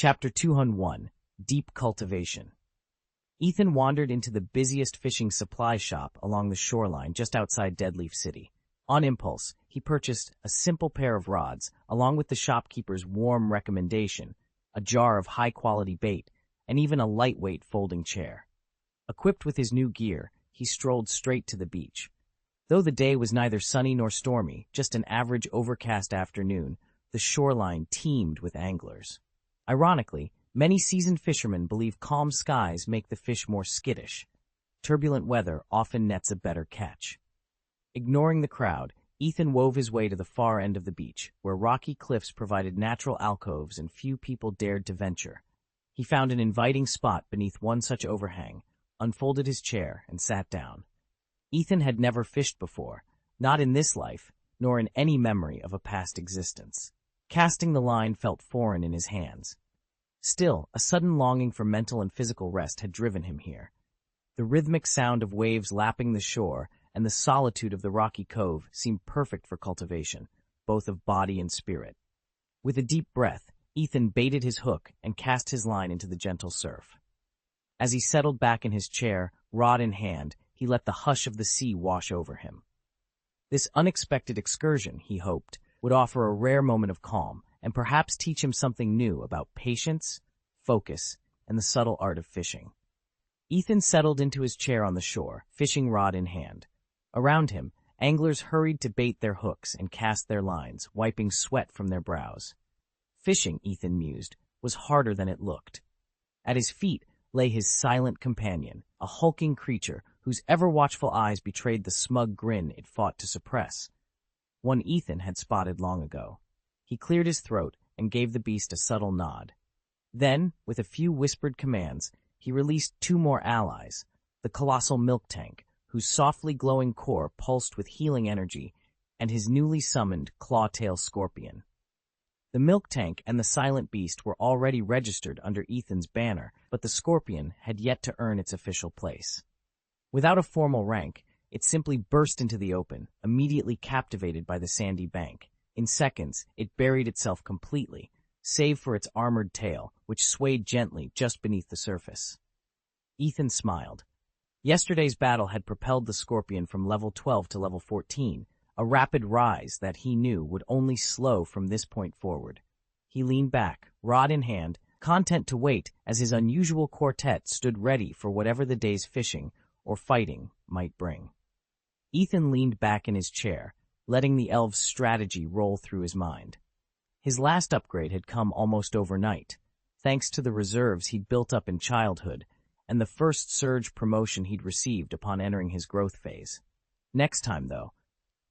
Chapter 201, Deep Cultivation. Ethan wandered into the busiest fishing supply shop along the shoreline just outside Deadleaf City. On impulse, he purchased a simple pair of rods, along with the shopkeeper's warm recommendation, a jar of high-quality bait, and even a lightweight folding chair. Equipped with his new gear, he strolled straight to the beach. Though the day was neither sunny nor stormy, just an average overcast afternoon, the shoreline teemed with anglers. Ironically, many seasoned fishermen believe calm skies make the fish more skittish. Turbulent weather often nets a better catch. Ignoring the crowd, Ethan wove his way to the far end of the beach, where rocky cliffs provided natural alcoves and few people dared to venture. He found an inviting spot beneath one such overhang, unfolded his chair, and sat down. Ethan had never fished before, not in this life, nor in any memory of a past existence. Casting the line felt foreign in his hands. Still, a sudden longing for mental and physical rest had driven him here. The rhythmic sound of waves lapping the shore and the solitude of the rocky cove seemed perfect for cultivation, both of body and spirit. With a deep breath, Ethan baited his hook and cast his line into the gentle surf. As he settled back in his chair, rod in hand, he let the hush of the sea wash over him. This unexpected excursion, he hoped, would offer a rare moment of calm and perhaps teach him something new about patience, focus, and the subtle art of fishing. Ethan settled into his chair on the shore, fishing rod in hand. Around him, anglers hurried to bait their hooks and cast their lines, wiping sweat from their brows. Fishing, Ethan mused, was harder than it looked. At his feet lay his silent companion, a hulking creature whose ever-watchful eyes betrayed the smug grin it fought to suppress. One Ethan had spotted long ago. He cleared his throat and gave the beast a subtle nod. Then, with a few whispered commands, he released two more allies, the colossal milk tank, whose softly glowing core pulsed with healing energy, and his newly summoned claw-tail scorpion. The milk tank and the silent beast were already registered under Ethan's banner, but the scorpion had yet to earn its official place. Without a formal rank, it simply burst into the open, immediately captivated by the sandy bank. In seconds, it buried itself completely, save for its armored tail, which swayed gently just beneath the surface. Ethan smiled. Yesterday's battle had propelled the scorpion from level 12 to level 14, a rapid rise that he knew would only slow from this point forward. He leaned back, rod in hand, content to wait as his unusual quartet stood ready for whatever the day's fishing or fighting might bring. Ethan leaned back in his chair, letting the elf's strategy roll through his mind. His last upgrade had come almost overnight, thanks to the reserves he'd built up in childhood and the first surge promotion he'd received upon entering his growth phase. Next time, though,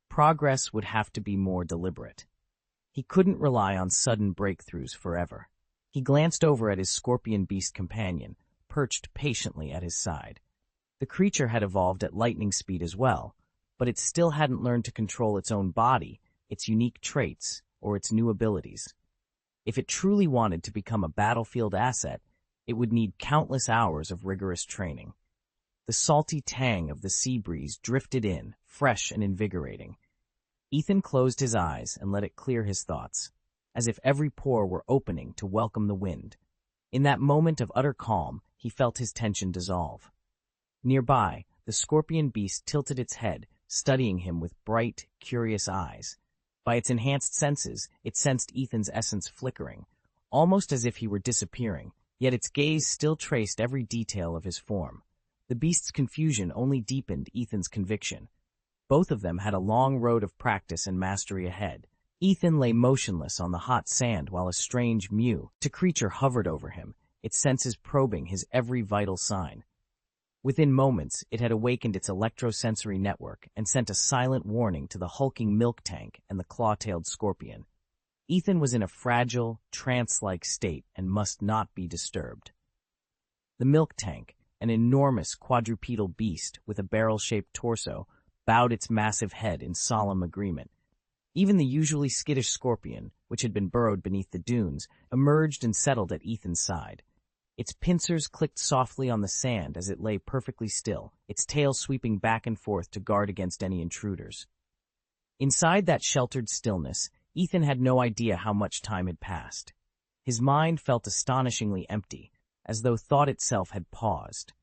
progress would have to be more deliberate. He couldn't rely on sudden breakthroughs forever. He glanced over at his scorpion beast companion, perched patiently at his side. The creature had evolved at lightning speed as well, but it still hadn't learned to control its own body, its unique traits, or its new abilities. If it truly wanted to become a battlefield asset, it would need countless hours of rigorous training. The salty tang of the sea breeze drifted in, fresh and invigorating. Ethan closed his eyes and let it clear his thoughts, as if every pore were opening to welcome the wind. In that moment of utter calm, he felt his tension dissolve. Nearby, the scorpion beast tilted its head, studying him with bright, curious eyes. By its enhanced senses, it sensed Ethan's essence flickering, almost as if he were disappearing, yet its gaze still traced every detail of his form. The beast's confusion only deepened Ethan's conviction. Both of them had a long road of practice and mastery ahead. Ethan lay motionless on the hot sand while a strange creature hovered over him, its senses probing his every vital sign. Within moments, it had awakened its electrosensory network and sent a silent warning to the hulking milk tank and the claw-tailed scorpion. Ethan was in a fragile, trance-like state and must not be disturbed. The milk tank, an enormous quadrupedal beast with a barrel-shaped torso, bowed its massive head in solemn agreement. Even the usually skittish scorpion, which had been burrowed beneath the dunes, emerged and settled at Ethan's side. Its pincers clicked softly on the sand as it lay perfectly still, its tail sweeping back and forth to guard against any intruders. Inside that sheltered stillness, Ethan had no idea how much time had passed. His mind felt astonishingly empty, as though thought itself had paused.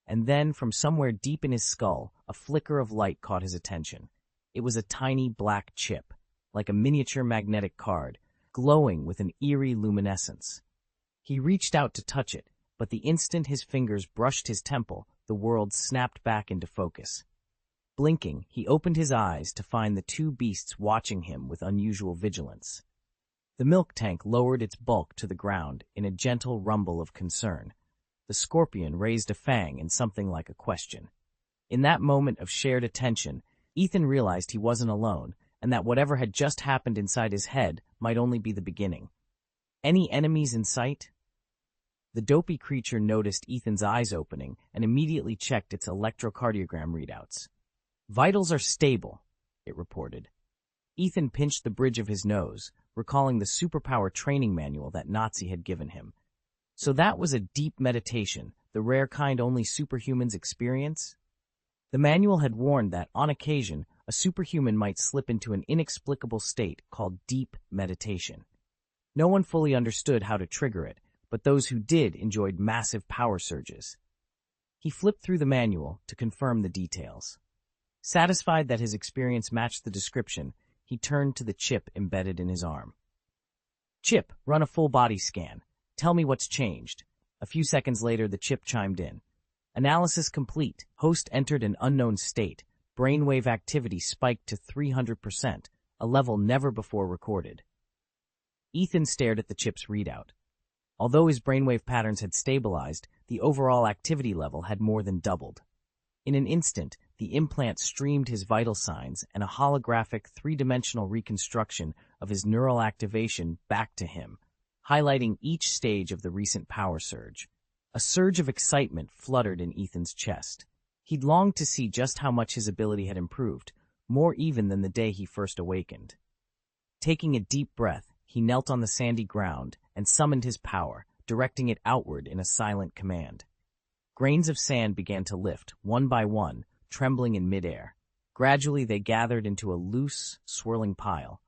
And then, from somewhere deep in his skull, a flicker of light caught his attention. It was a tiny black chip, like a miniature magnetic card, glowing with an eerie luminescence. He reached out to touch it, but the instant his fingers brushed his temple, the world snapped back into focus. Blinking, he opened his eyes to find the two beasts watching him with unusual vigilance. The milk tank lowered its bulk to the ground in a gentle rumble of concern. The scorpion raised a fang in something like a question. In that moment of shared attention, Ethan realized he wasn't alone, and that whatever had just happened inside his head might only be the beginning. Any enemies in sight? The dopey creature noticed Ethan's eyes opening and immediately checked its electrocardiogram readouts. "Vitals are stable," it reported. Ethan pinched the bridge of his nose, recalling the superpower training manual that Nazi had given him. So that was a deep meditation, the rare kind only superhumans experience? The manual had warned that, on occasion, a superhuman might slip into an inexplicable state called deep meditation. No one fully understood how to trigger it, but those who did enjoyed massive power surges. He flipped through the manual to confirm the details. Satisfied that his experience matched the description, he turned to the chip embedded in his arm. "Chip, run a full-body scan. Tell me what's changed." A few seconds later, the chip chimed in. "Analysis complete. Host entered an unknown state. Brainwave activity spiked to 300%, a level never before recorded." Ethan stared at the chip's readout. Although his brainwave patterns had stabilized, the overall activity level had more than doubled. In an instant, the implant streamed his vital signs and a holographic three-dimensional reconstruction of his neural activation back to him, highlighting each stage of the recent power surge. A surge of excitement fluttered in Ethan's chest. He'd longed to see just how much his ability had improved, more even than the day he first awakened. Taking a deep breath, he knelt on the sandy ground and summoned his power, directing it outward in a silent command. Grains of sand began to lift, one by one, trembling in midair. Gradually they gathered into a loose, swirling pile.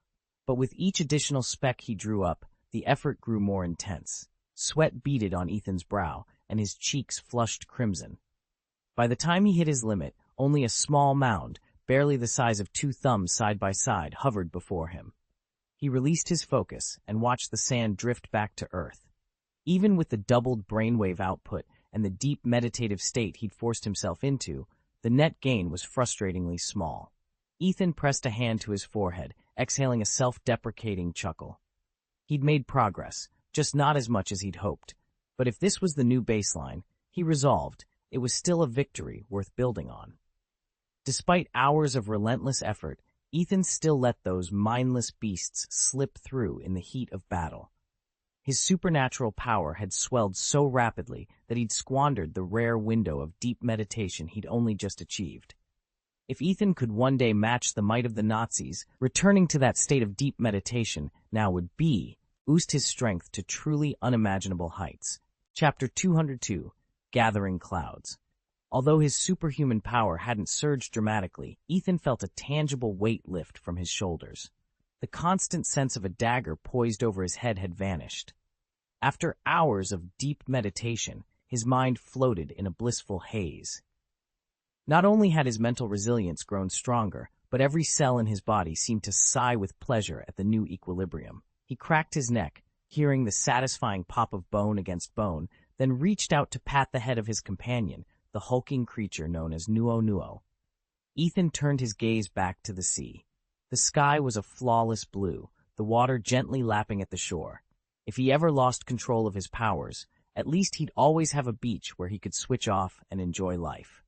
But with each additional speck he drew up, the effort grew more intense. Sweat beaded on Ethan's brow, and his cheeks flushed crimson. By the time he hit his limit, only a small mound, barely the size of two thumbs side by side, hovered before him. He released his focus and watched the sand drift back to earth. Even with the doubled brainwave output and the deep meditative state he'd forced himself into, the net gain was frustratingly small. Ethan pressed a hand to his forehead, exhaling a self-deprecating chuckle. He'd made progress, just not as much as he'd hoped. But if this was the new baseline, he resolved, it was still a victory worth building on. Despite hours of relentless effort, Ethan still let those mindless beasts slip through in the heat of battle. His supernatural power had swelled so rapidly that he'd squandered the rare window of deep meditation he'd only just achieved. If Ethan could one day match the might of the Nazis, returning to that state of deep meditation now would boost his strength to truly unimaginable heights. Chapter 202, Gathering Clouds. Although his superhuman power hadn't surged dramatically, Ethan felt a tangible weight lift from his shoulders. The constant sense of a dagger poised over his head had vanished. After hours of deep meditation, his mind floated in a blissful haze. Not only had his mental resilience grown stronger, but every cell in his body seemed to sigh with pleasure at the new equilibrium. He cracked his neck, hearing the satisfying pop of bone against bone, then reached out to pat the head of his companion, the hulking creature known as Nuo Nuo. Ethan turned his gaze back to the sea. The sky was a flawless blue, the water gently lapping at the shore. If he ever lost control of his powers, at least he'd always have a beach where he could switch off and enjoy life.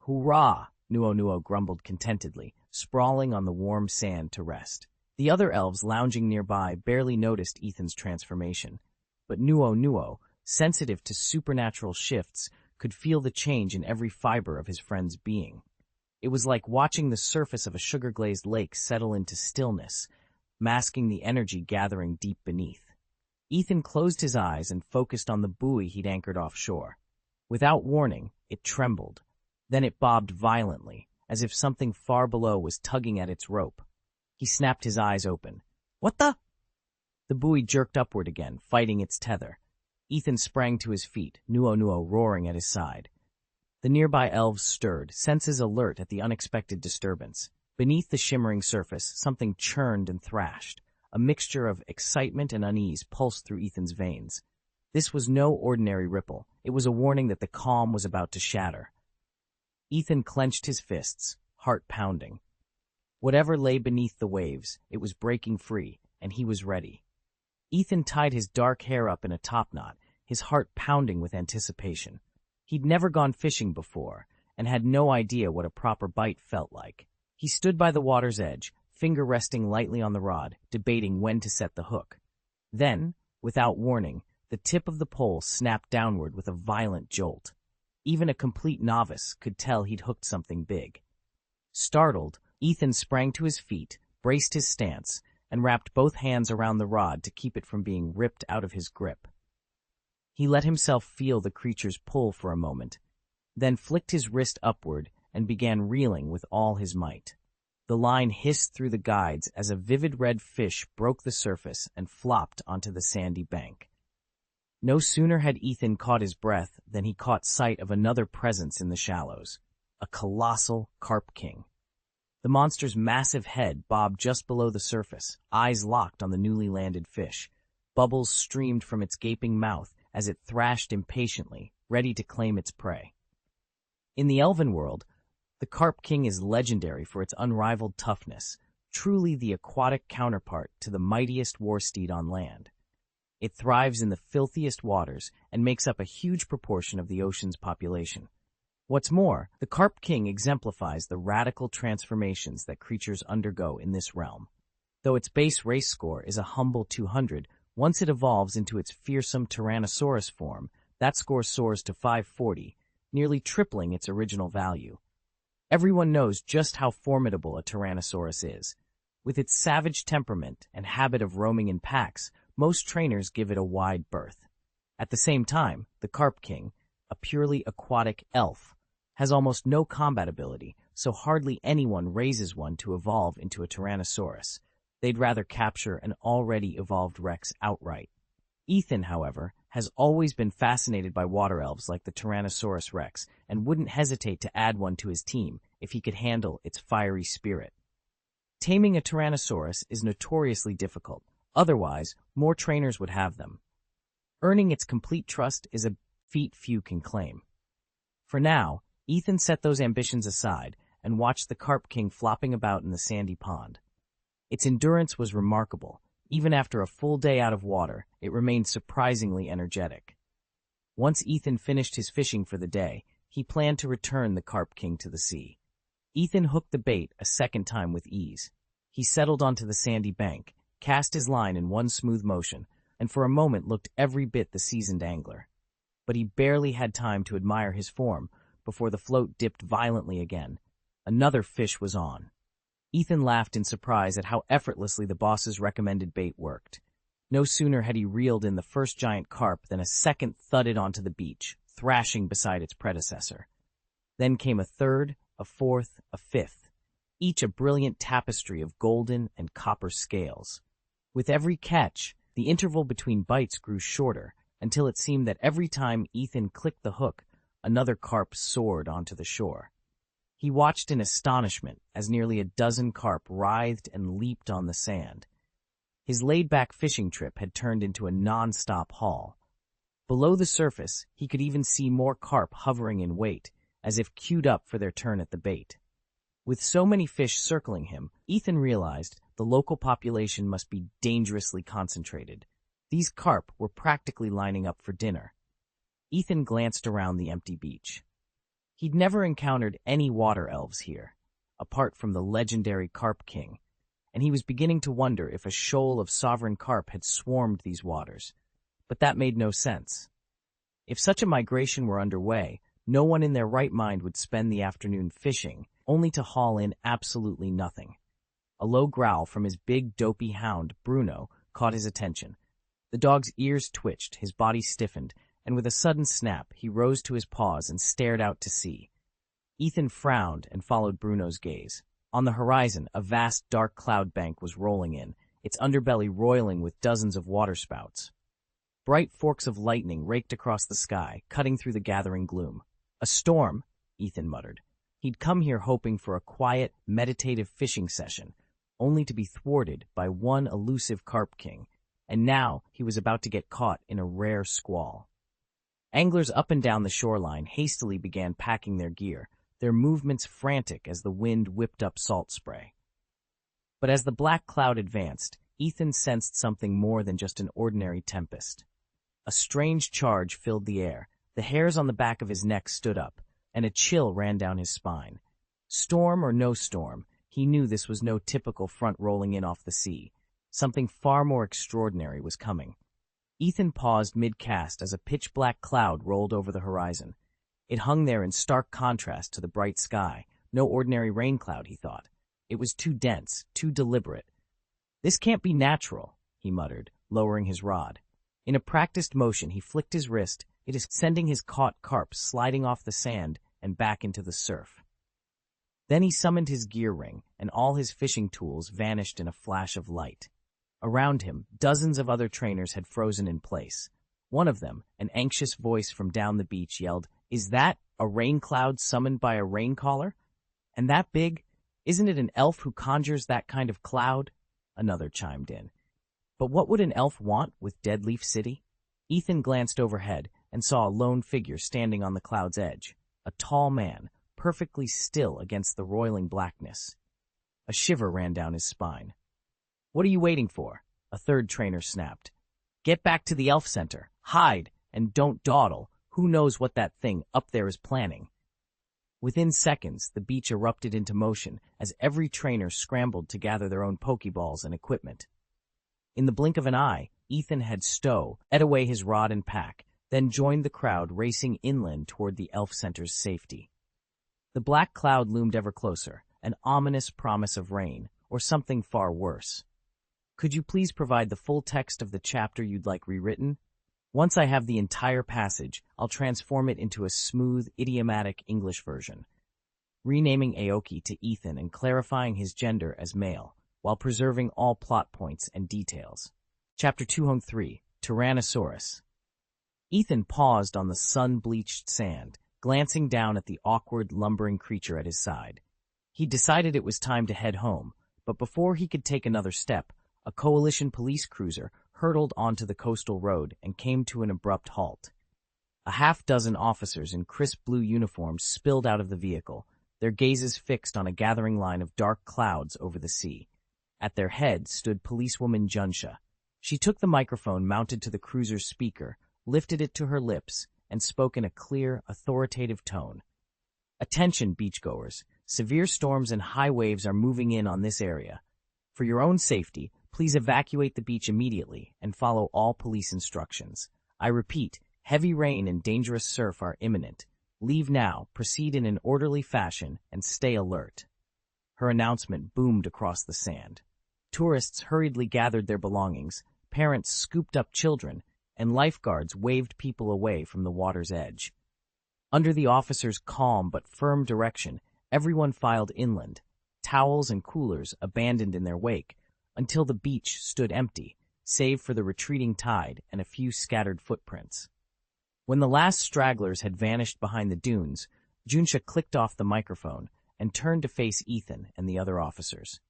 "Hurrah!" Nuo Nuo grumbled contentedly, sprawling on the warm sand to rest. The other elves lounging nearby barely noticed Ethan's transformation, but Nuo Nuo, sensitive to supernatural shifts, could feel the change in every fiber of his friend's being. It was like watching the surface of a sugar-glazed lake settle into stillness, masking the energy gathering deep beneath. Ethan closed his eyes and focused on the buoy he'd anchored offshore. Without warning, it trembled. Then it bobbed violently, as if something far below was tugging at its rope. He snapped his eyes open. "What the?" The buoy jerked upward again, fighting its tether. Ethan sprang to his feet, Nuo roaring at his side. The nearby elves stirred, senses alert at the unexpected disturbance. Beneath the shimmering surface, something churned and thrashed. A mixture of excitement and unease pulsed through Ethan's veins. This was no ordinary ripple. It was a warning that the calm was about to shatter. Ethan clenched his fists, heart pounding. Whatever lay beneath the waves, it was breaking free, and he was ready. Ethan tied his dark hair up in a topknot, his heart pounding with anticipation. He'd never gone fishing before, and had no idea what a proper bite felt like. He stood by the water's edge, finger resting lightly on the rod, debating when to set the hook. Then, without warning, the tip of the pole snapped downward with a violent jolt. Even a complete novice could tell he'd hooked something big. Startled, Ethan sprang to his feet, braced his stance, and wrapped both hands around the rod to keep it from being ripped out of his grip. He let himself feel the creature's pull for a moment, then flicked his wrist upward and began reeling with all his might. The line hissed through the guides as a vivid red fish broke the surface and flopped onto the sandy bank. No sooner had Ethan caught his breath than he caught sight of another presence in the shallows, a colossal carp king. The monster's massive head bobbed just below the surface, eyes locked on the newly landed fish. Bubbles streamed from its gaping mouth as it thrashed impatiently, ready to claim its prey. In the elven world, the carp king is legendary for its unrivaled toughness, truly the aquatic counterpart to the mightiest war steed on land. It thrives in the filthiest waters and makes up a huge proportion of the ocean's population. What's more, the carp king exemplifies the radical transformations that creatures undergo in this realm. Though its base race score is a humble 200, once it evolves into its fearsome Tyrannosaurus form, that score soars to 540, nearly tripling its original value. Everyone knows just how formidable a Tyrannosaurus is. With its savage temperament and habit of roaming in packs, most trainers give it a wide berth. At the same time, the carp king, a purely aquatic elf, has almost no combat ability, so hardly anyone raises one to evolve into a Tyrannosaurus. They'd rather capture an already evolved Rex outright. Ethan, however, has always been fascinated by water elves like the Tyrannosaurus Rex and wouldn't hesitate to add one to his team if he could handle its fiery spirit. Taming a Tyrannosaurus is notoriously difficult. Otherwise, more trainers would have them. Earning its complete trust is a feat few can claim. For now, Ethan set those ambitions aside and watched the carp king flopping about in the sandy pond. Its endurance was remarkable. Even after a full day out of water, it remained surprisingly energetic. Once Ethan finished his fishing for the day, he planned to return the carp king to the sea. Ethan hooked the bait a second time with ease. He settled onto the sandy bank, cast his line in one smooth motion, and for a moment looked every bit the seasoned angler. But he barely had time to admire his form before the float dipped violently again. Another fish was on. Ethan laughed in surprise at how effortlessly the boss's recommended bait worked. No sooner had he reeled in the first giant carp than a second thudded onto the beach, thrashing beside its predecessor. Then came a third, a fourth, a fifth, each a brilliant tapestry of golden and copper scales. With every catch, the interval between bites grew shorter, until it seemed that every time Ethan clicked the hook, another carp soared onto the shore. He watched in astonishment as nearly a dozen carp writhed and leaped on the sand. His laid-back fishing trip had turned into a non-stop haul. Below the surface, he could even see more carp hovering in wait, as if queued up for their turn at the bait. With so many fish circling him, Ethan realized the local population must be dangerously concentrated. These carp were practically lining up for dinner. Ethan glanced around the empty beach. He'd never encountered any water elves here, apart from the legendary Carp King, and he was beginning to wonder if a shoal of sovereign carp had swarmed these waters. But that made no sense. If such a migration were underway, no one in their right mind would spend the afternoon fishing, only to haul in absolutely nothing. A low growl from his big, dopey hound, Bruno, caught his attention. The dog's ears twitched, his body stiffened, and with a sudden snap, he rose to his paws and stared out to sea. Ethan frowned and followed Bruno's gaze. On the horizon, a vast dark cloud bank was rolling in, its underbelly roiling with dozens of waterspouts. Bright forks of lightning raked across the sky, cutting through the gathering gloom. A storm, Ethan muttered. He'd come here hoping for a quiet, meditative fishing session, only to be thwarted by one elusive carp king, and now he was about to get caught in a rare squall. Anglers up and down the shoreline hastily began packing their gear, their movements frantic as the wind whipped up salt spray. But as the black cloud advanced, Ethan sensed something more than just an ordinary tempest. A strange charge filled the air, the hairs on the back of his neck stood up, and a chill ran down his spine. Storm or no storm, he knew this was no typical front rolling in off the sea. Something far more extraordinary was coming. Ethan paused mid-cast as a pitch-black cloud rolled over the horizon. It hung there in stark contrast to the bright sky. No ordinary rain cloud, he thought. It was too dense, too deliberate. "This can't be natural," he muttered, lowering his rod. In a practiced motion, he flicked his wrist. It is sending his caught carp sliding off the sand and back into the surf. Then he summoned his gear ring, and all his fishing tools vanished in a flash of light. Around him, dozens of other trainers had frozen in place. One of them, an anxious voice from down the beach, yelled, "Is that a rain cloud summoned by a rain caller? And that big? Isn't it an elf who conjures that kind of cloud?" Another chimed in. But what would an elf want with Deadleaf City? Ethan glanced overhead and saw a lone figure standing on the cloud's edge, a tall man, perfectly still against the roiling blackness. A shiver ran down his spine. "What are you waiting for?" a third trainer snapped. "Get back to the Elf Center, hide, and don't dawdle. Who knows what that thing up there is planning?" Within seconds, the beach erupted into motion as every trainer scrambled to gather their own Pokeballs and equipment. In the blink of an eye, Ethan had ed away his rod and pack, then joined the crowd racing inland toward the Elf Center's safety. The black cloud loomed ever closer, an ominous promise of rain, or something far worse. "Could you please provide the full text of the chapter you'd like rewritten? Once I have the entire passage, I'll transform it into a smooth, idiomatic English version," renaming Aoki to Ethan and clarifying his gender as male, while preserving all plot points and details. Chapter 203, Tyrannosaurus. Ethan paused on the sun-bleached sand, glancing down at the awkward, lumbering creature at his side. He decided it was time to head home, but before he could take another step, a coalition police cruiser hurtled onto the coastal road and came to an abrupt halt. A half-dozen officers in crisp blue uniforms spilled out of the vehicle, their gazes fixed on a gathering line of dark clouds over the sea. At their head stood policewoman Junsha. She took the microphone mounted to the cruiser's speaker, lifted it to her lips, and spoke in a clear, authoritative tone. "Attention, beachgoers. Severe storms and high waves are moving in on this area. For your own safety, please evacuate the beach immediately and follow all police instructions. I repeat, heavy rain and dangerous surf are imminent. Leave now, proceed in an orderly fashion, and stay alert." Her announcement boomed across the sand. Tourists hurriedly gathered their belongings, parents scooped up children, and lifeguards waved people away from the water's edge. Under the officer's calm but firm direction, everyone filed inland, towels and coolers abandoned in their wake, until the beach stood empty, save for the retreating tide and a few scattered footprints. When the last stragglers had vanished behind the dunes, Junsha clicked off the microphone and turned to face Ethan and the other officers.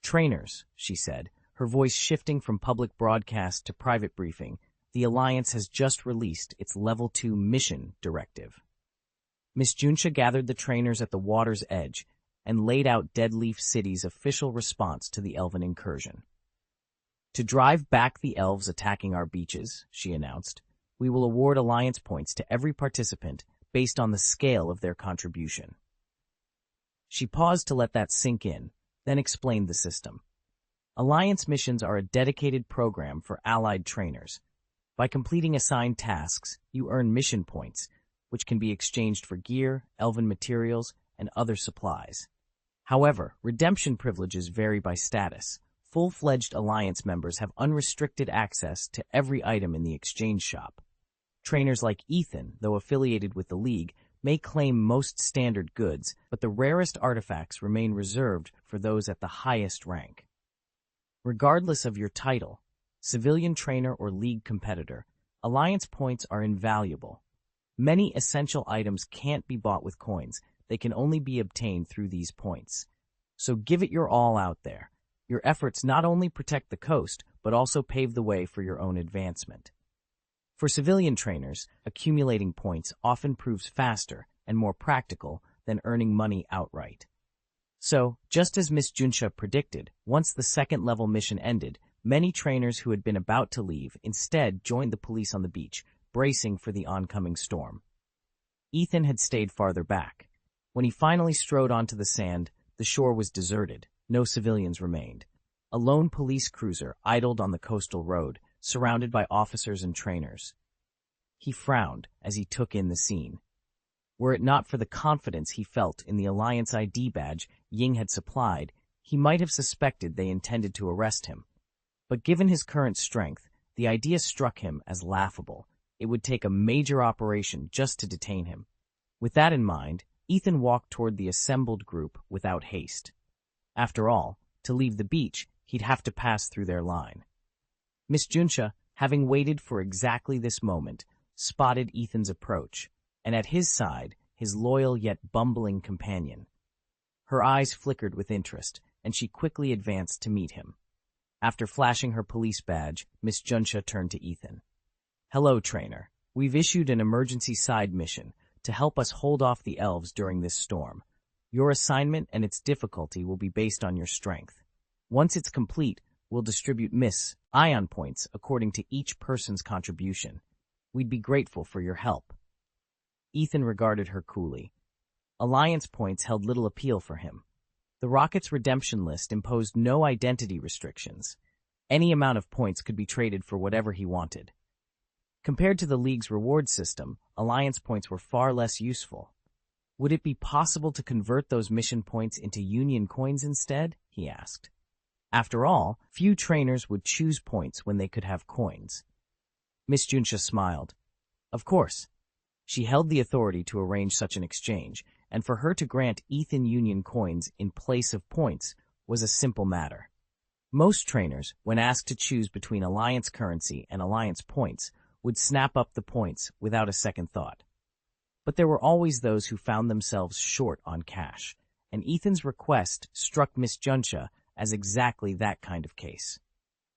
"Trainers," she said, her voice shifting from public broadcast to private briefing, "the Alliance has just released its Level 2 mission directive." Miss Junsha gathered the trainers at the water's edge and laid out Deadleaf City's official response to the elven incursion. "To drive back the elves attacking our beaches," she announced, "we will award Alliance points to every participant based on the scale of their contribution." She paused to let that sink in, then explained the system. Alliance missions are a dedicated program for allied trainers. By completing assigned tasks, you earn mission points, which can be exchanged for gear, elven materials, and other supplies. However, redemption privileges vary by status. Full-fledged Alliance members have unrestricted access to every item in the exchange shop. Trainers like Ethan, though affiliated with the League, may claim most standard goods, but the rarest artifacts remain reserved for those at the highest rank. Regardless of your title, civilian trainer or league competitor, alliance points are invaluable. Many essential items can't be bought with coins. They can only be obtained through these points. So give it your all out there. Your efforts not only protect the coast, but also pave the way for your own advancement. For civilian trainers, accumulating points often proves faster and more practical than earning money outright. So, just as Miss Junsha predicted, once the second-level mission ended, many trainers who had been about to leave instead joined the police on the beach, bracing for the oncoming storm. Ethan had stayed farther back. When he finally strode onto the sand, the shore was deserted. No civilians remained. A lone police cruiser idled on the coastal road, surrounded by officers and trainers. He frowned as he took in the scene. Were it not for the confidence he felt in the Alliance ID badge Ying had supplied, he might have suspected they intended to arrest him. But given his current strength, the idea struck him as laughable. It would take a major operation just to detain him. With that in mind, Ethan walked toward the assembled group without haste. After all, to leave the beach, he'd have to pass through their line. Miss Junsha, having waited for exactly this moment, spotted Ethan's approach, and at his side, his loyal yet bumbling companion. Her eyes flickered with interest, and she quickly advanced to meet him. After flashing her police badge, Miss Junsha turned to Ethan. "Hello, trainer. We've issued an emergency side mission to help us hold off the elves during this storm. Your assignment and its difficulty will be based on your strength. Once it's complete, we'll distribute Ion points according to each person's contribution. We'd be grateful for your help." Ethan regarded her coolly. Alliance points held little appeal for him. The Rocket's redemption list imposed no identity restrictions. Any amount of points could be traded for whatever he wanted. Compared to the League's reward system, Alliance points were far less useful. Would it be possible to convert those mission points into Union coins instead? He asked. After all, few trainers would choose points when they could have coins. Miss Junsha smiled. Of course. She held the authority to arrange such an exchange, and for her to grant Ethan Union coins in place of points was a simple matter. Most trainers, when asked to choose between Alliance currency and Alliance points, would snap up the points without a second thought. But there were always those who found themselves short on cash, and Ethan's request struck Miss Junsha as exactly that kind of case.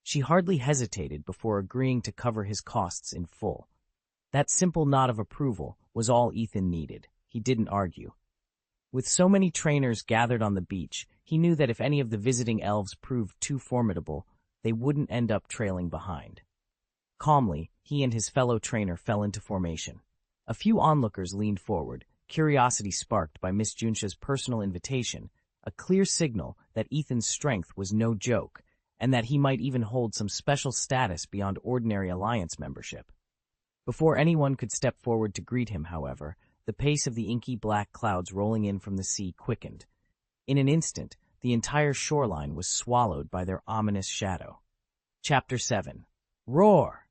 She hardly hesitated before agreeing to cover his costs in full. That simple nod of approval was all Ethan needed. He didn't argue. With so many trainers gathered on the beach, he knew that if any of the visiting elves proved too formidable, they wouldn't end up trailing behind. Calmly, he and his fellow trainer fell into formation. A few onlookers leaned forward, curiosity sparked by Miss Junsha's personal invitation, a clear signal that Ethan's strength was no joke, and that he might even hold some special status beyond ordinary Alliance membership. Before anyone could step forward to greet him, however, the pace of the inky black clouds rolling in from the sea quickened. In an instant, the entire shoreline was swallowed by their ominous shadow. Chapter 7. Roar!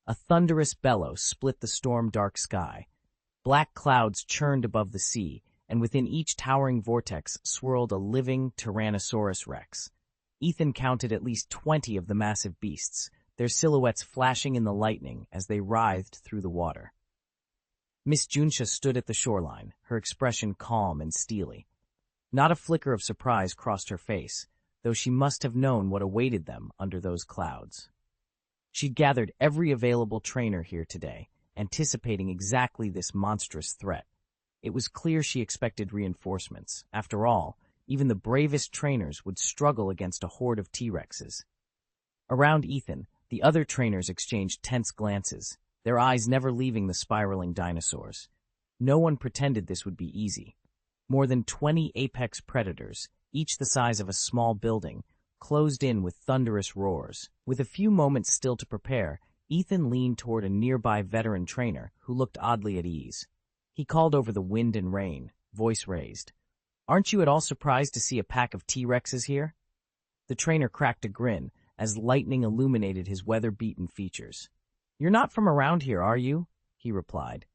A thunderous bellow split the storm-dark sky. Black clouds churned above the sea, and within each towering vortex swirled a living Tyrannosaurus Rex. Ethan counted at least 20 of the massive beasts, their silhouettes flashing in the lightning as they writhed through the water. Miss Junsha stood at the shoreline, her expression calm and steely. Not a flicker of surprise crossed her face, though she must have known what awaited them under those clouds. She'd gathered every available trainer here today, anticipating exactly this monstrous threat. It was clear she expected reinforcements. After all, even the bravest trainers would struggle against a horde of T-Rexes. Around Ethan, the other trainers exchanged tense glances, their eyes never leaving the spiraling dinosaurs. No one pretended this would be easy. More than 20 apex predators, each the size of a small building, closed in with thunderous roars. With a few moments still to prepare, Ethan leaned toward a nearby veteran trainer who looked oddly at ease. He called over the wind and rain, voice raised. "Aren't you at all surprised to see a pack of T-Rexes here?" The trainer cracked a grin as lightning illuminated his weather-beaten features. "You're not from around here, are you?" he replied.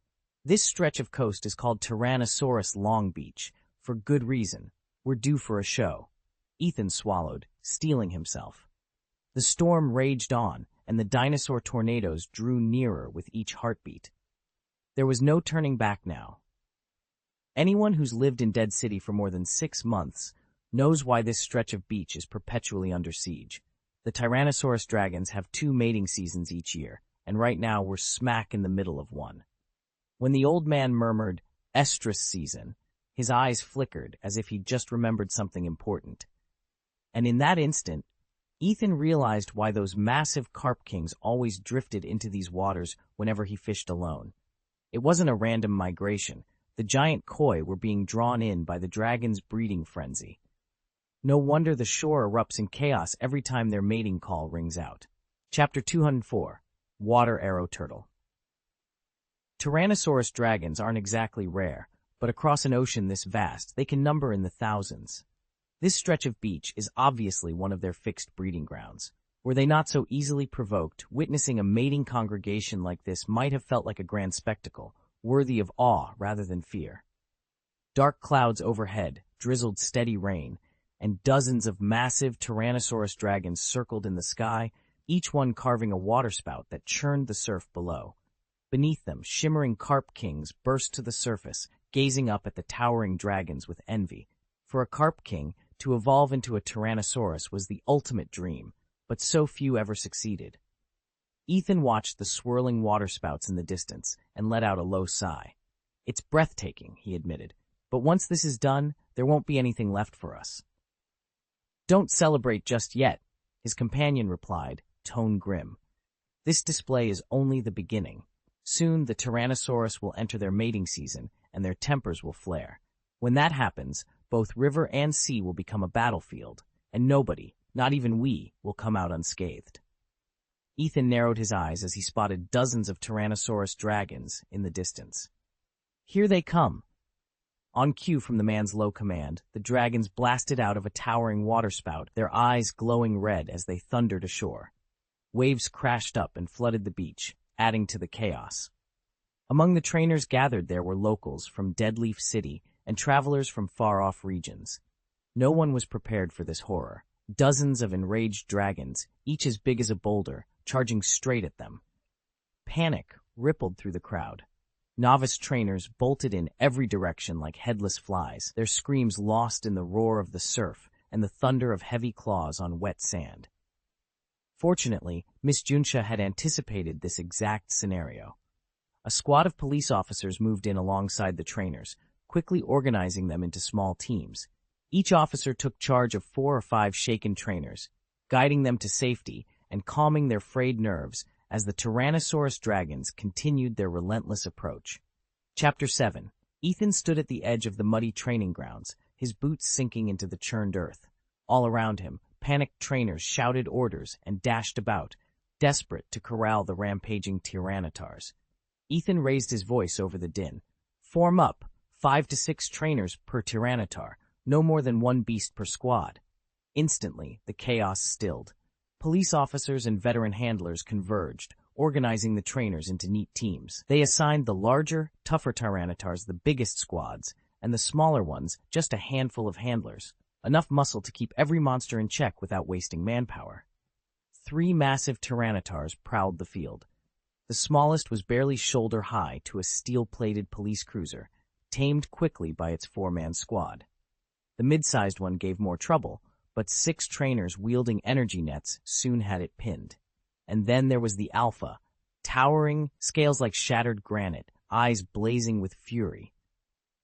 "This stretch of coast is called Tyrannosaurus Long Beach, for good reason. We're due for a show." Ethan swallowed, steeling himself. The storm raged on, and the dinosaur tornadoes drew nearer with each heartbeat. There was no turning back now. Anyone who's lived in Dead City for more than 6 months knows why this stretch of beach is perpetually under siege. The Tyrannosaurus dragons have 2 mating seasons each year, and right now we're smack in the middle of one. When the old man murmured, "Estrus season," his eyes flickered as if he'd just remembered something important. And in that instant, Ethan realized why those massive carp kings always drifted into these waters whenever he fished alone. It wasn't a random migration. The giant koi were being drawn in by the dragon's breeding frenzy. No wonder the shore erupts in chaos every time their mating call rings out. Chapter 204. Water Arrow Turtle. Tyrannosaurus dragons aren't exactly rare, but across an ocean this vast, they can number in the thousands. This stretch of beach is obviously one of their fixed breeding grounds. Were they not so easily provoked, witnessing a mating congregation like this might have felt like a grand spectacle, worthy of awe rather than fear. Dark clouds overhead drizzled steady rain, and dozens of massive Tyrannosaurus dragons circled in the sky, each one carving a waterspout that churned the surf below. Beneath them, shimmering carp kings burst to the surface, gazing up at the towering dragons with envy. For a carp king, to evolve into a Tyrannosaurus was the ultimate dream, but so few ever succeeded. Ethan watched the swirling waterspouts in the distance and let out a low sigh. "It's breathtaking," he admitted, "but once this is done, there won't be anything left for us." "Don't celebrate just yet," his companion replied, tone grim. "This display is only the beginning. Soon the Tyrannosaurus will enter their mating season, and their tempers will flare. When that happens, both river and sea will become a battlefield, and nobody, not even we, will come out unscathed." Ethan narrowed his eyes as he spotted dozens of Tyrannosaurus dragons in the distance. "Here they come." On cue from the man's low command, the dragons blasted out of a towering waterspout, their eyes glowing red as they thundered ashore. Waves crashed up and flooded the beach, adding to the chaos. Among the trainers gathered there were locals from Deadleaf City and travelers from far-off regions. No one was prepared for this horror. Dozens of enraged dragons, each as big as a boulder, charging straight at them. Panic rippled through the crowd. Novice trainers bolted in every direction like headless flies, their screams lost in the roar of the surf and the thunder of heavy claws on wet sand. Fortunately, Miss Junsha had anticipated this exact scenario. A squad of police officers moved in alongside the trainers, quickly organizing them into small teams. Each officer took charge of 4 or 5 shaken trainers, guiding them to safety and calming their frayed nerves as the Tyrannosaurus dragons continued their relentless approach. Chapter 7. Ethan stood at the edge of the muddy training grounds, his boots sinking into the churned earth. All around him, panicked trainers shouted orders and dashed about, desperate to corral the rampaging Tyrannotars. Ethan raised his voice over the din. "Form up, 5 to 6 trainers per Tyrannotar, no more than 1 beast per squad." Instantly, the chaos stilled. Police officers and veteran handlers converged, organizing the trainers into neat teams. They assigned the larger, tougher Tyrannotars the biggest squads, and the smaller ones just a handful of handlers, enough muscle to keep every monster in check without wasting manpower. 3 massive Tyrannotars prowled the field. The smallest was barely shoulder-high to a steel-plated police cruiser, tamed quickly by its 4-man squad. The mid-sized one gave more trouble, but 6 trainers wielding energy nets soon had it pinned. And then there was the Alpha, towering, scales like shattered granite, eyes blazing with fury.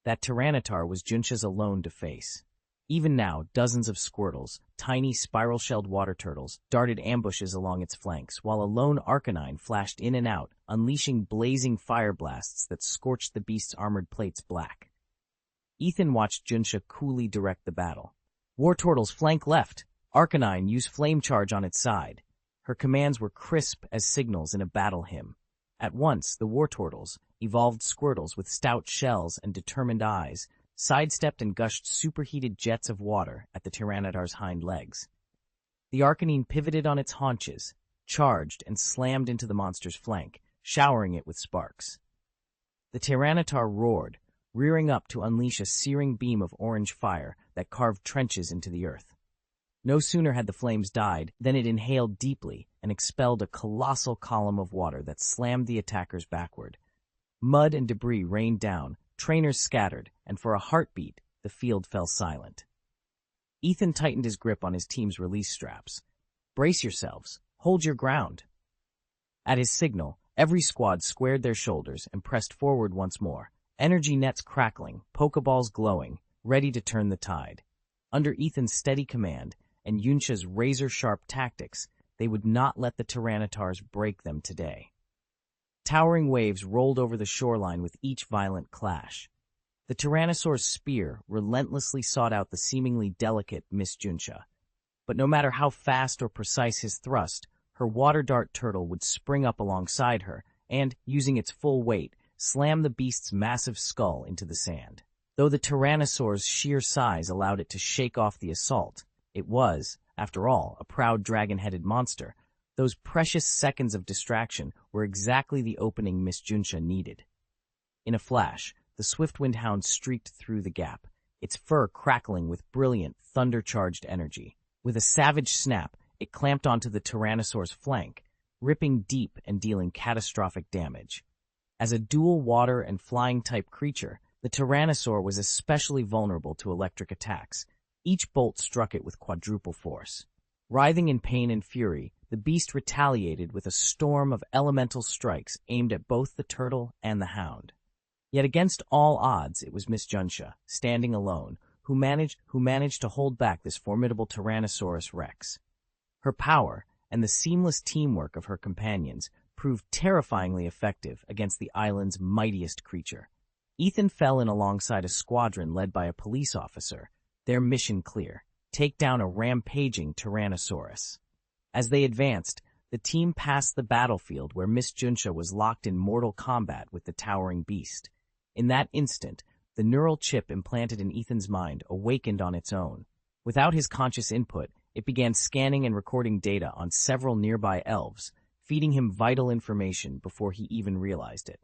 That Tyrannotar was Junsha's alone to face. Even now, dozens of Squirtles, tiny spiral-shelled water turtles, darted ambushes along its flanks, while a lone Arcanine flashed in and out, unleashing blazing fire blasts that scorched the beast's armored plates black. Ethan watched Junsha coolly direct the battle. "War Turtles, flank left. Arcanine, use flame charge on its side." Her commands were crisp as signals in a battle hymn. At once, the War Turtles, evolved Squirtles with stout shells and determined eyes, sidestepped and gushed superheated jets of water at the Tyrannotar's hind legs. The Arcanine pivoted on its haunches, charged, and slammed into the monster's flank, showering it with sparks. The Tyrannotar roared, rearing up to unleash a searing beam of orange fire that carved trenches into the earth. No sooner had the flames died than it inhaled deeply and expelled a colossal column of water that slammed the attackers backward. Mud and debris rained down, trainers scattered, and for a heartbeat, the field fell silent. Ethan tightened his grip on his team's release straps. "Brace yourselves. Hold your ground." At his signal, every squad squared their shoulders and pressed forward once more, energy nets crackling, Pokeballs glowing, ready to turn the tide. Under Ethan's steady command and Yunsha's razor-sharp tactics, they would not let the Tyrannotars break them today. Towering waves rolled over the shoreline with each violent clash. The Tyrannosaur's spear relentlessly sought out the seemingly delicate Miss Junsha. But no matter how fast or precise his thrust, her water dart turtle would spring up alongside her and, using its full weight, slam the beast's massive skull into the sand. Though the Tyrannosaur's sheer size allowed it to shake off the assault, it was, after all, a proud dragon-headed monster. Those precious seconds of distraction were exactly the opening Miss Junsha needed. In a flash, the Swiftwind Hound streaked through the gap, its fur crackling with brilliant, thunder-charged energy. With a savage snap, it clamped onto the Tyrannosaur's flank, ripping deep and dealing catastrophic damage. As a dual water and flying-type creature, the Tyrannosaur was especially vulnerable to electric attacks. Each bolt struck it with quadruple force. Writhing in pain and fury, the beast retaliated with a storm of elemental strikes aimed at both the turtle and the hound. Yet against all odds, it was Miss Junsha, standing alone, who managed to hold back this formidable Tyrannosaurus Rex. Her power and the seamless teamwork of her companions proved terrifyingly effective against the island's mightiest creature. Ethan fell in alongside a squadron led by a police officer, their mission clear: take down a rampaging Tyrannosaurus. As they advanced, the team passed the battlefield where Miss Junsha was locked in mortal combat with the towering beast. In that instant, the neural chip implanted in Ethan's mind awakened on its own. Without his conscious input, it began scanning and recording data on several nearby elves, feeding him vital information before he even realized it.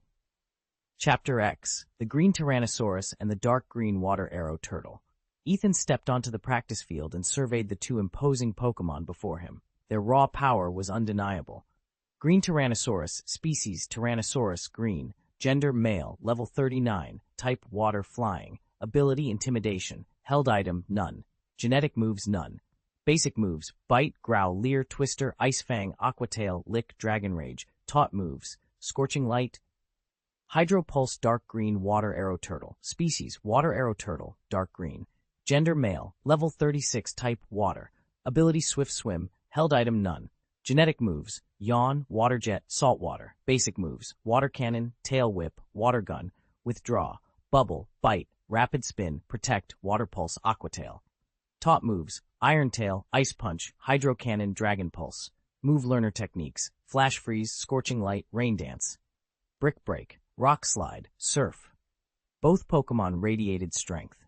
Chapter X: The Green Tyrannosaurus and the Dark Green Water Arrow Turtle. Ethan stepped onto the practice field and surveyed the two imposing Pokémon before him. Their raw power was undeniable. Green Tyrannosaurus, species Tyrannosaurus green, gender male, level 39, type water flying, ability intimidation, held item none, genetic moves none. Basic moves: bite, growl, leer, twister, ice fang, aqua tail, lick, dragon rage. Taught moves: scorching light. Hydro pulse dark green water arrow turtle, species water arrow turtle, dark green, gender male, level 36, type water, ability swift swim, held item none. Genetic moves: yawn, water jet, salt water. Basic moves: water cannon, tail whip, water gun, withdraw, bubble, bite, rapid spin, protect, water pulse, aqua tail. Taught moves: iron tail, ice punch, hydro cannon, dragon pulse. Move learner techniques: flash freeze, scorching light, rain dance. Brick break, rock slide, surf. Both Pokémon radiated strength.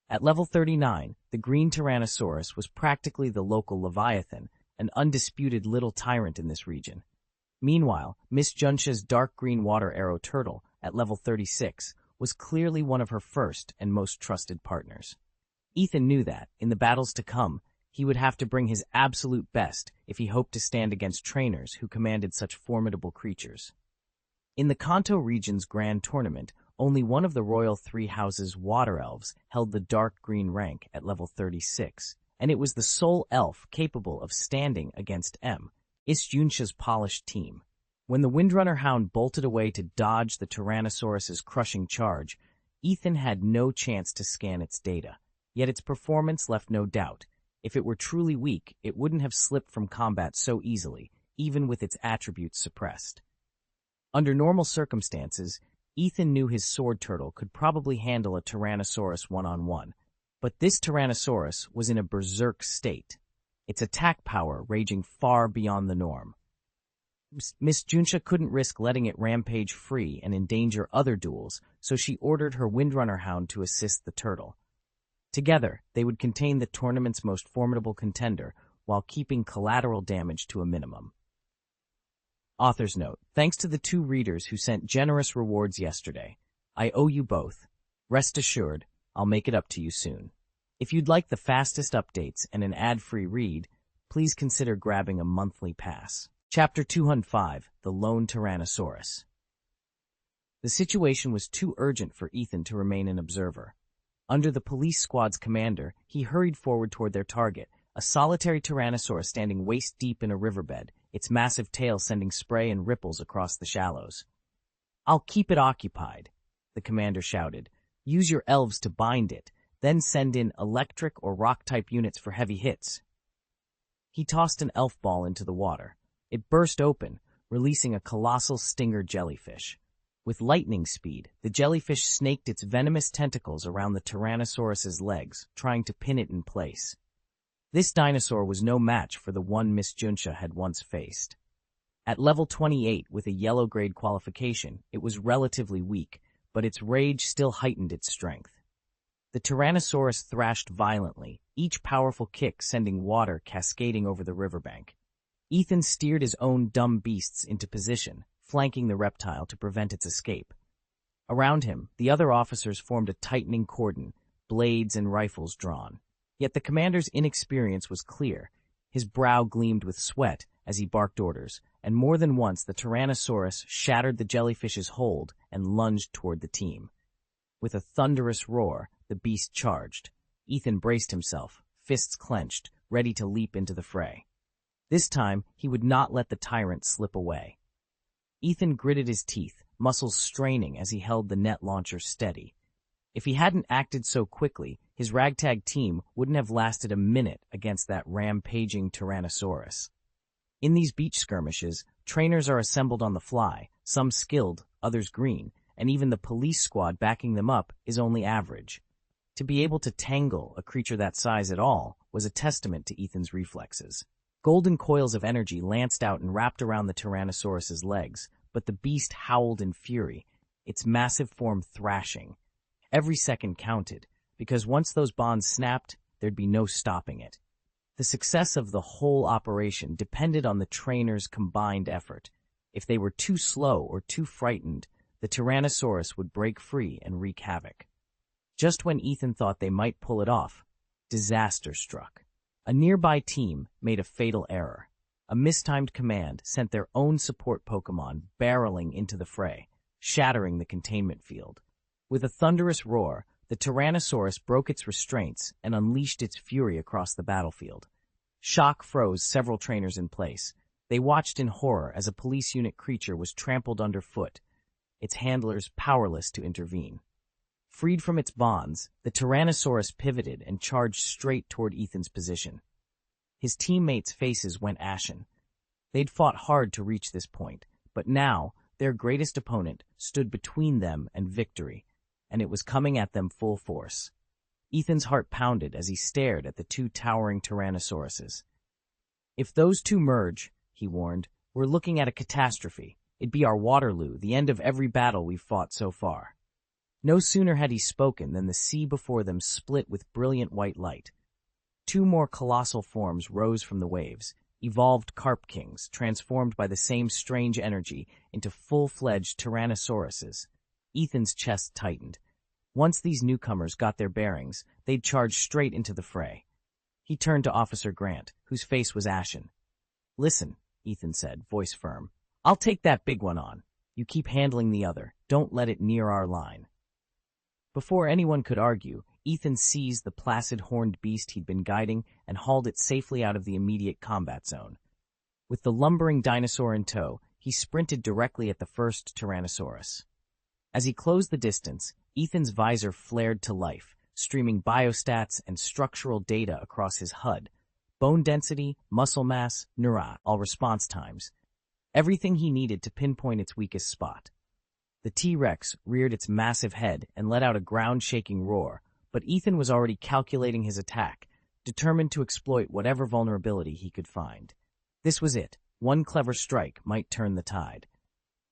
At level 39, the green Tyrannosaurus was practically the local Leviathan, an undisputed little tyrant in this region. Meanwhile, Miss Junsha's dark green water arrow turtle, at level 36, was clearly one of her first and most trusted partners. Ethan knew that, in the battles to come, he would have to bring his absolute best if he hoped to stand against trainers who commanded such formidable creatures. In the Kanto region's grand tournament, only one of the Royal Three Houses' water elves held the dark green rank at level 36, and it was the sole elf capable of standing against Miss Junsha's polished team. When the Windrunner Hound bolted away to dodge the Tyrannosaurus's crushing charge, Ethan had no chance to scan its data. Yet its performance left no doubt. If it were truly weak, it wouldn't have slipped from combat so easily, even with its attributes suppressed. Under normal circumstances, Ethan knew his sword turtle could probably handle a Tyrannosaurus one-on-one, but this Tyrannosaurus was in a berserk state, its attack power raging far beyond the norm. Miss Junsha couldn't risk letting it rampage free and endanger other duels, so she ordered her Windrunner Hound to assist the turtle. Together, they would contain the tournament's most formidable contender while keeping collateral damage to a minimum. Author's note: thanks to the 2 readers who sent generous rewards yesterday. I owe you both. Rest assured, I'll make it up to you soon. If you'd like the fastest updates and an ad-free read, please consider grabbing a monthly pass. Chapter 205, The Lone Tyrannosaurus. The situation was too urgent for Ethan to remain an observer. Under the police squad's commander, he hurried forward toward their target, a solitary tyrannosaurus standing waist-deep in a riverbed, its massive tail sending spray and ripples across the shallows. "I'll keep it occupied," the commander shouted. "Use your elves to bind it, then send in electric or rock-type units for heavy hits." He tossed an elf ball into the water. It burst open, releasing a colossal stinger jellyfish. With lightning speed, the jellyfish snaked its venomous tentacles around the Tyrannosaurus's legs, trying to pin it in place. This dinosaur was no match for the one Miss Junsha had once faced. At level 28 with a yellow grade qualification, it was relatively weak, but its rage still heightened its strength. The Tyrannosaurus thrashed violently, each powerful kick sending water cascading over the riverbank. Ethan steered his own dumb beasts into position, flanking the reptile to prevent its escape. Around him, the other officers formed a tightening cordon, blades and rifles drawn. Yet the commander's inexperience was clear. His brow gleamed with sweat as he barked orders, and more than once the Tyrannosaurus shattered the jellyfish's hold and lunged toward the team. With a thunderous roar, the beast charged. Ethan braced himself, fists clenched, ready to leap into the fray. This time, he would not let the tyrant slip away. Ethan gritted his teeth, muscles straining as he held the net launcher steady. If he hadn't acted so quickly, his ragtag team wouldn't have lasted a minute against that rampaging Tyrannosaurus. In these beach skirmishes, trainers are assembled on the fly, some skilled, others green, and even the police squad backing them up is only average. To be able to tangle a creature that size at all was a testament to Ethan's reflexes. Golden coils of energy lanced out and wrapped around the Tyrannosaurus's legs, but the beast howled in fury, its massive form thrashing. Every second counted, because once those bonds snapped, there'd be no stopping it. The success of the whole operation depended on the trainers' combined effort. If they were too slow or too frightened, the Tyrannosaurus would break free and wreak havoc. Just when Ethan thought they might pull it off, disaster struck. A nearby team made a fatal error. A mistimed command sent their own support Pokémon barreling into the fray, shattering the containment field. With a thunderous roar, the Tyrannosaurus broke its restraints and unleashed its fury across the battlefield. Shock froze several trainers in place. They watched in horror as a police unit creature was trampled underfoot, its handlers powerless to intervene. Freed from its bonds, the Tyrannosaurus pivoted and charged straight toward Ethan's position. His teammates' faces went ashen. They'd fought hard to reach this point, but now their greatest opponent stood between them and victory, and it was coming at them full force. Ethan's heart pounded as he stared at the two towering Tyrannosauruses. "If those two merge," he warned, "we're looking at a catastrophe. It'd be our Waterloo, the end of every battle we've fought so far." No sooner had he spoken than the sea before them split with brilliant white light. Two more colossal forms rose from the waves, evolved carp kings transformed by the same strange energy into full-fledged Tyrannosauruses. Ethan's chest tightened. Once these newcomers got their bearings, they'd charge straight into the fray. He turned to Officer Grant, whose face was ashen. "Listen," Ethan said, voice firm. "I'll take that big one on. You keep handling the other. Don't let it near our line." Before anyone could argue, Ethan seized the placid horned beast he'd been guiding and hauled it safely out of the immediate combat zone. With the lumbering dinosaur in tow, he sprinted directly at the first Tyrannosaurus. As he closed the distance, Ethan's visor flared to life, streaming biostats and structural data across his HUD. Bone density, muscle mass, all response times. Everything he needed to pinpoint its weakest spot. The T-Rex reared its massive head and let out a ground-shaking roar, but Ethan was already calculating his attack, determined to exploit whatever vulnerability he could find. This was it. One clever strike might turn the tide.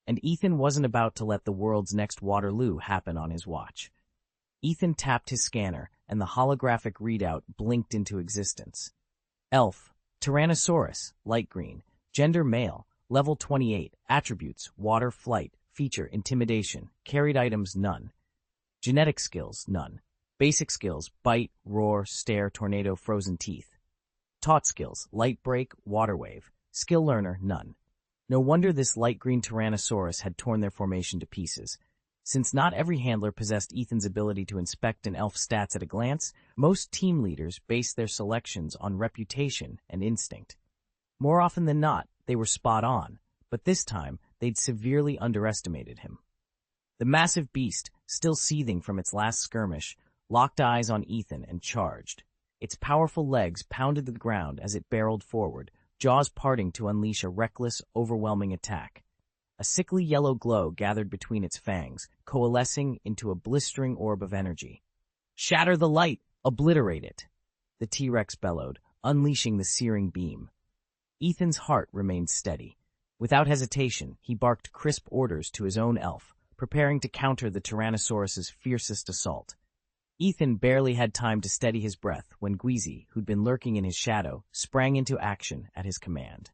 And Ethan wasn't about to let the world's next Waterloo happen on his watch. Ethan tapped his scanner, and the holographic readout blinked into existence. Elf, Tyrannosaurus, light green, gender male, level 28, attributes, water, flight, feature, intimidation, carried items, none. Genetic skills, none. Basic skills: bite, roar, stare, tornado, frozen teeth. Taught skills: light break, water wave. Skill learner: none. No wonder this light green Tyrannosaurus had torn their formation to pieces. Since not every handler possessed Ethan's ability to inspect an elf's stats at a glance, most team leaders based their selections on reputation and instinct. More often than not, they were spot on, but this time they'd severely underestimated him. The massive beast, still seething from its last skirmish, locked eyes on Ethan and charged. Its powerful legs pounded the ground as it barreled forward, jaws parting to unleash a reckless, overwhelming attack. A sickly yellow glow gathered between its fangs, coalescing into a blistering orb of energy. "Shatter the light! Obliterate it!" the T-Rex bellowed, unleashing the searing beam. Ethan's heart remained steady. Without hesitation, he barked crisp orders to his own elf, preparing to counter the Tyrannosaurus's fiercest assault. Ethan barely had time to steady his breath when Gweezy, who'd been lurking in his shadow, sprang into action at his command.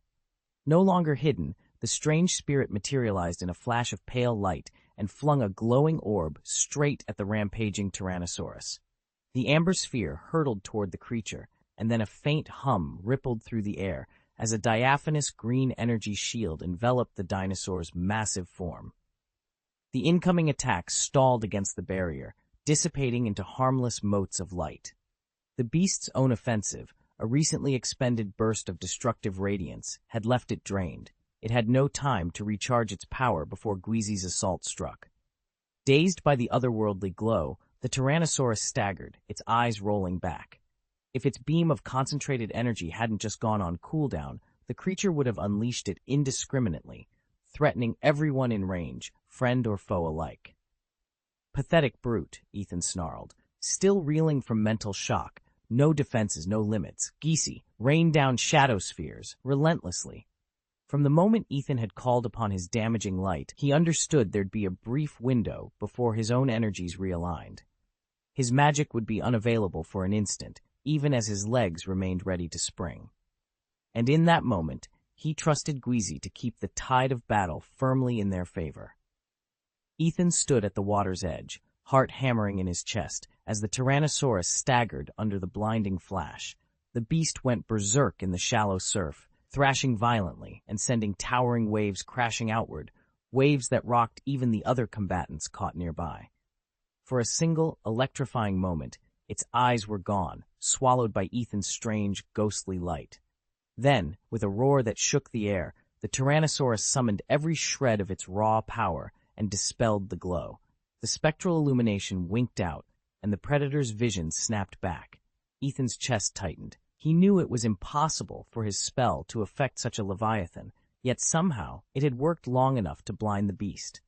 No longer hidden, the strange spirit materialized in a flash of pale light and flung a glowing orb straight at the rampaging Tyrannosaurus. The amber sphere hurtled toward the creature, and then a faint hum rippled through the air as a diaphanous green energy shield enveloped the dinosaur's massive form. The incoming attack stalled against the barrier, dissipating into harmless motes of light. The beast's own offensive, a recently expended burst of destructive radiance, had left it drained. It had no time to recharge its power before Gweezy's assault struck. Dazed by the otherworldly glow, the Tyrannosaurus staggered, its eyes rolling back. If its beam of concentrated energy hadn't just gone on cooldown, the creature would have unleashed it indiscriminately, threatening everyone in range, friend or foe alike. "Pathetic brute," Ethan snarled, still reeling from mental shock. No defenses, no limits. Geesey, rain down shadow spheres, relentlessly. From the moment Ethan had called upon his damaging light, he understood there'd be a brief window before his own energies realigned. His magic would be unavailable for an instant, even as his legs remained ready to spring. And in that moment, he trusted Gweezy to keep the tide of battle firmly in their favor. Ethan stood at the water's edge, heart hammering in his chest, as the Tyrannosaurus staggered under the blinding flash. The beast went berserk in the shallow surf, thrashing violently and sending towering waves crashing outward, waves that rocked even the other combatants caught nearby. For a single, electrifying moment, its eyes were gone, swallowed by Ethan's strange, ghostly light. Then, with a roar that shook the air, the Tyrannosaurus summoned every shred of its raw power and dispelled the glow. The spectral illumination winked out, and the predator's vision snapped back. Ethan's chest tightened. He knew it was impossible for his spell to affect such a leviathan, yet somehow it had worked long enough to blind the beast.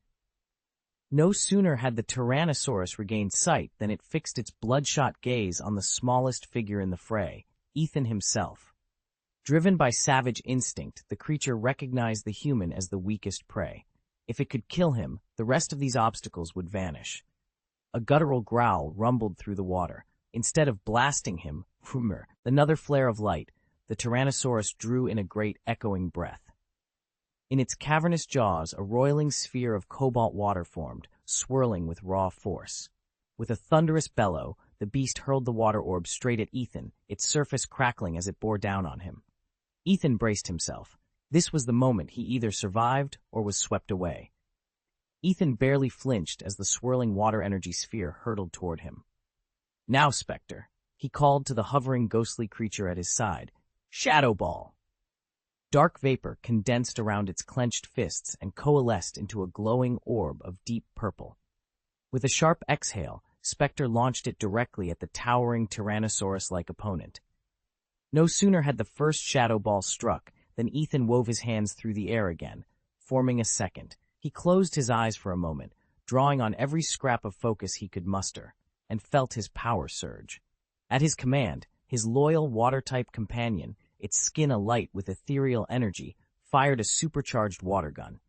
No sooner had the Tyrannosaurus regained sight than it fixed its bloodshot gaze on the smallest figure in the fray, Ethan himself. Driven by savage instinct, the creature recognized the human as the weakest prey. If it could kill him, the rest of these obstacles would vanish. A guttural growl rumbled through the water. Instead of blasting him, another flare of light, the Tyrannosaurus drew in a great echoing breath. In its cavernous jaws, a roiling sphere of cobalt water formed, swirling with raw force. With a thunderous bellow, the beast hurled the water orb straight at Ethan, its surface crackling as it bore down on him. Ethan braced himself. This was the moment he either survived or was swept away. Ethan barely flinched as the swirling water energy sphere hurtled toward him. "Now, Spectre," he called to the hovering ghostly creature at his side. "Shadow Ball!" Dark vapor condensed around its clenched fists and coalesced into a glowing orb of deep purple. With a sharp exhale, Spectre launched it directly at the towering Tyrannosaurus-like opponent. No sooner had the first Shadow Ball struck than Ethan wove his hands through the air again, forming a second. He closed his eyes for a moment, drawing on every scrap of focus he could muster, and felt his power surge. At his command, his loyal water-type companion, its skin alight with ethereal energy, fired a supercharged water gun.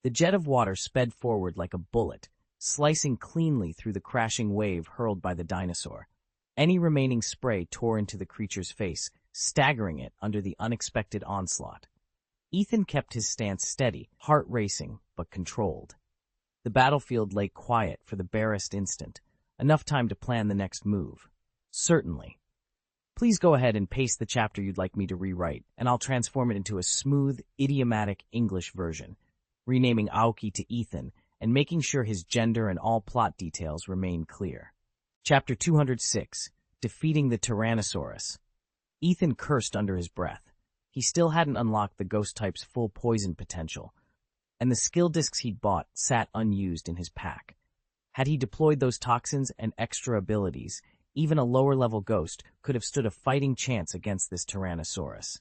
The jet of water sped forward like a bullet, slicing cleanly through the crashing wave hurled by the dinosaur. Any remaining spray tore into the creature's face, staggering it under the unexpected onslaught. Ethan kept his stance steady, heart racing, but controlled. The battlefield lay quiet for the barest instant. enough time to plan the next move. Certainly. Please go ahead and paste the chapter you'd like me to rewrite, and I'll transform it into a smooth, idiomatic English version, renaming Aoki to Ethan and making sure his gender and all plot details remain clear. Chapter 206, Defeating the Tyrannosaurus. Ethan cursed under his breath. He still hadn't unlocked the ghost type's full poison potential, and the skill discs he'd bought sat unused in his pack. Had he deployed those toxins and extra abilities, even a lower-level ghost could have stood a fighting chance against this Tyrannosaurus.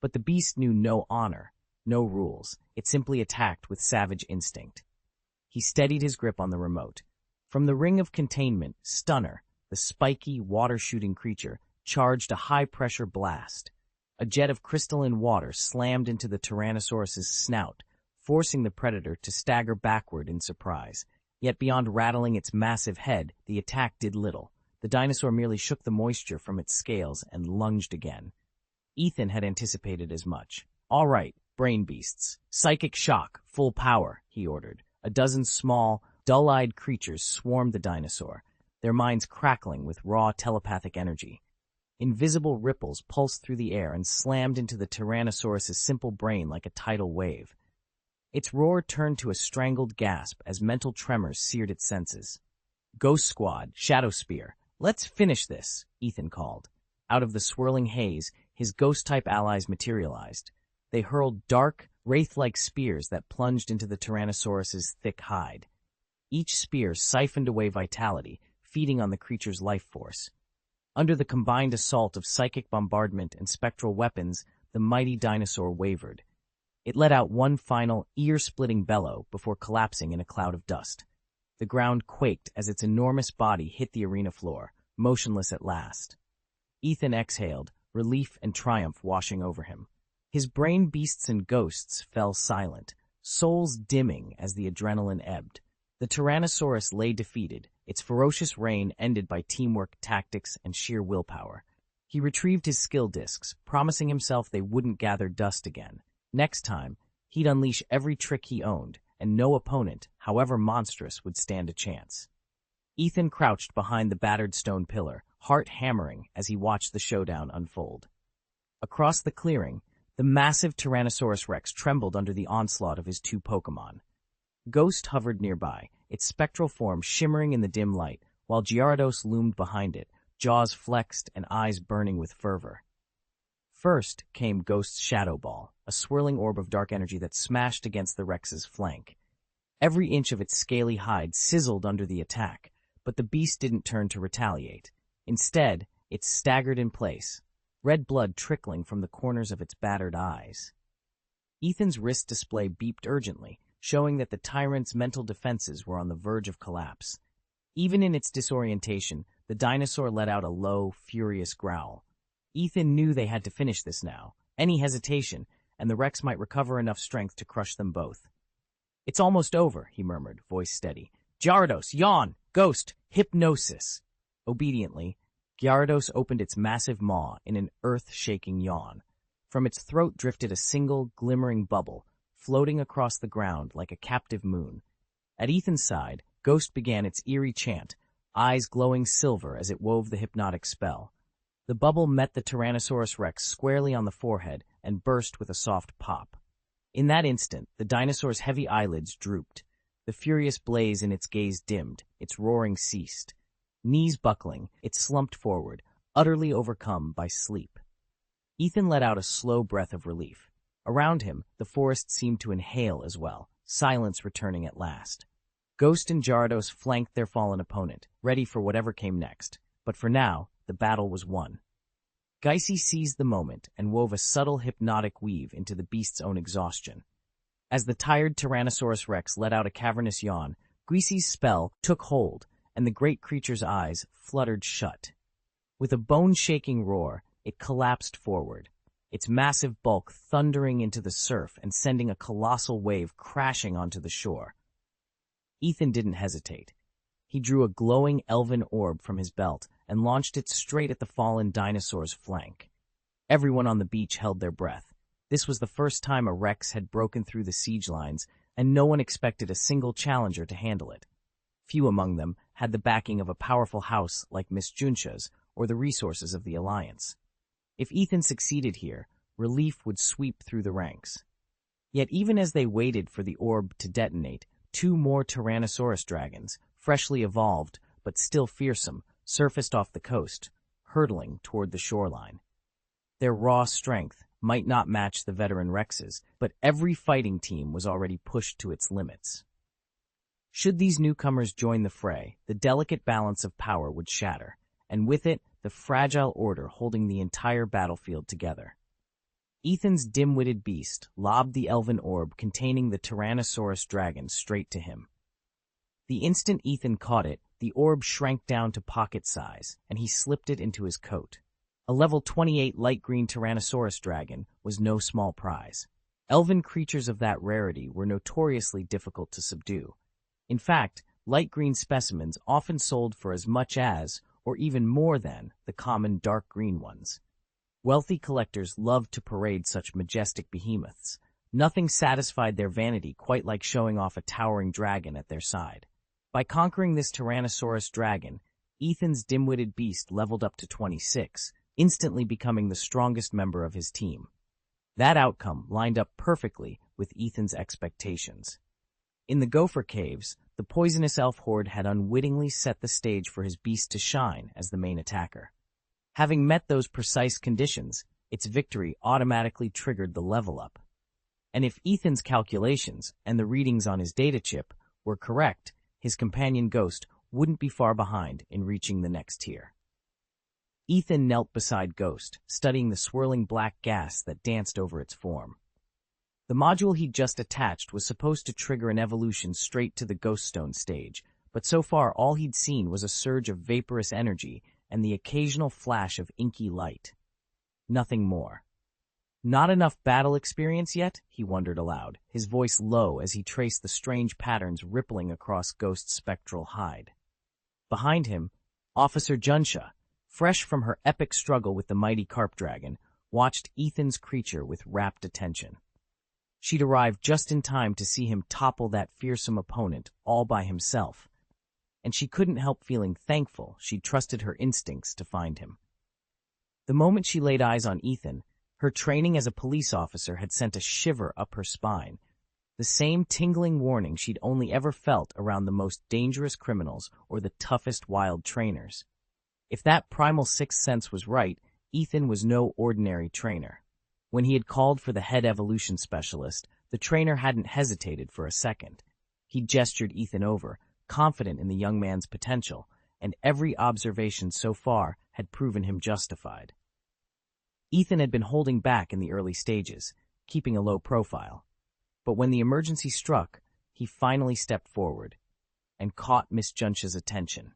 But the beast knew no honor, no rules. It simply attacked with savage instinct. He steadied his grip on the remote. From the ring of containment, Stunner, the spiky, water-shooting creature, charged a high-pressure blast. A jet of crystalline water slammed into the Tyrannosaurus's snout, forcing the predator to stagger backward in surprise. Yet beyond rattling its massive head, the attack did little. The dinosaur merely shook the moisture from its scales and lunged again. Ethan had anticipated as much. "All right, brain beasts. Psychic shock, full power," he ordered. A dozen small, dull-eyed creatures swarmed the dinosaur, their minds crackling with raw telepathic energy. Invisible ripples pulsed through the air and slammed into the Tyrannosaurus's simple brain like a tidal wave. Its roar turned to a strangled gasp as mental tremors seared its senses. "Ghost Squad, Shadow Spear, let's finish this," Ethan called. Out of the swirling haze, his ghost-type allies materialized. They hurled dark, wraith-like spears that plunged into the Tyrannosaurus's thick hide. Each spear siphoned away vitality, feeding on the creature's life force. Under the combined assault of psychic bombardment and spectral weapons, the mighty dinosaur wavered. It let out one final, ear-splitting bellow before collapsing in a cloud of dust. The ground quaked as its enormous body hit the arena floor, motionless at last. Ethan exhaled, relief and triumph washing over him. His brain beasts and ghosts fell silent, souls dimming as the adrenaline ebbed. The Tyrannosaurus lay defeated, its ferocious reign ended by teamwork, tactics, and sheer willpower. He retrieved his skill discs, promising himself they wouldn't gather dust again. Next time, he'd unleash every trick he owned, and no opponent, however monstrous, would stand a chance. Ethan crouched behind the battered stone pillar, heart hammering as he watched the showdown unfold. Across the clearing, the massive Tyrannosaurus Rex trembled under the onslaught of his two Pokémon. Ghost hovered nearby, its spectral form shimmering in the dim light, while Gyarados loomed behind it, jaws flexed and eyes burning with fervor. First came Ghost's Shadow Ball, a swirling orb of dark energy that smashed against the Rex's flank. Every inch of its scaly hide sizzled under the attack, but the beast didn't turn to retaliate. Instead, it staggered in place, red blood trickling from the corners of its battered eyes. Ethan's wrist display beeped urgently, showing that the tyrant's mental defenses were on the verge of collapse. Even in its disorientation, the dinosaur let out a low, furious growl. Ethan knew they had to finish this now. Any hesitation, and the Rex might recover enough strength to crush them both. "It's almost over," he murmured, voice steady. "Gyarados, yawn! Ghost, hypnosis!" Obediently, Gyarados opened its massive maw in an earth-shaking yawn. From its throat drifted a single, glimmering bubble, floating across the ground like a captive moon. At Ethan's side, Ghost began its eerie chant, eyes glowing silver as it wove the hypnotic spell. The bubble met the Tyrannosaurus Rex squarely on the forehead and burst with a soft pop. In that instant, the dinosaur's heavy eyelids drooped. The furious blaze in its gaze dimmed, its roaring ceased. Knees buckling, it slumped forward, utterly overcome by sleep. Ethan let out a slow breath of relief. Around him, the forest seemed to inhale as well, silence returning at last. Ghost and Gyarados flanked their fallen opponent, ready for whatever came next. But for now, the battle was won. Geisy seized the moment and wove a subtle hypnotic weave into the beast's own exhaustion. As the tired Tyrannosaurus Rex let out a cavernous yawn, Geisy's spell took hold, and the great creature's eyes fluttered shut. With a bone-shaking roar, it collapsed forward, its massive bulk thundering into the surf and sending a colossal wave crashing onto the shore. Ethan didn't hesitate. He drew a glowing elven orb from his belt and launched it straight at the fallen dinosaur's flank. Everyone on the beach held their breath. This was the first time a Rex had broken through the siege lines, and no one expected a single challenger to handle it. Few among them had the backing of a powerful house like Miss Junsha's or the resources of the Alliance. If Ethan succeeded here, relief would sweep through the ranks. Yet even as they waited for the orb to detonate, two more Tyrannosaurus dragons, freshly evolved but still fearsome, surfaced off the coast, hurtling toward the shoreline. Their raw strength might not match the veteran Rex's, but every fighting team was already pushed to its limits. Should these newcomers join the fray, the delicate balance of power would shatter, and with it, the fragile order holding the entire battlefield together. Ethan's dim-witted beast lobbed the elven orb containing the Tyrannosaurus dragon straight to him. The instant Ethan caught it, the orb shrank down to pocket size, and he slipped it into his coat. A level 28 light green Tyrannosaurus dragon was no small prize. Elven creatures of that rarity were notoriously difficult to subdue. In fact, light green specimens often sold for as much as, or even more than, the common dark green ones. Wealthy collectors loved to parade such majestic behemoths. Nothing satisfied their vanity quite like showing off a towering dragon at their side. By conquering this Tyrannosaurus dragon, Ethan's dim-witted beast leveled up to 26, instantly becoming the strongest member of his team. That outcome lined up perfectly with Ethan's expectations. In the Gopher Caves, the poisonous elf horde had unwittingly set the stage for his beast to shine as the main attacker. Having met those precise conditions, its victory automatically triggered the level up. And if Ethan's calculations and the readings on his data chip were correct, his companion Ghost wouldn't be far behind in reaching the next tier. Ethan knelt beside Ghost, studying the swirling black gas that danced over its form. The module he'd just attached was supposed to trigger an evolution straight to the Ghost Stone stage, but so far all he'd seen was a surge of vaporous energy and the occasional flash of inky light. Nothing more. Not enough battle experience yet? He wondered aloud, his voice low as he traced the strange patterns rippling across Ghost's spectral hide. Behind him, Officer Junsha, fresh from her epic struggle with the mighty carp dragon, watched Ethan's creature with rapt attention. She'd arrived just in time to see him topple that fearsome opponent all by himself, and she couldn't help feeling thankful she'd trusted her instincts to find him. The moment she laid eyes on Ethan, her training as a police officer had sent a shiver up her spine, the same tingling warning she'd only ever felt around the most dangerous criminals or the toughest wild trainers. If that primal sixth sense was right, Ethan was no ordinary trainer. When he had called for the head evolution specialist, the trainer hadn't hesitated for a second. He gestured Ethan over, confident in the young man's potential, and every observation so far had proven him justified. Ethan had been holding back in the early stages, keeping a low profile. But when the emergency struck, he finally stepped forward and caught Miss Junsha's attention.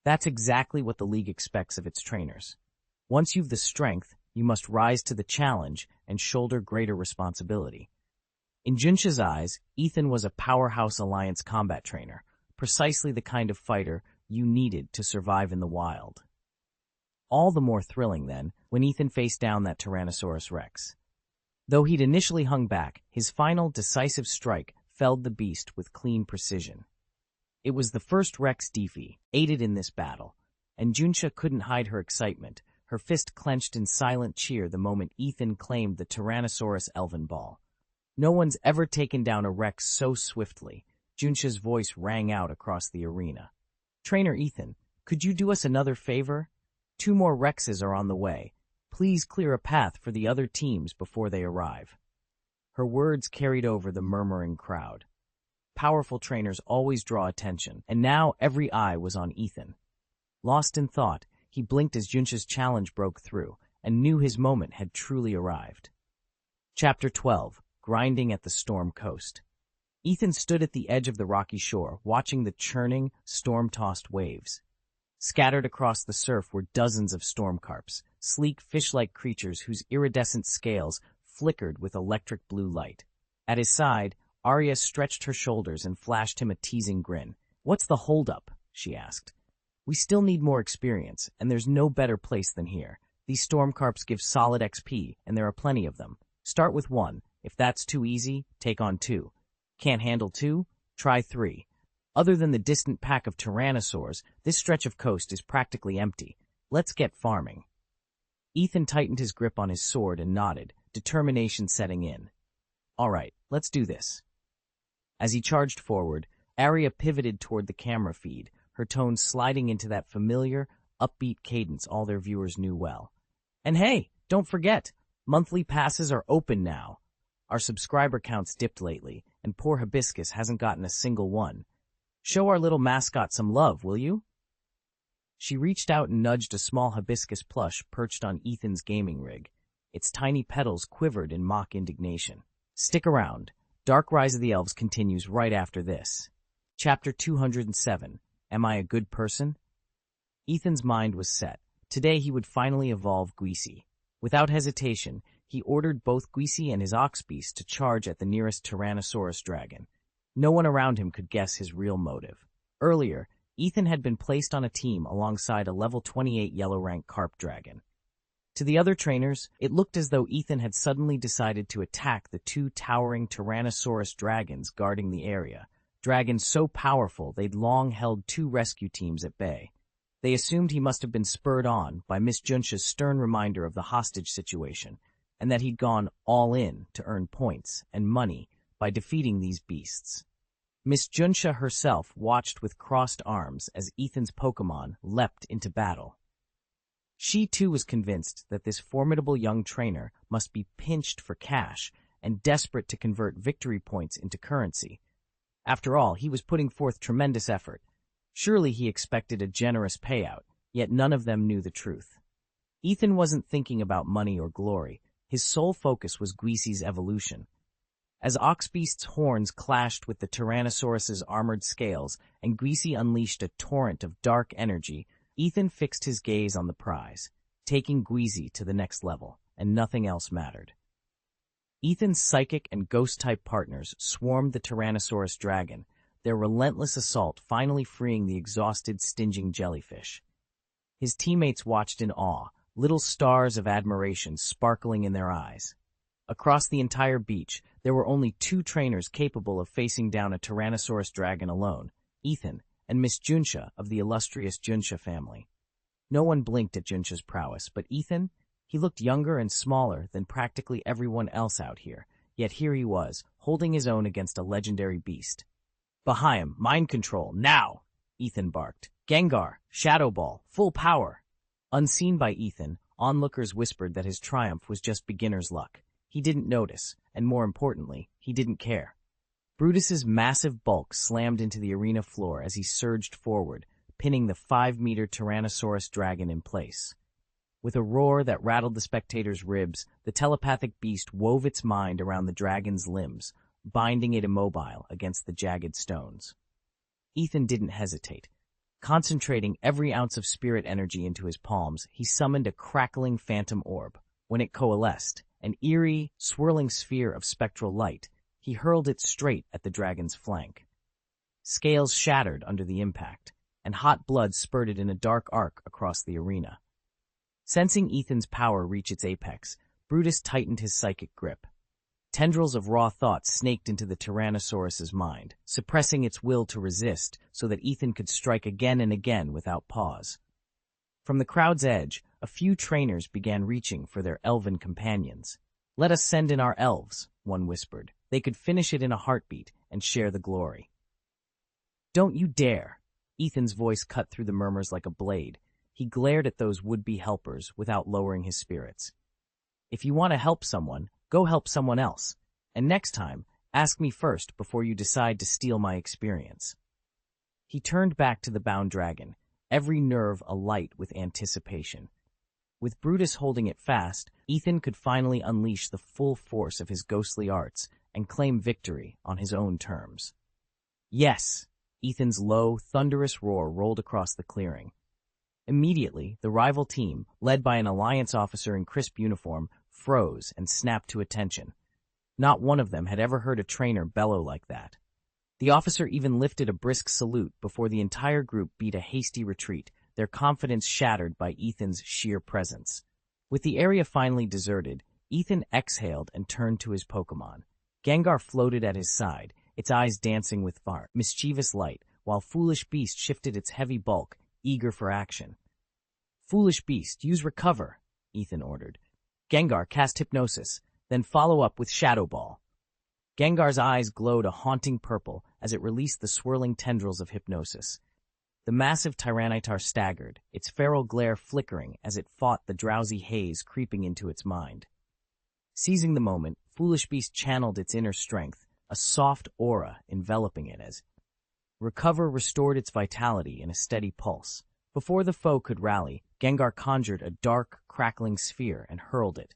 That's exactly what the League expects of its trainers. Once you've the strength, you must rise to the challenge and shoulder greater responsibility. In Junsha's eyes, Ethan was a powerhouse Alliance combat trainer, precisely the kind of fighter you needed to survive in the wild. All the more thrilling, then, when Ethan faced down that Tyrannosaurus Rex. Though he'd initially hung back, his final decisive strike felled the beast with clean precision. It was the first Rex defeat aided in this battle, and Junsha couldn't hide her excitement, her fist clenched in silent cheer the moment Ethan claimed the Tyrannosaurus elven ball. No one's ever taken down a Rex so swiftly. Junsha's voice rang out across the arena. Trainer Ethan, could you do us another favor? 2 more Rexes are on the way. Please clear a path for the other teams before they arrive. Her words carried over the murmuring crowd. Powerful trainers always draw attention, and now every eye was on Ethan. Lost in thought, he blinked as Junsha's challenge broke through, and knew his moment had truly arrived. Chapter 12. Grinding at the Storm Coast. Ethan stood at the edge of the rocky shore, watching the churning, storm-tossed waves. Scattered across the surf were dozens of storm carps, sleek fish-like creatures whose iridescent scales flickered with electric blue light. At his side, Arya stretched her shoulders and flashed him a teasing grin. "What's the holdup?" she asked. "We still need more experience, and there's no better place than here. These storm carps give solid XP, and there are plenty of them. Start with 1. If that's too easy, take on 2. Can't handle 2? Try 3. Other than the distant pack of tyrannosaurs, this stretch of coast is practically empty. Let's get farming. Ethan tightened his grip on his sword and nodded, determination setting in. All right, let's do this. As he charged forward, Arya pivoted toward the camera feed, her tones sliding into that familiar, upbeat cadence all their viewers knew well. And hey, don't forget, monthly passes are open now. Our subscriber count's dipped lately, and poor Hibiscus hasn't gotten a single one. Show our little mascot some love, will you? She reached out and nudged a small hibiscus plush perched on Ethan's gaming rig. Its tiny petals quivered in mock indignation. Stick around. Dark Rise of the Elves continues right after this. Chapter 207. Am I a good person? Ethan's mind was set. Today he would finally evolve Guisi. Without hesitation, he ordered both Guisi and his ox beast to charge at the nearest Tyrannosaurus dragon. No one around him could guess his real motive. Earlier, Ethan had been placed on a team alongside a level 28 yellow rank carp dragon. To the other trainers, it looked as though Ethan had suddenly decided to attack the two towering Tyrannosaurus dragons guarding the area, dragons so powerful they'd long held two rescue teams at bay. They assumed he must have been spurred on by Miss Junsha's stern reminder of the hostage situation, and that he'd gone all in to earn points and money by defeating these beasts. Miss Junsha herself watched with crossed arms as Ethan's Pokémon leapt into battle. She too was convinced that this formidable young trainer must be pinched for cash and desperate to convert victory points into currency. After all, he was putting forth tremendous effort. Surely he expected a generous payout, yet none of them knew the truth. Ethan wasn't thinking about money or glory. His sole focus was Guisi's evolution. As Oxbeast's horns clashed with the Tyrannosaurus's armored scales and Guisi unleashed a torrent of dark energy, Ethan fixed his gaze on the prize, taking Guisi to the next level, and nothing else mattered. Ethan's psychic and ghost-type partners swarmed the Tyrannosaurus dragon, their relentless assault finally freeing the exhausted, stinging jellyfish. His teammates watched in awe, little stars of admiration sparkling in their eyes. Across the entire beach, there were only two trainers capable of facing down a Tyrannosaurus dragon alone, Ethan and Miss Junsha of the illustrious Junsha family. No one blinked at Junsha's prowess, but Ethan, he looked younger and smaller than practically everyone else out here, yet here he was, holding his own against a legendary beast. Bahiam, mind control, now! Ethan barked. Gengar, Shadow Ball, full power! Unseen by Ethan, onlookers whispered that his triumph was just beginner's luck. He didn't notice, and more importantly, he didn't care. Brutus's massive bulk slammed into the arena floor as he surged forward, pinning the 5-meter Tyrannosaurus dragon in place. With a roar that rattled the spectators' ribs, the telepathic beast wove its mind around the dragon's limbs, binding it immobile against the jagged stones. Ethan didn't hesitate. Concentrating every ounce of spirit energy into his palms, he summoned a crackling phantom orb. When it coalesced, an eerie, swirling sphere of spectral light, he hurled it straight at the dragon's flank. Scales shattered under the impact, and hot blood spurted in a dark arc across the arena. Sensing Ethan's power reach its apex, Brutus tightened his psychic grip. Tendrils of raw thought snaked into the Tyrannosaurus's mind, suppressing its will to resist so that Ethan could strike again and again without pause. From the crowd's edge, a few trainers began reaching for their elven companions. "Let us send in our elves," one whispered. They could finish it in a heartbeat and share the glory. "Don't you dare!" Ethan's voice cut through the murmurs like a blade. He glared at those would-be helpers without lowering his spirits. "If you want to help someone, go help someone else. And next time, ask me first before you decide to steal my experience." He turned back to the bound dragon, every nerve alight with anticipation. With Brutus holding it fast, Ethan could finally unleash the full force of his ghostly arts and claim victory on his own terms. "Yes!" Ethan's low, thunderous roar rolled across the clearing. Immediately, the rival team, led by an alliance officer in crisp uniform, froze and snapped to attention. Not one of them had ever heard a trainer bellow like that. The officer even lifted a brisk salute before the entire group beat a hasty retreat, their confidence shattered by Ethan's sheer presence. With the area finally deserted, Ethan exhaled and turned to his Pokémon. Gengar floated at his side, its eyes dancing with mischievous light, while Foolish Beast shifted its heavy bulk, eager for action. "Foolish Beast, use Recover," Ethan ordered. "Gengar, cast Hypnosis, then follow up with Shadow Ball." Gengar's eyes glowed a haunting purple as it released the swirling tendrils of Hypnosis. The massive Tyranitar staggered, its feral glare flickering as it fought the drowsy haze creeping into its mind. Seizing the moment, Foolish Beast channeled its inner strength, a soft aura enveloping it as Recover restored its vitality in a steady pulse. Before the foe could rally, Gengar conjured a dark, crackling sphere and hurled it.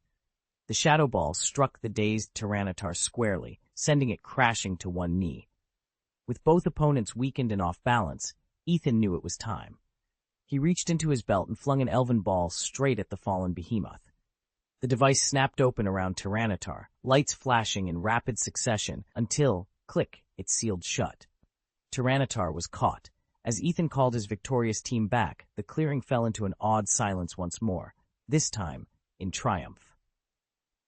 The Shadow Ball struck the dazed Tyranitar squarely, sending it crashing to one knee. With both opponents weakened and off balance, Ethan knew it was time. He reached into his belt and flung an Elven Ball straight at the fallen behemoth. The device snapped open around Tyranitar, lights flashing in rapid succession until, click, it sealed shut. Tyranitar was caught. As Ethan called his victorious team back, the clearing fell into an awed silence once more, this time in triumph.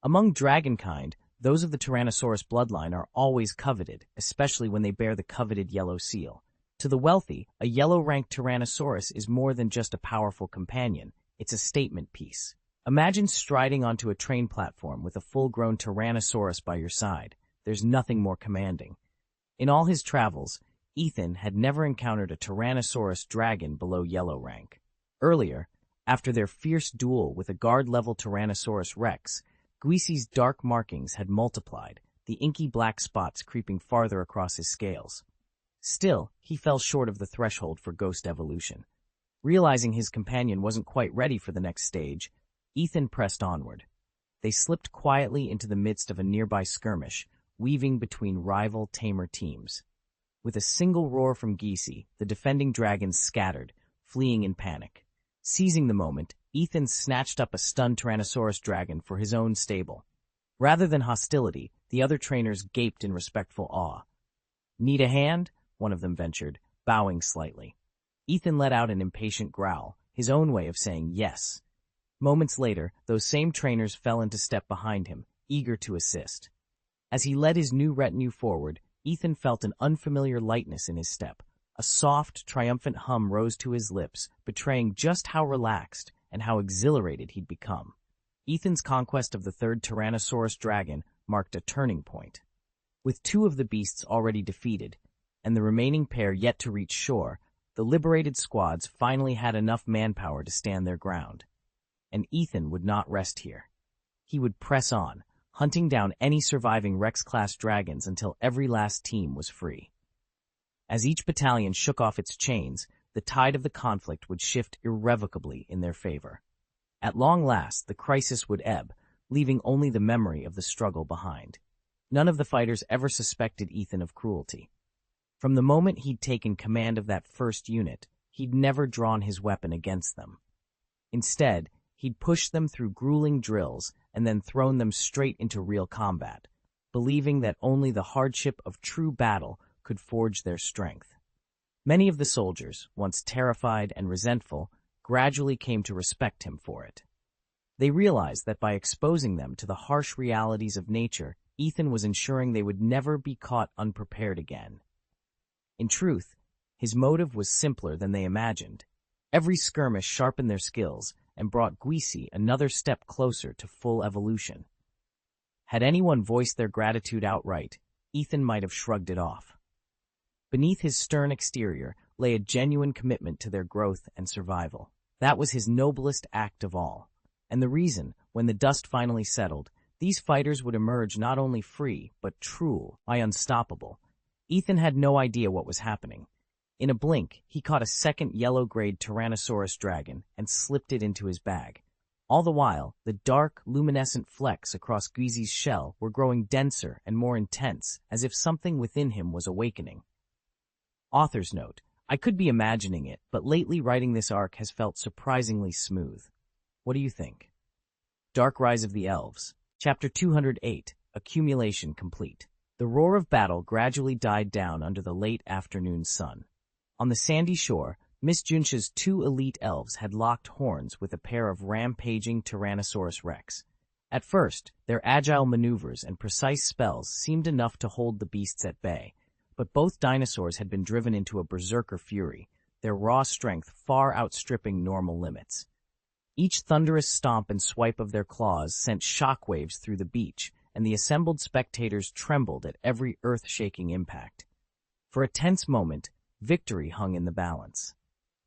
Among dragonkind, those of the Tyrannosaurus bloodline are always coveted, especially when they bear the coveted yellow seal. To the wealthy, a yellow-ranked Tyrannosaurus is more than just a powerful companion, it's a statement piece. Imagine striding onto a train platform with a full-grown Tyrannosaurus by your side. There's nothing more commanding. In all his travels, Ethan had never encountered a Tyrannosaurus dragon below yellow rank. Earlier, after their fierce duel with a guard-level Tyrannosaurus Rex, Guisi's dark markings had multiplied, the inky black spots creeping farther across his scales. Still, he fell short of the threshold for ghost evolution. Realizing his companion wasn't quite ready for the next stage, Ethan pressed onward. They slipped quietly into the midst of a nearby skirmish, weaving between rival tamer teams. With a single roar from Guisi, the defending dragons scattered, fleeing in panic. Seizing the moment, Ethan snatched up a stunned Tyrannosaurus dragon for his own stable. Rather than hostility, the other trainers gaped in respectful awe. "Need a hand?" one of them ventured, bowing slightly. Ethan let out an impatient growl, his own way of saying yes. Moments later, those same trainers fell into step behind him, eager to assist. As he led his new retinue forward, Ethan felt an unfamiliar lightness in his step. A soft, triumphant hum rose to his lips, betraying just how relaxed and how exhilarated he'd become. Ethan's conquest of the third Tyrannosaurus dragon marked a turning point. With two of the beasts already defeated, and the remaining pair yet to reach shore, the liberated squads finally had enough manpower to stand their ground. And Ethan would not rest here. He would press on, hunting down any surviving Rex-class dragons until every last team was free. As each battalion shook off its chains, the tide of the conflict would shift irrevocably in their favor. At long last, the crisis would ebb, leaving only the memory of the struggle behind. None of the fighters ever suspected Ethan of cruelty. From the moment he'd taken command of that first unit, he'd never drawn his weapon against them. Instead, he'd pushed them through grueling drills and then thrown them straight into real combat, believing that only the hardship of true battle could forge their strength. Many of the soldiers, once terrified and resentful, gradually came to respect him for it. They realized that by exposing them to the harsh realities of nature, Ethan was ensuring they would never be caught unprepared again. In truth, his motive was simpler than they imagined. Every skirmish sharpened their skills and brought Guisi another step closer to full evolution. Had anyone voiced their gratitude outright, Ethan might have shrugged it off. Beneath his stern exterior lay a genuine commitment to their growth and survival. That was his noblest act of all. And the reason, when the dust finally settled, these fighters would emerge not only free, but true, unstoppable. Ethan had no idea what was happening. In a blink, he caught a second yellow-grade Tyrannosaurus dragon and slipped it into his bag. All the while, the dark, luminescent flecks across Guisi's shell were growing denser and more intense, as if something within him was awakening. Author's note: I could be imagining it, but lately writing this arc has felt surprisingly smooth. What do you think? Dark Rise of the Elves. Chapter 208, Accumulation Complete. The roar of battle gradually died down under the late afternoon sun. On the sandy shore, Miss Junsha's two elite elves had locked horns with a pair of rampaging Tyrannosaurus Rex. At first, their agile maneuvers and precise spells seemed enough to hold the beasts at bay, but both dinosaurs had been driven into a berserker fury, their raw strength far outstripping normal limits. Each thunderous stomp and swipe of their claws sent shockwaves through the beach, and the assembled spectators trembled at every earth-shaking impact. For a tense moment, victory hung in the balance.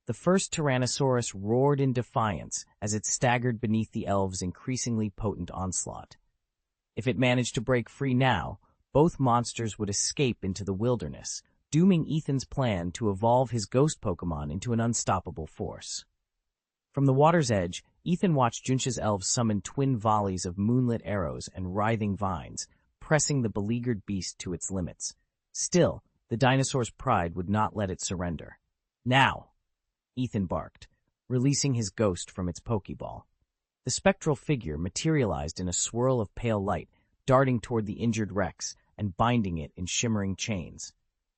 The first Tyrannosaurus roared in defiance as it staggered beneath the elves' increasingly potent onslaught. If it managed to break free now, both monsters would escape into the wilderness, dooming Ethan's plan to evolve his ghost Pokémon into an unstoppable force. From the water's edge, Ethan watched Junsh's elves summon twin volleys of moonlit arrows and writhing vines, pressing the beleaguered beast to its limits. Still, the dinosaur's pride would not let it surrender. Now! Ethan barked, releasing his ghost from its Pokeball. The spectral figure materialized in a swirl of pale light, darting toward the injured Rex and binding it in shimmering chains.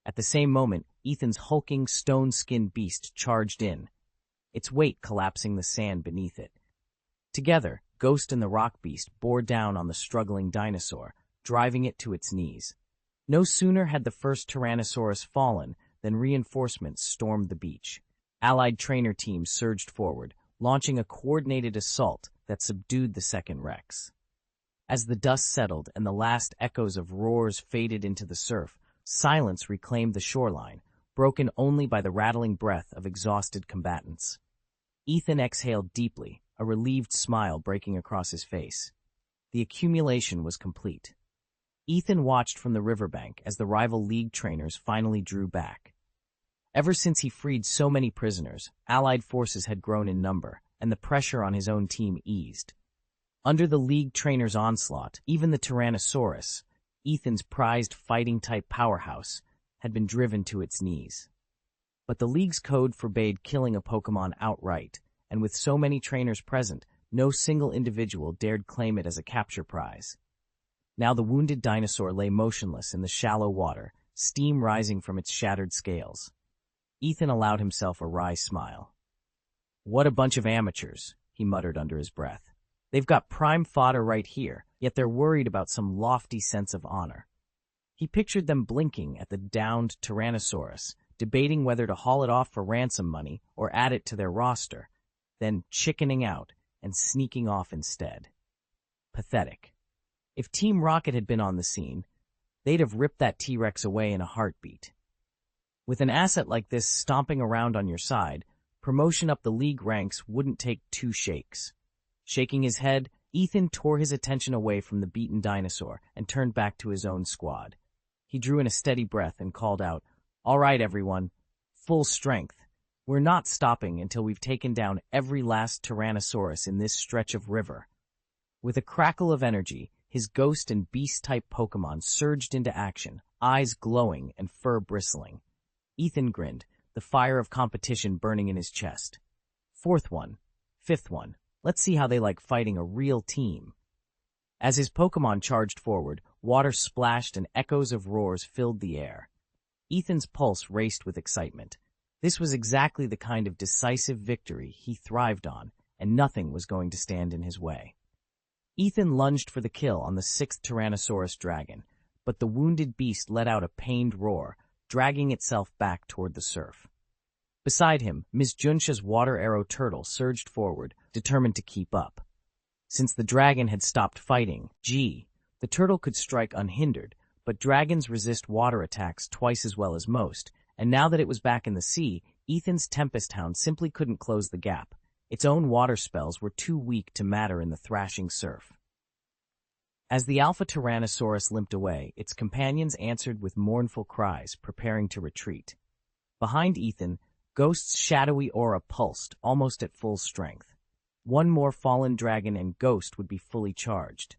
At the same moment, Ethan's hulking, stone-skinned beast charged in, its weight collapsing the sand beneath it. Together, Ghost and the rock beast bore down on the struggling dinosaur, driving it to its knees. No sooner had the first Tyrannosaurus fallen than reinforcements stormed the beach. Allied trainer teams surged forward, launching a coordinated assault that subdued the second Rex. As the dust settled and the last echoes of roars faded into the surf, silence reclaimed the shoreline, broken only by the rattling breath of exhausted combatants. Ethan exhaled deeply, a relieved smile breaking across his face. The accumulation was complete. Ethan watched from the riverbank as the rival league trainers finally drew back. Ever since he freed so many prisoners, Allied forces had grown in number, and the pressure on his own team eased. Under the league trainers' onslaught, even the Tyrannosaurus, Ethan's prized fighting-type powerhouse, had been driven to its knees. But the league's code forbade killing a Pokémon outright, and with so many trainers present, no single individual dared claim it as a capture prize. Now the wounded dinosaur lay motionless in the shallow water, steam rising from its shattered scales. Ethan allowed himself a wry smile. "What a bunch of amateurs," he muttered under his breath. "They've got prime fodder right here, yet they're worried about some lofty sense of honor." He pictured them blinking at the downed Tyrannosaurus, debating whether to haul it off for ransom money or add it to their roster, then chickening out and sneaking off instead. Pathetic. If Team Rocket had been on the scene, they'd have ripped that T-Rex away in a heartbeat. With an asset like this stomping around on your side, promotion up the league ranks wouldn't take 2 shakes. Shaking his head, Ethan tore his attention away from the beaten dinosaur and turned back to his own squad. He drew in a steady breath and called out, "All right, everyone. Full strength. We're not stopping until we've taken down every last Tyrannosaurus in this stretch of river." With a crackle of energy, his ghost and beast-type Pokémon surged into action, eyes glowing and fur bristling. Ethan grinned, the fire of competition burning in his chest. "Fourth one. Fifth one. Let's see how they like fighting a real team." As his Pokémon charged forward, water splashed and echoes of roars filled the air. Ethan's pulse raced with excitement. This was exactly the kind of decisive victory he thrived on, and nothing was going to stand in his way. Ethan lunged for the kill on the 6th Tyrannosaurus dragon, but the wounded beast let out a pained roar, dragging itself back toward the surf. Beside him, Miss Junsha's water arrow turtle surged forward, determined to keep up. Since the dragon had stopped fighting, the turtle could strike unhindered, but dragons resist water attacks twice as well as most, and now that it was back in the sea, Ethan's Tempest Hound simply couldn't close the gap. Its own water spells were too weak to matter in the thrashing surf. As the Alpha Tyrannosaurus limped away, its companions answered with mournful cries, preparing to retreat. Behind Ethan, Ghost's shadowy aura pulsed, almost at full strength. One more fallen dragon and Ghost would be fully charged.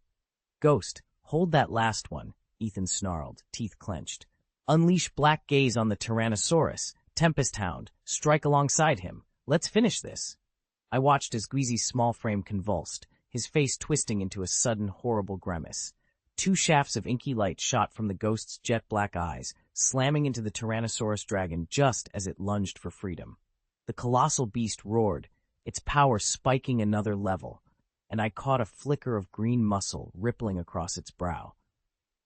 "Ghost, hold that last one," Ethan snarled, teeth clenched. "Unleash Black Gaze on the Tyrannosaurus. Tempest Hound, strike alongside him. Let's finish this." I watched as Guizi's small frame convulsed, his face twisting into a sudden, horrible grimace. 2 shafts of inky light shot from the Ghost's jet-black eyes, slamming into the Tyrannosaurus dragon just as it lunged for freedom. The colossal beast roared, its power spiking another level, and I caught a flicker of green muscle rippling across its brow.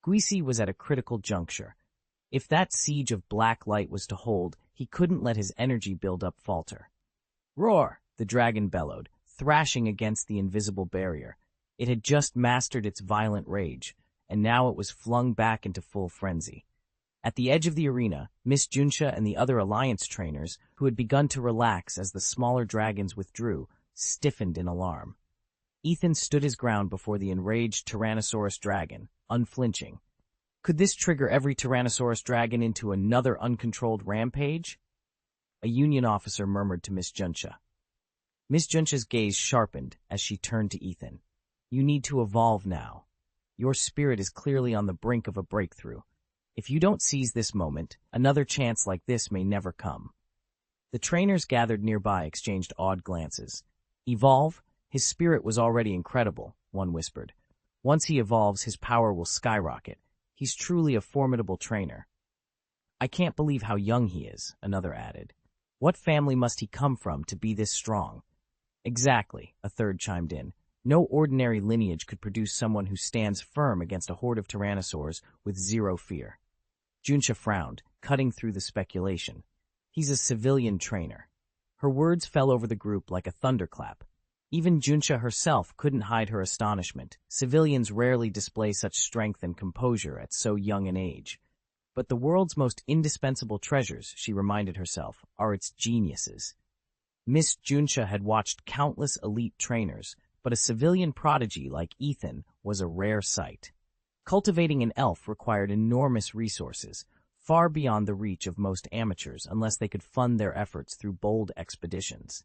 Guizi was at a critical juncture. If that siege of black light was to hold, he couldn't let his energy build-up falter. Roar! The dragon bellowed, thrashing against the invisible barrier. It had just mastered its violent rage, and now it was flung back into full frenzy. At the edge of the arena, Miss Junsha and the other Alliance trainers, who had begun to relax as the smaller dragons withdrew, stiffened in alarm. Ethan stood his ground before the enraged Tyrannosaurus dragon, unflinching. Could this trigger every Tyrannosaurus dragon into another uncontrolled rampage? A Union officer murmured to Miss Junsha. Miss Junsha's gaze sharpened as she turned to Ethan. You need to evolve now. Your spirit is clearly on the brink of a breakthrough. If you don't seize this moment, another chance like this may never come. The trainers gathered nearby exchanged awed glances. Evolve? His spirit was already incredible, one whispered. Once he evolves, his power will skyrocket. He's truly a formidable trainer. I can't believe how young he is, another added. What family must he come from to be this strong? Exactly, a third chimed in. No ordinary lineage could produce someone who stands firm against a horde of tyrannosaurs with zero fear. Junsha frowned, cutting through the speculation. He's a civilian trainer. Her words fell over the group like a thunderclap. Even Junsha herself couldn't hide her astonishment. Civilians rarely display such strength and composure at so young an age. But the world's most indispensable treasures, she reminded herself, are its geniuses. Miss Junsha had watched countless elite trainers, but a civilian prodigy like Ethan was a rare sight. Cultivating an elf required enormous resources, far beyond the reach of most amateurs unless they could fund their efforts through bold expeditions.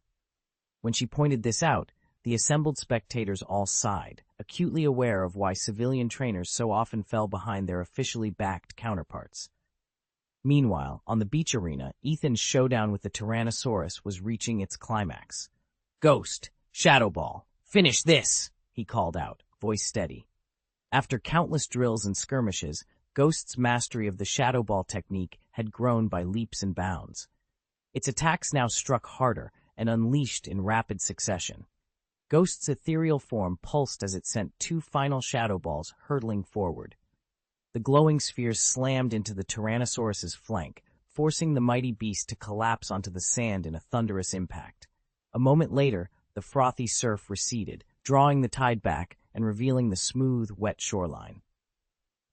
When she pointed this out, the assembled spectators all sighed, acutely aware of why civilian trainers so often fell behind their officially backed counterparts. Meanwhile, on the beach arena, Ethan's showdown with the Tyrannosaurus was reaching its climax. Ghost! Shadow Ball! Finish this! He called out, voice steady. After countless drills and skirmishes, Ghost's mastery of the Shadow Ball technique had grown by leaps and bounds. Its attacks now struck harder and unleashed in rapid succession. Ghost's ethereal form pulsed as it sent two final Shadow Balls hurtling forward. The glowing spheres slammed into the Tyrannosaurus's flank, forcing the mighty beast to collapse onto the sand in a thunderous impact. A moment later, the frothy surf receded, drawing the tide back and revealing the smooth, wet shoreline.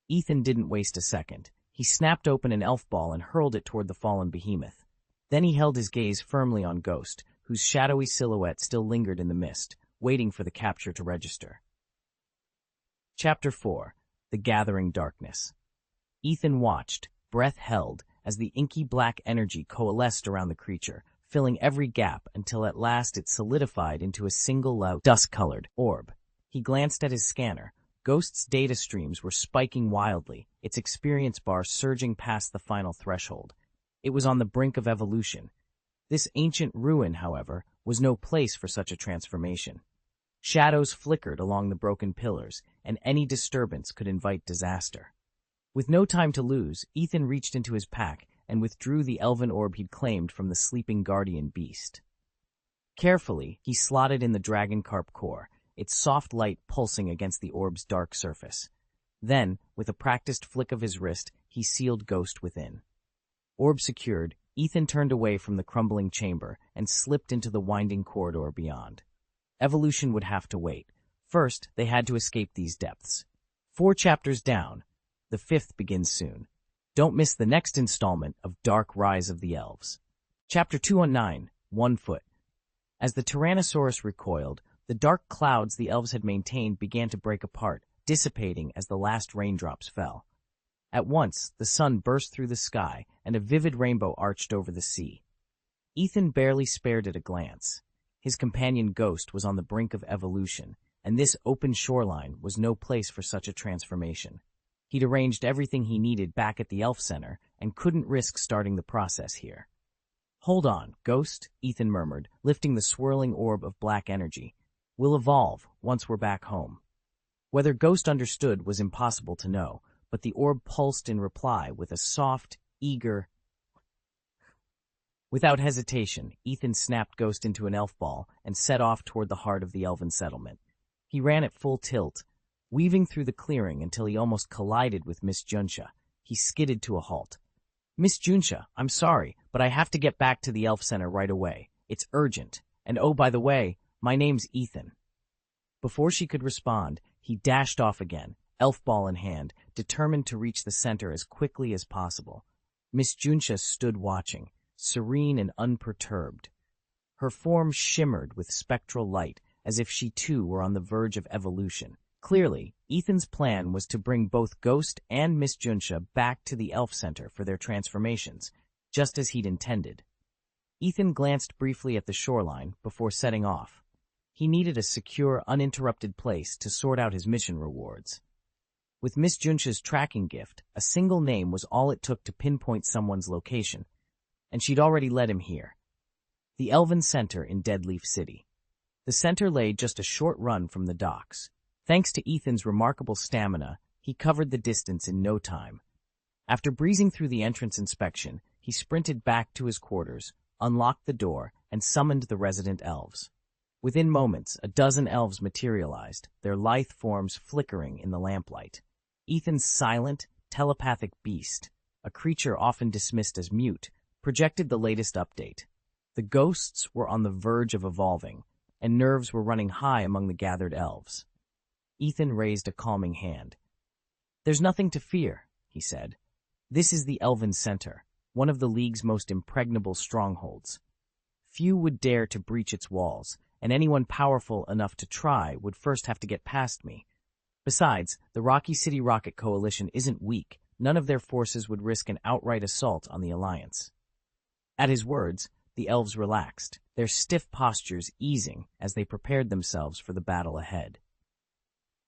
Ethan didn't waste a second. He snapped open an elf ball and hurled it toward the fallen behemoth. Then he held his gaze firmly on Ghost, whose shadowy silhouette still lingered in the mist, waiting for the capture to register. Chapter 4. The Gathering Darkness. Ethan watched, breath held, as the inky black energy coalesced around the creature, filling every gap until at last it solidified into a single loud, dusk-colored orb. He glanced at his scanner. Ghost's data streams were spiking wildly, its experience bar surging past the final threshold. It was on the brink of evolution. This ancient ruin, however, was no place for such a transformation. Shadows flickered along the broken pillars, and any disturbance could invite disaster. With no time to lose, Ethan reached into his pack and withdrew the elven orb he'd claimed from the sleeping guardian beast. Carefully, he slotted in the dragon carp core, its soft light pulsing against the orb's dark surface. Then, with a practiced flick of his wrist, he sealed Ghost within. Orb secured, Ethan turned away from the crumbling chamber and slipped into the winding corridor beyond. Evolution would have to wait. First, they had to escape these depths. 4 chapters down. The 5th begins soon. Don't miss the next installment of Dark Rise of the Elves. Chapter 219, 1 Foot. As the Tyrannosaurus recoiled, the dark clouds the elves had maintained began to break apart, dissipating as the last raindrops fell. At once, the sun burst through the sky, and a vivid rainbow arched over the sea. Ethan barely spared it a glance. His companion Ghost was on the brink of evolution, and this open shoreline was no place for such a transformation. He'd arranged everything he needed back at the Elf Center, and couldn't risk starting the process here. Hold on, Ghost, Ethan murmured, lifting the swirling orb of black energy. We'll evolve once we're back home. Whether Ghost understood was impossible to know, but the orb pulsed in reply with a soft, eager... Without hesitation, Ethan snapped Ghost into an elf ball and set off toward the heart of the elven settlement. He ran at full tilt, weaving through the clearing until he almost collided with Miss Junsha. He skidded to a halt. Miss Junsha, I'm sorry, but I have to get back to the Elf Center right away. It's urgent. And oh, by the way, my name's Ethan. Before she could respond, he dashed off again, elf ball in hand, determined to reach the center as quickly as possible. Miss Junsha stood watching, serene and unperturbed. Her form shimmered with spectral light, as if she too were on the verge of evolution. Clearly, Ethan's plan was to bring both Ghost and Miss Junsha back to the Elf Center for their transformations, just as he'd intended. Ethan glanced briefly at the shoreline before setting off. He needed a secure, uninterrupted place to sort out his mission rewards. With Miss Junsha's tracking gift, a single name was all it took to pinpoint someone's location, and she'd already led him here. The Elven Center in Deadleaf City. The center lay just a short run from the docks. Thanks to Ethan's remarkable stamina, he covered the distance in no time. After breezing through the entrance inspection, he sprinted back to his quarters, unlocked the door, and summoned the resident elves. Within moments, a dozen elves materialized, their lithe forms flickering in the lamplight. Ethan's silent, telepathic beast, a creature often dismissed as mute, projected the latest update. The ghosts were on the verge of evolving, and nerves were running high among the gathered elves. Ethan raised a calming hand. "There's nothing to fear," he said. "This is the Elven Center, one of the League's most impregnable strongholds. Few would dare to breach its walls, and anyone powerful enough to try would first have to get past me. Besides, the Rocky City Rocket Coalition isn't weak. None of their forces would risk an outright assault on the Alliance." At his words, the elves relaxed, their stiff postures easing as they prepared themselves for the battle ahead.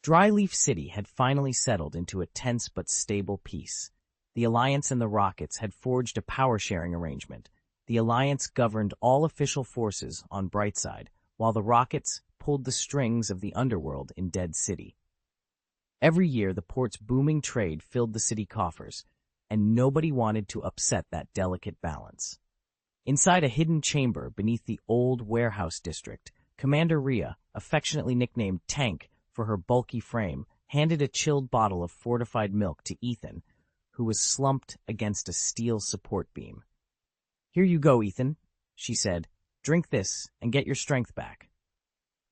Dryleaf City had finally settled into a tense but stable peace. The Alliance and the Rockets had forged a power-sharing arrangement. The Alliance governed all official forces on Brightside, while the Rockets pulled the strings of the underworld in Dead City. Every year, the port's booming trade filled the city coffers, and nobody wanted to upset that delicate balance. Inside a hidden chamber beneath the old warehouse district, Commander Rhea, affectionately nicknamed Tank for her bulky frame, handed a chilled bottle of fortified milk to Ethan, who was slumped against a steel support beam. "Here you go, Ethan," she said. "Drink this and get your strength back."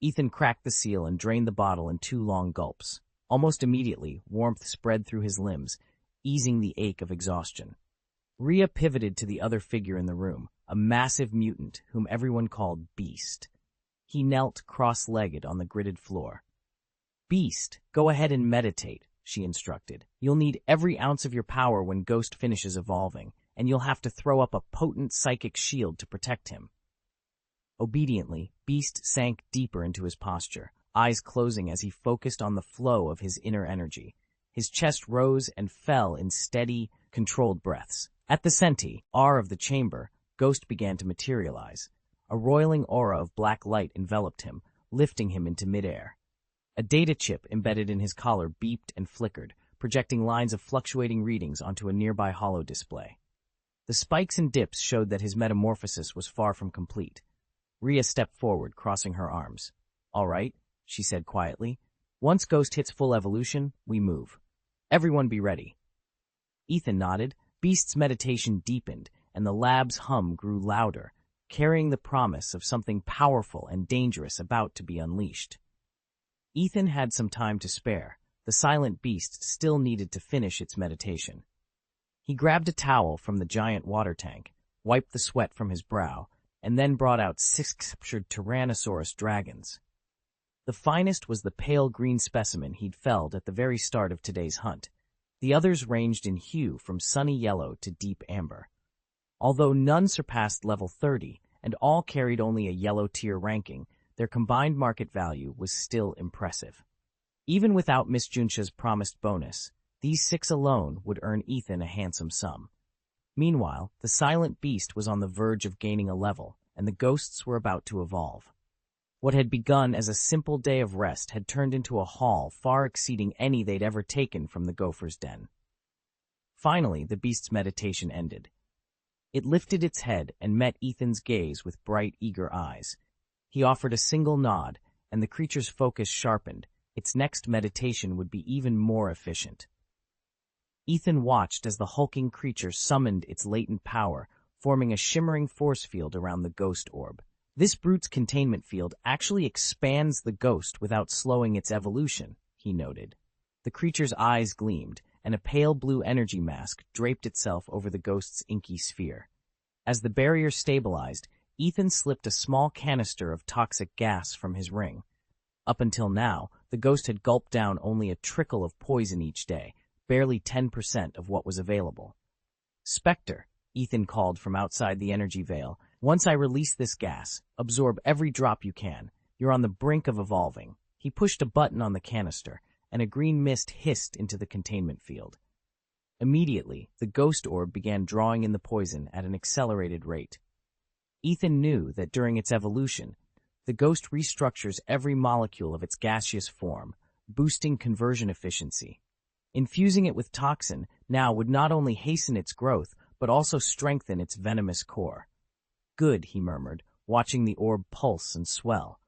Ethan cracked the seal and drained the bottle in 2 long gulps. Almost immediately, warmth spread through his limbs, easing the ache of exhaustion. Rhea pivoted to the other figure in the room, a massive mutant whom everyone called Beast. He knelt cross-legged on the gridded floor. "Beast, go ahead and meditate," she instructed. "You'll need every ounce of your power when Ghost finishes evolving, and you'll have to throw up a potent psychic shield to protect him." Obediently, Beast sank deeper into his posture, eyes closing as he focused on the flow of his inner energy. His chest rose and fell in steady, controlled breaths. At the center of the chamber, Ghost began to materialize. A roiling aura of black light enveloped him, lifting him into midair. A data chip embedded in his collar beeped and flickered, projecting lines of fluctuating readings onto a nearby holo display. The spikes and dips showed that his metamorphosis was far from complete. Rhea stepped forward, crossing her arms. "All right," she said quietly. "Once Ghost hits full evolution, we move. Everyone be ready." Ethan nodded. Beast's meditation deepened, and the lab's hum grew louder, carrying the promise of something powerful and dangerous about to be unleashed. Ethan had some time to spare. The silent beast still needed to finish its meditation. He grabbed a towel from the giant water tank, wiped the sweat from his brow, and then brought out 6 captured Tyrannosaurus dragons. The finest was the pale green specimen he'd felled at the very start of today's hunt. The others ranged in hue from sunny yellow to deep amber. Although none surpassed level 30, and all carried only a yellow tier ranking, their combined market value was still impressive. Even without Miss Junsha's promised bonus, these 6 alone would earn Ethan a handsome sum. Meanwhile, the silent beast was on the verge of gaining a level, and the ghosts were about to evolve. What had begun as a simple day of rest had turned into a haul far exceeding any they'd ever taken from the gopher's den. Finally, the beast's meditation ended. It lifted its head and met Ethan's gaze with bright, eager eyes. He offered a single nod, and the creature's focus sharpened. Its next meditation would be even more efficient. Ethan watched as the hulking creature summoned its latent power, forming a shimmering force field around the ghost orb. This brute's containment field actually expands the ghost without slowing its evolution, he noted. The creature's eyes gleamed, and a pale blue energy mask draped itself over the ghost's inky sphere. As the barrier stabilized, Ethan slipped a small canister of toxic gas from his ring. Up until now, the ghost had gulped down only a trickle of poison each day, barely 10% of what was available. "Spectre," Ethan called from outside the energy veil. "Once I release this gas, absorb every drop you can. You're on the brink of evolving." He pushed a button on the canister, and a green mist hissed into the containment field. Immediately, the ghost orb began drawing in the poison at an accelerated rate. Ethan knew that during its evolution, the ghost restructures every molecule of its gaseous form, boosting conversion efficiency. Infusing it with toxin now would not only hasten its growth, but also strengthen its venomous core. "Good," he murmured, watching the orb pulse and swell.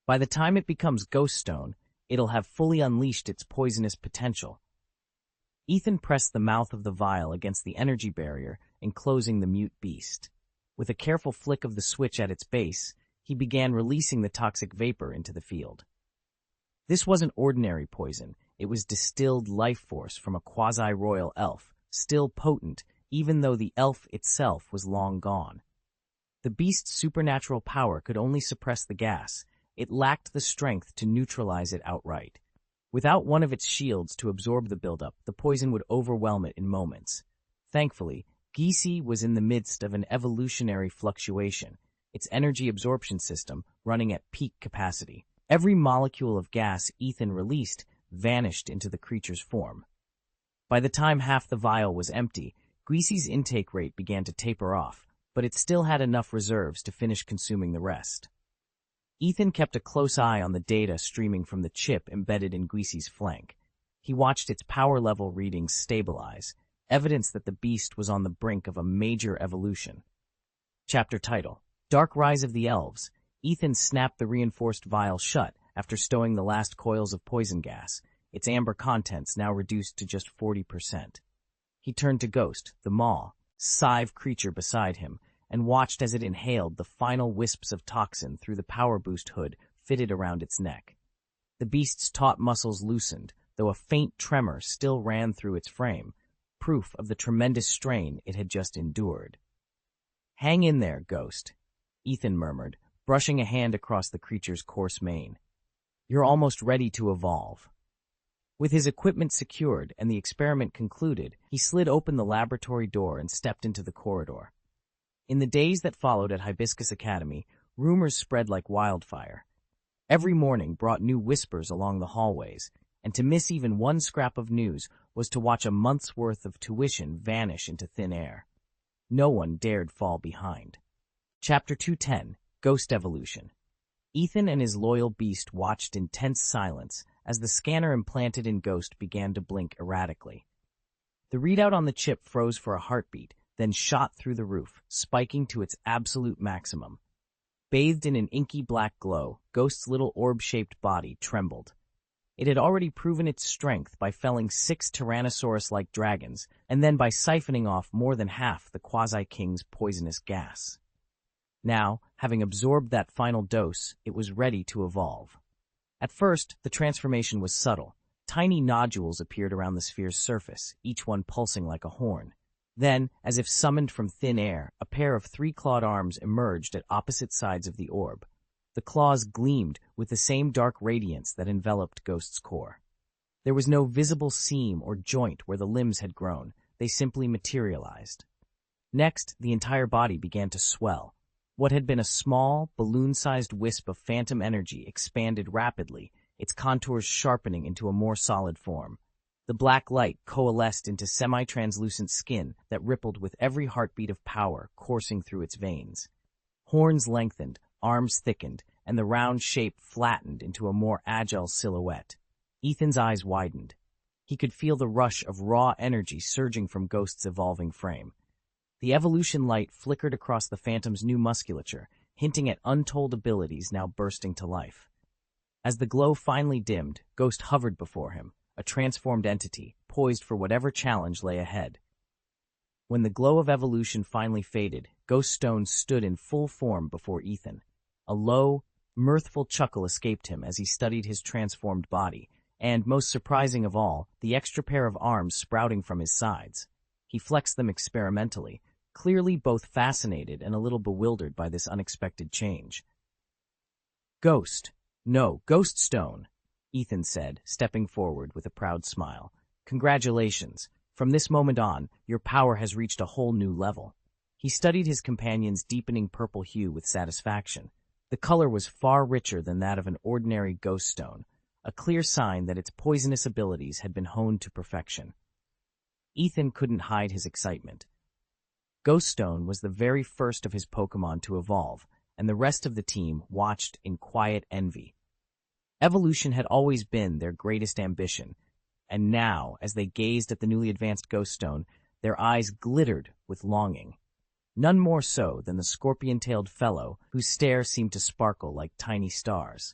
"By the time it becomes ghost stone, it'll have fully unleashed its poisonous potential." Ethan pressed the mouth of the vial against the energy barrier, enclosing the mute beast. With a careful flick of the switch at its base, he began releasing the toxic vapor into the field. This wasn't ordinary poison. It was distilled life force from a quasi-royal elf, still potent, even though the elf itself was long gone. The beast's supernatural power could only suppress the gas. It lacked the strength to neutralize it outright. Without one of its shields to absorb the buildup, the poison would overwhelm it in moments. Thankfully, Gysi was in the midst of an evolutionary fluctuation, its energy absorption system running at peak capacity. Every molecule of gas Ethan released vanished into the creature's form. By the time half the vial was empty, Gysi's intake rate began to taper off, but it still had enough reserves to finish consuming the rest. Ethan kept a close eye on the data streaming from the chip embedded in Gysi's flank. He watched its power level readings stabilize, evidence that the beast was on the brink of a major evolution. Chapter title: Dark Rise of the Elves. Ethan snapped the reinforced vial shut after stowing the last coils of poison gas, its amber contents now reduced to just 40%. He turned to Ghost, the maw, scythe creature beside him, and watched as it inhaled the final wisps of toxin through the power boost hood fitted around its neck. The beast's taut muscles loosened, though a faint tremor still ran through its frame, proof of the tremendous strain it had just endured. "Hang in there, Ghost," Ethan murmured, brushing a hand across the creature's coarse mane. "You're almost ready to evolve." With his equipment secured and the experiment concluded, he slid open the laboratory door and stepped into the corridor. In the days that followed at Hibiscus Academy, rumors spread like wildfire. Every morning brought new whispers along the hallways, and to miss even one scrap of news was to watch a month's worth of tuition vanish into thin air. No one dared fall behind. Chapter 210: Ghost Evolution. Ethan and his loyal beast watched in tense silence as the scanner implanted in Ghost began to blink erratically. The readout on the chip froze for a heartbeat, then shot through the roof, spiking to its absolute maximum. Bathed in an inky black glow, Ghost's little orb-shaped body trembled. It had already proven its strength by felling 6 Tyrannosaurus-like dragons, and then by siphoning off more than half the Quasi-King's poisonous gas. Now, having absorbed that final dose, it was ready to evolve. At first, the transformation was subtle. Tiny nodules appeared around the sphere's surface, each one pulsing like a horn. Then, as if summoned from thin air, a pair of 3-clawed arms emerged at opposite sides of the orb. The claws gleamed with the same dark radiance that enveloped Ghost's core. There was no visible seam or joint where the limbs had grown. They simply materialized. Next, the entire body began to swell. What had been a small, balloon-sized wisp of phantom energy expanded rapidly, its contours sharpening into a more solid form. The black light coalesced into semi-translucent skin that rippled with every heartbeat of power coursing through its veins. Horns lengthened, arms thickened, and the round shape flattened into a more agile silhouette. Ethan's eyes widened. He could feel the rush of raw energy surging from Ghost's evolving frame. The evolution light flickered across the Phantom's new musculature, hinting at untold abilities now bursting to life. As the glow finally dimmed, Ghost hovered before him, a transformed entity, poised for whatever challenge lay ahead. When the glow of evolution finally faded, Ghost Stone stood in full form before Ethan. A low, mirthful chuckle escaped him as he studied his transformed body, and, most surprising of all, the extra pair of arms sprouting from his sides. He flexed them experimentally, clearly both fascinated and a little bewildered by this unexpected change. Ghost Stone, Ethan said, stepping forward with a proud smile. Congratulations. From this moment on, your power has reached a whole new level. He studied his companion's deepening purple hue with satisfaction. The color was far richer than that of an ordinary ghost stone, a clear sign that its poisonous abilities had been honed to perfection. Ethan couldn't hide his excitement. Ghost Stone was the very first of his Pokémon to evolve, and the rest of the team watched in quiet envy. Evolution had always been their greatest ambition, and now, as they gazed at the newly advanced Ghost Stone, their eyes glittered with longing. None more so than the scorpion-tailed fellow whose stare seemed to sparkle like tiny stars.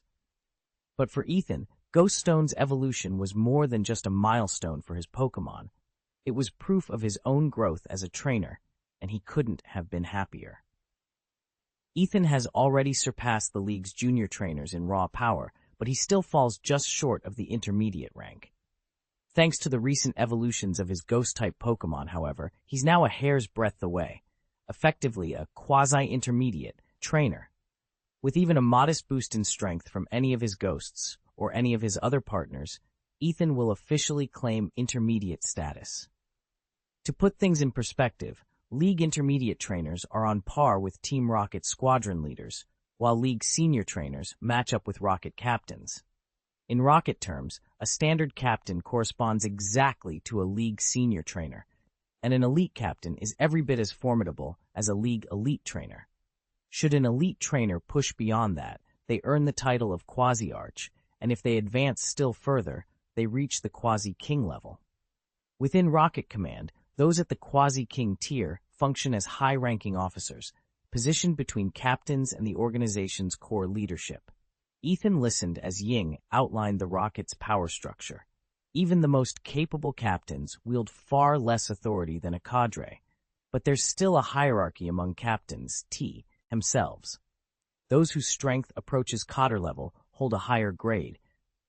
But for Ethan, Ghost Stone's evolution was more than just a milestone for his Pokémon. It was proof of his own growth as a trainer, and he couldn't have been happier. Ethan has already surpassed the league's junior trainers in raw power, but he still falls just short of the intermediate rank. Thanks to the recent evolutions of his ghost-type Pokémon, however, he's now a hair's breadth away, effectively a quasi-intermediate trainer. With even a modest boost in strength from any of his ghosts or any of his other partners, Ethan will officially claim intermediate status. To put things in perspective, League intermediate trainers are on par with Team Rocket squadron leaders, while League senior trainers match up with Rocket captains. In Rocket terms, a standard captain corresponds exactly to a League senior trainer, and an elite captain is every bit as formidable as a League elite trainer. Should an elite trainer push beyond that, they earn the title of Quasi-Arch, and if they advance still further, they reach the Quasi-King level. Within Rocket Command, those at the Quasi-King tier function as high-ranking officers, positioned between captains and the organization's core leadership. Ethan listened as Ying outlined the Rocket's power structure. Even the most capable captains wield far less authority than a cadre, but there's still a hierarchy among captains, themselves. Those whose strength approaches cadre level hold a higher grade.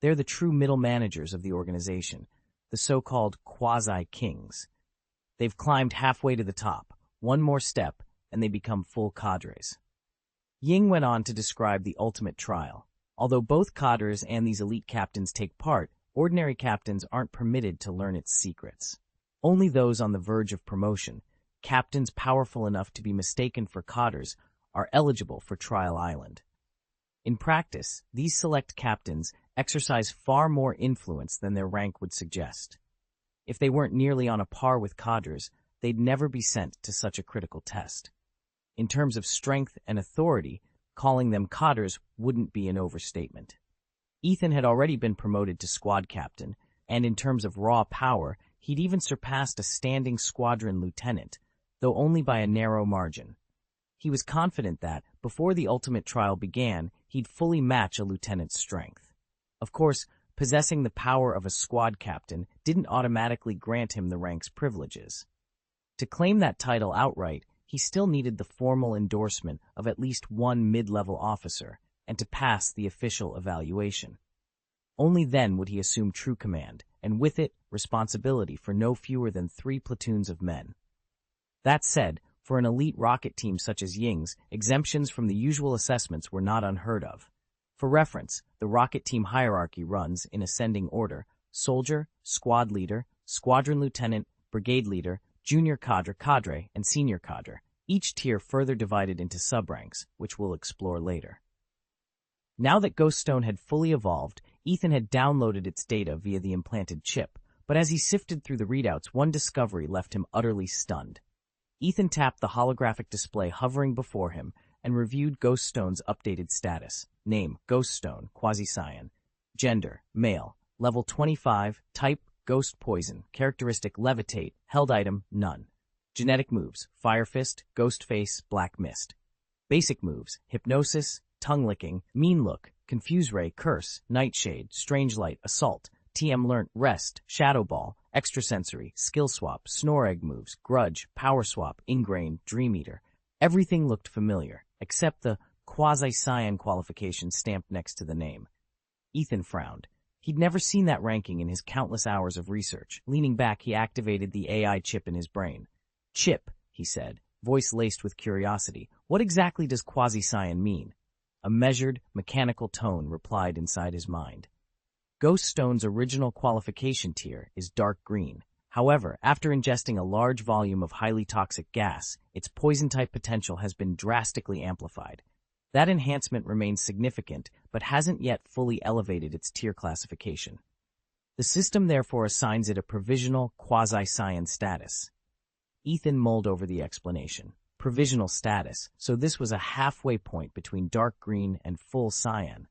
They're the true middle managers of the organization, the so-called quasi-kings. They've climbed halfway to the top, one more step, and they become full cadres. Ying went on to describe the ultimate trial. Although both cadres and these elite captains take part, ordinary captains aren't permitted to learn its secrets. Only those on the verge of promotion, captains powerful enough to be mistaken for cadres, are eligible for Trial Island. In practice, these select captains exercise far more influence than their rank would suggest. If they weren't nearly on a par with cadres, they'd never be sent to such a critical test. In terms of strength and authority, calling them cadres wouldn't be an overstatement. Ethan had already been promoted to squad captain, and in terms of raw power, he'd even surpassed a standing squadron lieutenant, though only by a narrow margin. He was confident that, before the ultimate trial began, he'd fully match a lieutenant's strength. Of course, possessing the power of a squad captain didn't automatically grant him the rank's privileges. To claim that title outright, he still needed the formal endorsement of at least one mid-level officer, and to pass the official evaluation. Only then would he assume true command, and with it, responsibility for no fewer than 3 platoons of men. That said, for an elite rocket team such as Ying's, exemptions from the usual assessments were not unheard of. For reference, the rocket team hierarchy runs in ascending order: soldier, squad leader, squadron lieutenant, brigade leader, junior cadre, and senior cadre, each tier further divided into sub-ranks, which we'll explore later. Now that Ghost Stone had fully evolved, Ethan had downloaded its data via the implanted chip, but as he sifted through the readouts, one discovery left him utterly stunned. Ethan tapped the holographic display hovering before him and reviewed Ghost Stone's updated status. Name: Ghost Stone, Quasi-Cyan. Gender: male. Level 25. Type: Ghost Poison. Characteristic: Levitate. Held item: none. Genetic moves: Fire Fist, Ghost Face, Black Mist. Basic moves: Hypnosis, Tongue Licking, Mean Look, Confuse Ray, Curse, Nightshade, Strange Light, Assault, TM learnt Rest, Shadow Ball, Extrasensory, Skill Swap, Snore Egg moves, Grudge, Power Swap, Ingrain, Dream Eater. Everything looked familiar, except the quasi-Cyan qualification stamped next to the name. Ethan frowned. He'd never seen that ranking in his countless hours of research. Leaning back, he activated the AI chip in his brain. "Chip," he said, voice laced with curiosity. "What exactly does quasi-Cyan mean?" A measured, mechanical tone replied inside his mind. Ghost Stone's original qualification tier is dark green. However, after ingesting a large volume of highly toxic gas, its poison-type potential has been drastically amplified. That enhancement remains significant, but hasn't yet fully elevated its tier classification. The system therefore assigns it a provisional quasi-Cyan status. Ethan mulled over the explanation. Provisional status, so this was a halfway point between dark green and full cyan.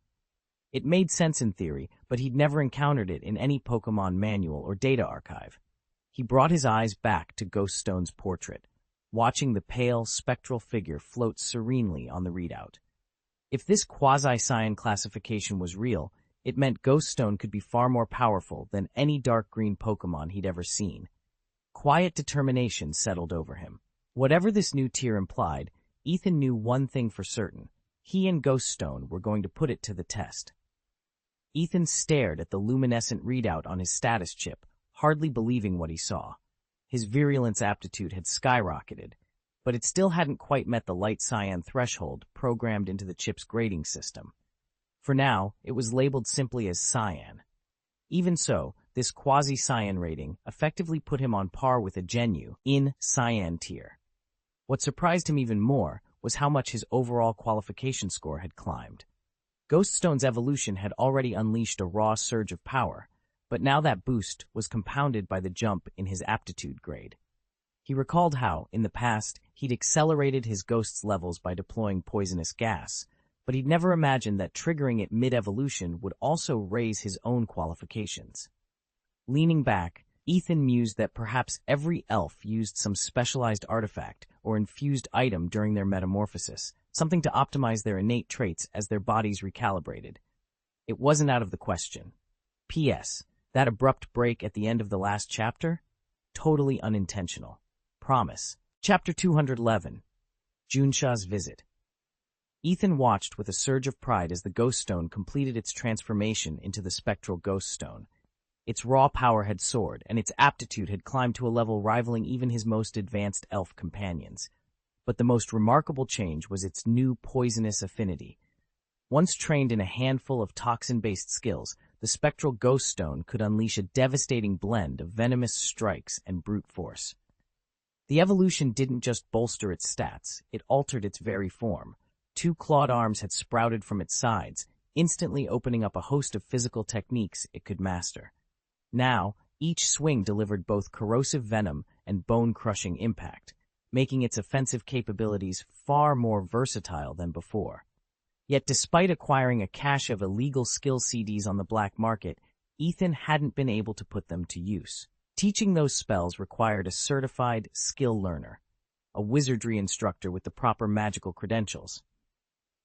It made sense in theory, but he'd never encountered it in any Pokémon manual or data archive. He brought his eyes back to Ghost Stone's portrait, watching the pale, spectral figure float serenely on the readout. If this quasi-Cyan classification was real, it meant Ghost Stone could be far more powerful than any dark green Pokémon he'd ever seen. Quiet determination settled over him. Whatever this new tier implied, Ethan knew one thing for certain. He and Ghost Stone were going to put it to the test. Ethan stared at the luminescent readout on his status chip, hardly believing what he saw. His virulence aptitude had skyrocketed, but it still hadn't quite met the light cyan threshold programmed into the chip's grading system. For now, it was labeled simply as cyan. Even so, this quasi-cyan rating effectively put him on par with a Genu in cyan tier. What surprised him even more was how much his overall qualification score had climbed. Ghost Stone's evolution had already unleashed a raw surge of power, but now that boost was compounded by the jump in his aptitude grade. He recalled how, in the past, he'd accelerated his ghost's levels by deploying poisonous gas, but he'd never imagined that triggering it mid-evolution would also raise his own qualifications. Leaning back, Ethan mused that perhaps every elf used some specialized artifact or infused item during their metamorphosis, something to optimize their innate traits as their bodies recalibrated. It wasn't out of the question. P.S. That abrupt break at the end of the last chapter? Totally unintentional. Promise. Chapter 211. Junsha's Visit. Ethan watched with a surge of pride as the Ghost Stone completed its transformation into the spectral Ghost Stone. Its raw power had soared, and its aptitude had climbed to a level rivaling even his most advanced elf companions. But the most remarkable change was its new poisonous affinity. Once trained in a handful of toxin-based skills, the spectral Ghost Stone could unleash a devastating blend of venomous strikes and brute force. The evolution didn't just bolster its stats, it altered its very form. 2 clawed arms had sprouted from its sides, instantly opening up a host of physical techniques it could master. Now, each swing delivered both corrosive venom and bone-crushing impact, making its offensive capabilities far more versatile than before. Yet despite acquiring a cache of illegal skill CDs on the black market, Ethan hadn't been able to put them to use. Teaching those spells required a certified skill learner, a wizardry instructor with the proper magical credentials.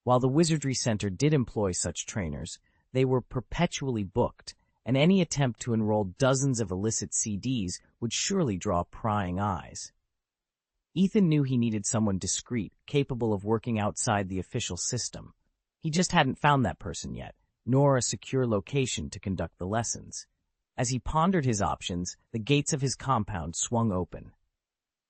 While the Wizardry Center did employ such trainers, they were perpetually booked, and any attempt to enroll dozens of illicit CDs would surely draw prying eyes. Ethan knew he needed someone discreet, capable of working outside the official system. He just hadn't found that person yet, nor a secure location to conduct the lessons. As he pondered his options, the gates of his compound swung open.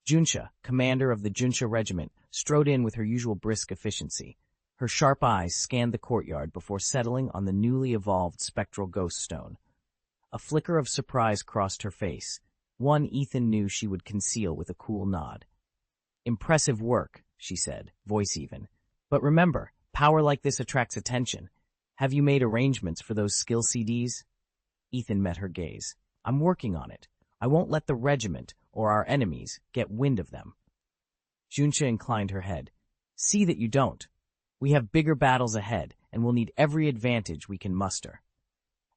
Junsha, commander of the Junsha regiment, strode in with her usual brisk efficiency. Her sharp eyes scanned the courtyard before settling on the newly evolved spectral Ghost Stone. A flicker of surprise crossed her face, one Ethan knew she would conceal with a cool nod. "Impressive work," she said, voice even. "But remember, power like this attracts attention. Have you made arrangements for those skill CDs?" Ethan met her gaze. "I'm working on it. I won't let the regiment, or our enemies, get wind of them." Junsha inclined her head. "See that you don't. We have bigger battles ahead, and we'll need every advantage we can muster."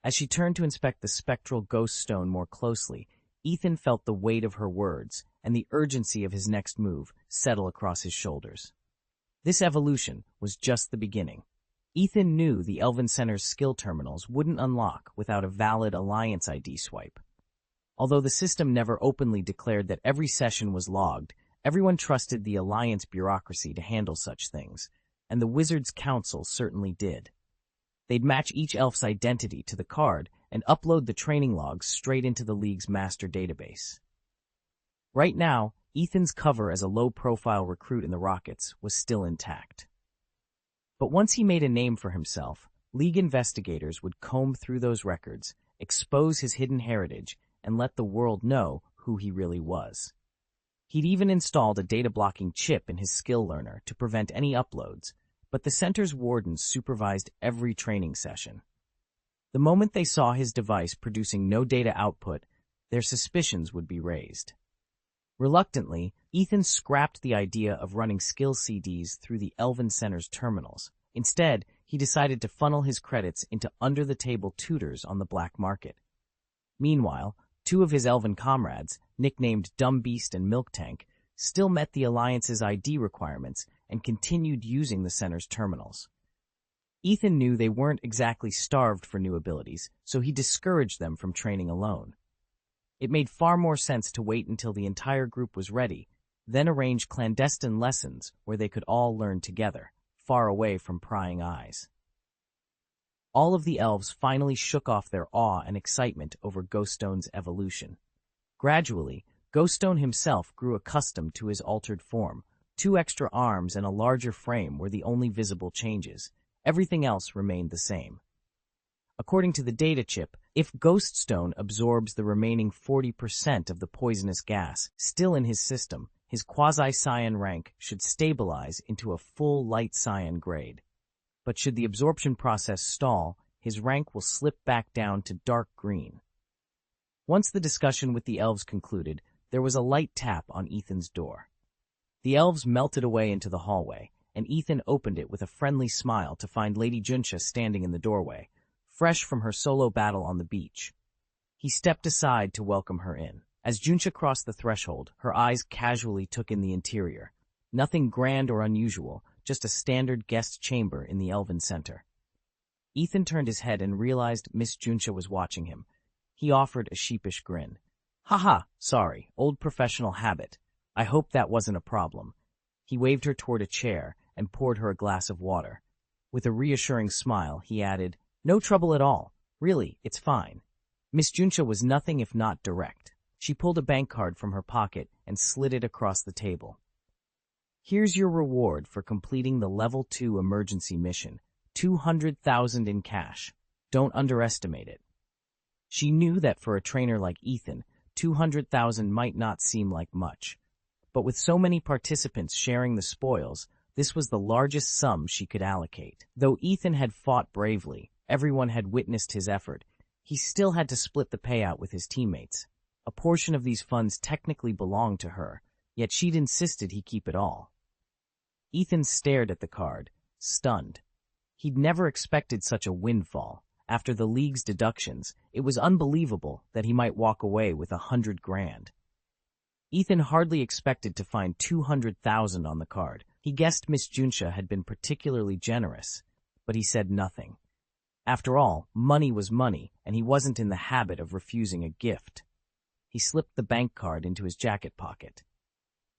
As she turned to inspect the spectral Ghost Stone more closely, Ethan felt the weight of her words and the urgency of his next move settle across his shoulders. This evolution was just the beginning. Ethan knew the Elven Center's skill terminals wouldn't unlock without a valid Alliance ID swipe. Although the system never openly declared that every session was logged, everyone trusted the Alliance bureaucracy to handle such things, and the Wizards' Council certainly did. They'd match each elf's identity to the card and upload the training logs straight into the League's master database. Right now, Ethan's cover as a low-profile recruit in the Rockets was still intact. But once he made a name for himself, League investigators would comb through those records, expose his hidden heritage, and let the world know who he really was. He'd even installed a data-blocking chip in his skill learner to prevent any uploads, but the center's wardens supervised every training session. The moment they saw his device producing no data output, their suspicions would be raised. Reluctantly, Ethan scrapped the idea of running skill CDs through the Elven Center's terminals. Instead, he decided to funnel his credits into under-the-table tutors on the black market. Meanwhile, two of his elven comrades, nicknamed Dumb Beast and Milk Tank, still met the Alliance's ID requirements and continued using the center's terminals. Ethan knew they weren't exactly starved for new abilities, so he discouraged them from training alone. It made far more sense to wait until the entire group was ready, then arrange clandestine lessons where they could all learn together, far away from prying eyes. All of the elves finally shook off their awe and excitement over Ghoststone's evolution. Gradually, Ghoststone himself grew accustomed to his altered form. 2 extra arms and a larger frame were the only visible changes. Everything else remained the same. According to the data chip, if Ghoststone absorbs the remaining 40% of the poisonous gas still in his system, his quasi-Cyan rank should stabilize into a full light Cyan grade. But should the absorption process stall, his rank will slip back down to dark green. Once the discussion with the elves concluded, there was a light tap on Ethan's door. The elves melted away into the hallway, and Ethan opened it with a friendly smile to find Lady Junsha standing in the doorway, fresh from her solo battle on the beach. He stepped aside to welcome her in. As Junsha crossed the threshold, her eyes casually took in the interior. Nothing grand or unusual, just a standard guest chamber in the Elven Center. Ethan turned his head and realized Miss Junsha was watching him. He offered a sheepish grin. "Haha, sorry, old professional habit. I hope that wasn't a problem." He waved her toward a chair and poured her a glass of water. With a reassuring smile, he added, "No trouble at all. Really, it's fine." Miss Junsha was nothing if not direct. She pulled a bank card from her pocket and slid it across the table. "Here's your reward for completing the Level 2 emergency mission. 200,000 in cash. Don't underestimate it." She knew that for a trainer like Ethan, 200,000 might not seem like much. But with so many participants sharing the spoils, this was the largest sum she could allocate. Though Ethan had fought bravely, everyone had witnessed his effort, he still had to split the payout with his teammates. A portion of these funds technically belonged to her, yet she'd insisted he keep it all. Ethan stared at the card, stunned. He'd never expected such a windfall. After the League's deductions, it was unbelievable that he might walk away with 100 grand. Ethan hardly expected to find 200,000 on the card. He guessed Miss Junsha had been particularly generous, but he said nothing. After all, money was money, and he wasn't in the habit of refusing a gift. He slipped the bank card into his jacket pocket.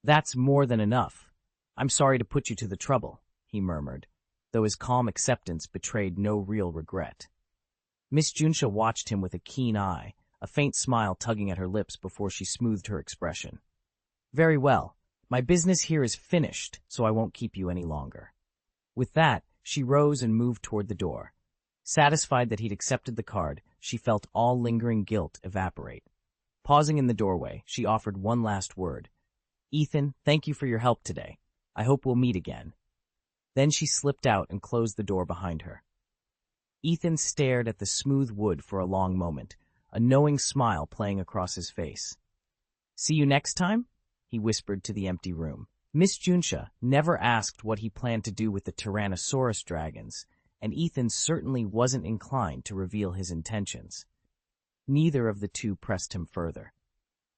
"That's more than enough. I'm sorry to put you to the trouble," he murmured, though his calm acceptance betrayed no real regret. Miss Junsha watched him with a keen eye, a faint smile tugging at her lips before she smoothed her expression. "Very well. My business here is finished, so I won't keep you any longer." With that, she rose and moved toward the door. Satisfied that he'd accepted the card, she felt all lingering guilt evaporate. Pausing in the doorway, she offered one last word. "Ethan, thank you for your help today. I hope we'll meet again." Then she slipped out and closed the door behind her. Ethan stared at the smooth wood for a long moment, a knowing smile playing across his face. "See you next time?" he whispered to the empty room. Miss Junsha never asked what he planned to do with the Tyrannosaurus dragons, and Ethan certainly wasn't inclined to reveal his intentions. Neither of the two pressed him further.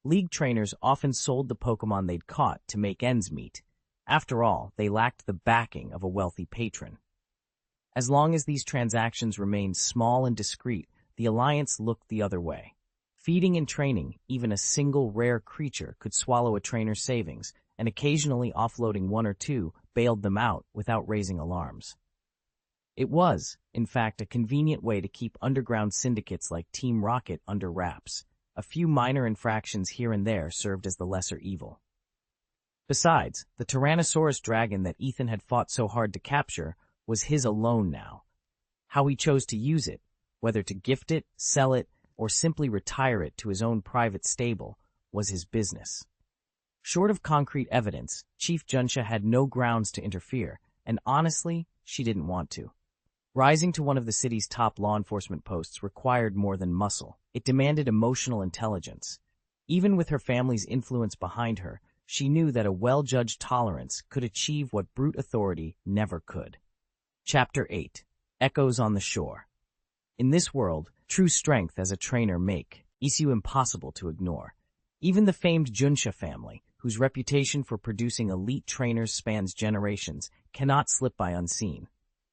League trainers often sold the Pokémon they'd caught to make ends meet. After all, they lacked the backing of a wealthy patron. As long as these transactions remained small and discreet, the Alliance looked the other way. Feeding and training even a single rare creature could swallow a trainer's savings, and occasionally offloading one or two bailed them out without raising alarms. It was, in fact, a convenient way to keep underground syndicates like Team Rocket under wraps. A few minor infractions here and there served as the lesser evil. Besides, the Tyrannosaurus dragon that Ethan had fought so hard to capture was his alone now. How he chose to use it, whether to gift it, sell it, or simply retire it to his own private stable, was his business. Short of concrete evidence, Chief Junsha had no grounds to interfere, and honestly, she didn't want to. Rising to one of the city's top law enforcement posts required more than muscle. It demanded emotional intelligence. Even with her family's influence behind her, she knew that a well-judged tolerance could achieve what brute authority never could. Chapter 8. Echoes on the Shore. In this world, true strength as a trainer make issue impossible to ignore. Even the famed Junsha family, whose reputation for producing elite trainers spans generations, cannot slip by unseen.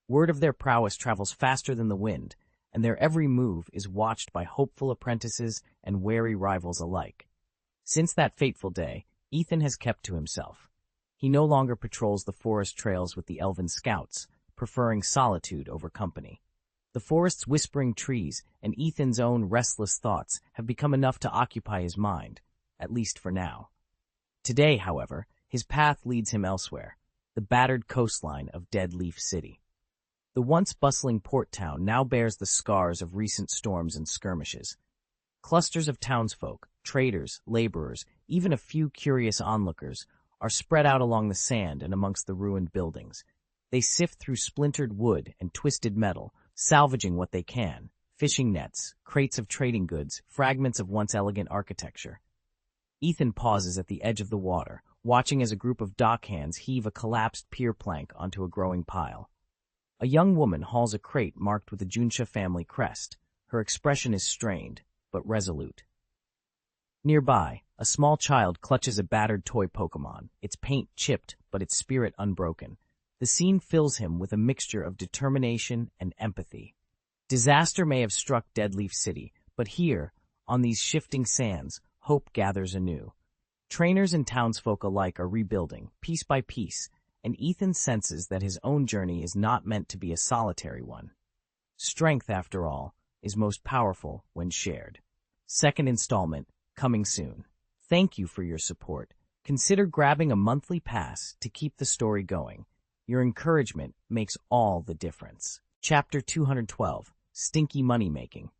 Word of their prowess travels faster than the wind, and their every move is watched by hopeful apprentices and wary rivals alike. Since that fateful day, Ethan has kept to himself. He no longer patrols the forest trails with the elven scouts, preferring solitude over company. The forest's whispering trees and Ethan's own restless thoughts have become enough to occupy his mind, at least for now. Today, however, his path leads him elsewhere, the battered coastline of Dead Leaf City. The once bustling port town now bears the scars of recent storms and skirmishes. Clusters of townsfolk, traders, laborers, even a few curious onlookers, are spread out along the sand and amongst the ruined buildings. They sift through splintered wood and twisted metal, salvaging what they can: fishing nets, crates of trading goods, fragments of once elegant architecture. Ethan pauses at the edge of the water, watching as a group of dockhands heave a collapsed pier plank onto a growing pile. A young woman hauls a crate marked with the Junsha family crest. Her expression is strained, but resolute. Nearby, a small child clutches a battered toy Pokémon, its paint chipped but its spirit unbroken. The scene fills him with a mixture of determination and empathy. Disaster may have struck Dead Leaf City, but here, on these shifting sands, hope gathers anew. Trainers and townsfolk alike are rebuilding, piece by piece, and Ethan senses that his own journey is not meant to be a solitary one. Strength, after all, is most powerful when shared. Second installment, coming soon. Thank you for your support. Consider grabbing a monthly pass to keep the story going. Your encouragement makes all the difference. Chapter 212, Stinky Money Making.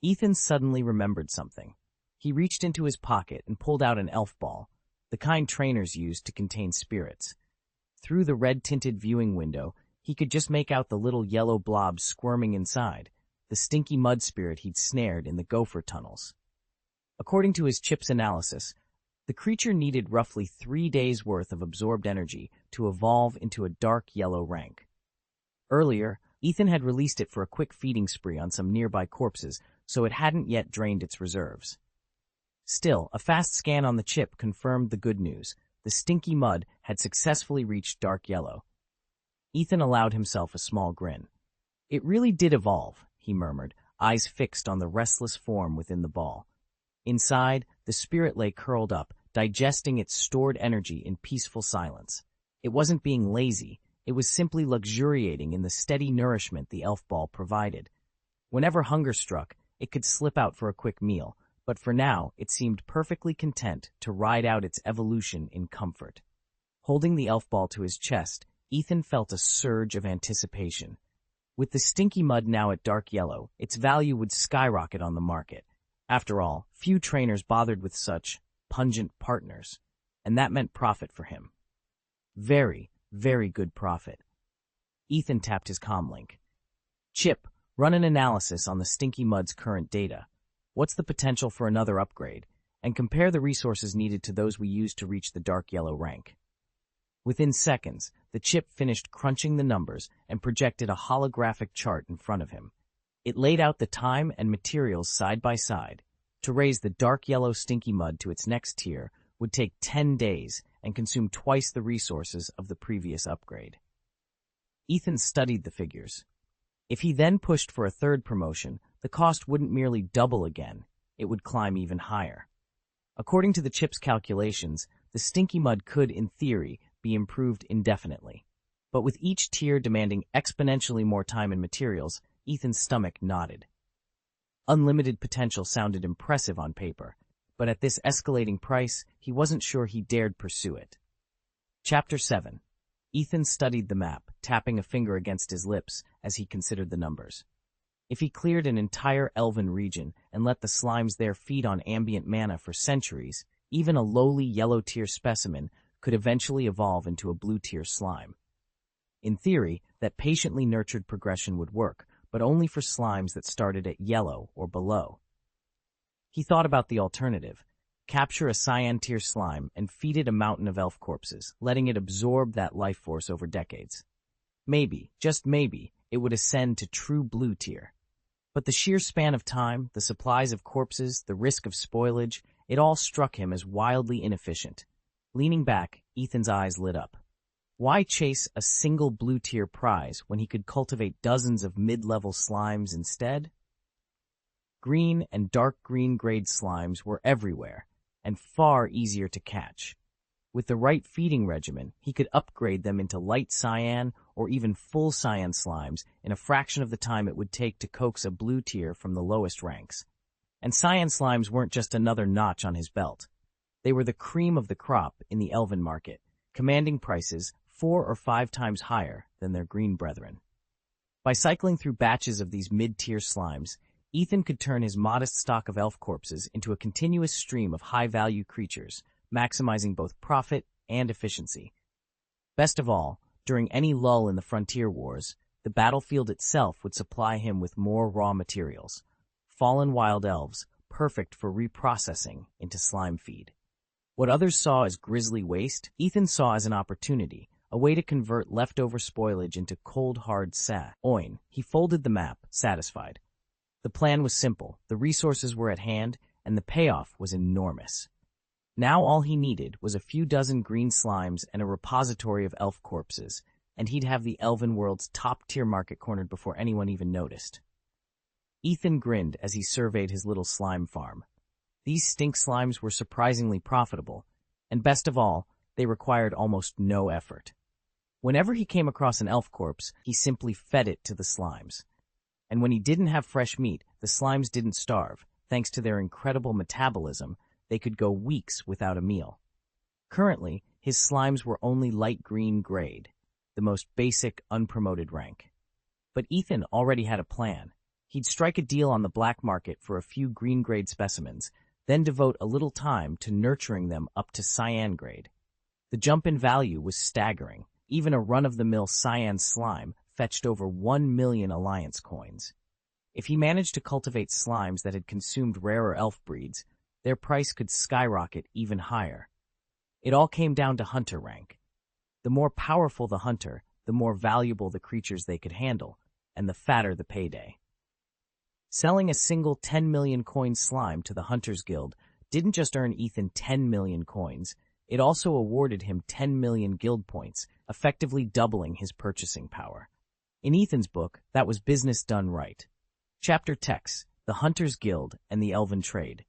Ethan suddenly remembered something. He reached into his pocket and pulled out an elf ball, the kind trainers use to contain spirits. Through the red-tinted viewing window, he could just make out the little yellow blob squirming inside, the stinky mud spirit he'd snared in the gopher tunnels. According to his chip's analysis, the creature needed roughly 3 days' worth of absorbed energy to evolve into a dark yellow rank. Earlier, Ethan had released it for a quick feeding spree on some nearby corpses, so it hadn't yet drained its reserves. Still, a fast scan on the chip confirmed the good news. The stinky mud had successfully reached dark yellow. Ethan allowed himself a small grin. It really did evolve, he murmured, eyes fixed on the restless form within the ball. Inside, the spirit lay curled up, digesting its stored energy in peaceful silence. It wasn't being lazy, it was simply luxuriating in the steady nourishment the elf ball provided. Whenever hunger struck, it could slip out for a quick meal, but for now it seemed perfectly content to ride out its evolution in comfort. Holding the elf ball to his chest, Ethan felt a surge of anticipation. With the stinky mud now at dark yellow, its value would skyrocket on the market. After all, few trainers bothered with such pungent partners, and that meant profit for him. Very, very good profit. Ethan tapped his comlink. Chip, run an analysis on the stinky mud's current data. What's the potential for another upgrade? And compare the resources needed to those we used to reach the dark yellow rank. Within seconds, the chip finished crunching the numbers and projected a holographic chart in front of him. It laid out the time and materials side by side. To raise the dark yellow stinky mud to its next tier would take 10 days and consume twice the resources of the previous upgrade. Ethan studied the figures, If he then pushed for a third promotion, the cost wouldn't merely double again, it would climb even higher. According to the chip's calculations, the Stinky Mud could, in theory, be improved indefinitely. But with each tier demanding exponentially more time and materials, Ethan's stomach nodded. Unlimited potential sounded impressive on paper, but at this escalating price, he wasn't sure he dared pursue it. Chapter 7. Ethan studied the map, tapping a finger against his lips as he considered the numbers. If he cleared an entire elven region and let the slimes there feed on ambient mana for centuries, even a lowly yellow-tier specimen could eventually evolve into a blue-tier slime. In theory, that patiently nurtured progression would work, but only for slimes that started at yellow or below. He thought about the alternative. Capture a cyan-tier slime and feed it a mountain of elf corpses, letting it absorb that life force over decades. Maybe, just maybe, it would ascend to true blue tier. But the sheer span of time, the supplies of corpses, the risk of spoilage, it all struck him as wildly inefficient. Leaning back, Ethan's eyes lit up. Why chase a single blue-tier prize when he could cultivate dozens of mid-level slimes instead? Green and dark green-grade slimes were everywhere, and far easier to catch. With the right feeding regimen, he could upgrade them into light cyan or even full cyan slimes in a fraction of the time it would take to coax a blue tier from the lowest ranks. And cyan slimes weren't just another notch on his belt. They were the cream of the crop in the elven market, commanding prices 4 or 5 times higher than their green brethren. By cycling through batches of these mid-tier slimes, Ethan could turn his modest stock of elf corpses into a continuous stream of high-value creatures, maximizing both profit and efficiency. Best of all, during any lull in the frontier wars, the battlefield itself would supply him with more raw materials. Fallen wild elves, perfect for reprocessing into slime feed. What others saw as grisly waste, Ethan saw as an opportunity, a way to convert leftover spoilage into cold, hard oin. He folded the map, satisfied. The plan was simple, the resources were at hand, and the payoff was enormous. Now all he needed was a few dozen green slimes and a repository of elf corpses, and he'd have the elven world's top-tier market cornered before anyone even noticed. Ethan grinned as he surveyed his little slime farm. These stink slimes were surprisingly profitable, and best of all, they required almost no effort. Whenever he came across an elf corpse, he simply fed it to the slimes. And when he didn't have fresh meat, the slimes didn't starve. Thanks to their incredible metabolism, they could go weeks without a meal. Currently, his slimes were only light green grade, the most basic, unpromoted rank. But Ethan already had a plan. He'd strike a deal on the black market for a few green grade specimens, then devote a little time to nurturing them up to cyan grade. The jump in value was staggering. Even a run-of-the-mill cyan slime fetched over 1 million alliance coins. If he managed to cultivate slimes that had consumed rarer elf breeds, their price could skyrocket even higher. It all came down to hunter rank. The more powerful the hunter, the more valuable the creatures they could handle, and the fatter the payday. Selling a single 10 million coin slime to the Hunters Guild didn't just earn Ethan 10 million coins, it also awarded him 10 million guild points, effectively doubling his purchasing power. In Ethan's book, that was business done right. Chapter Text, The Hunters Guild and the Elven Trade.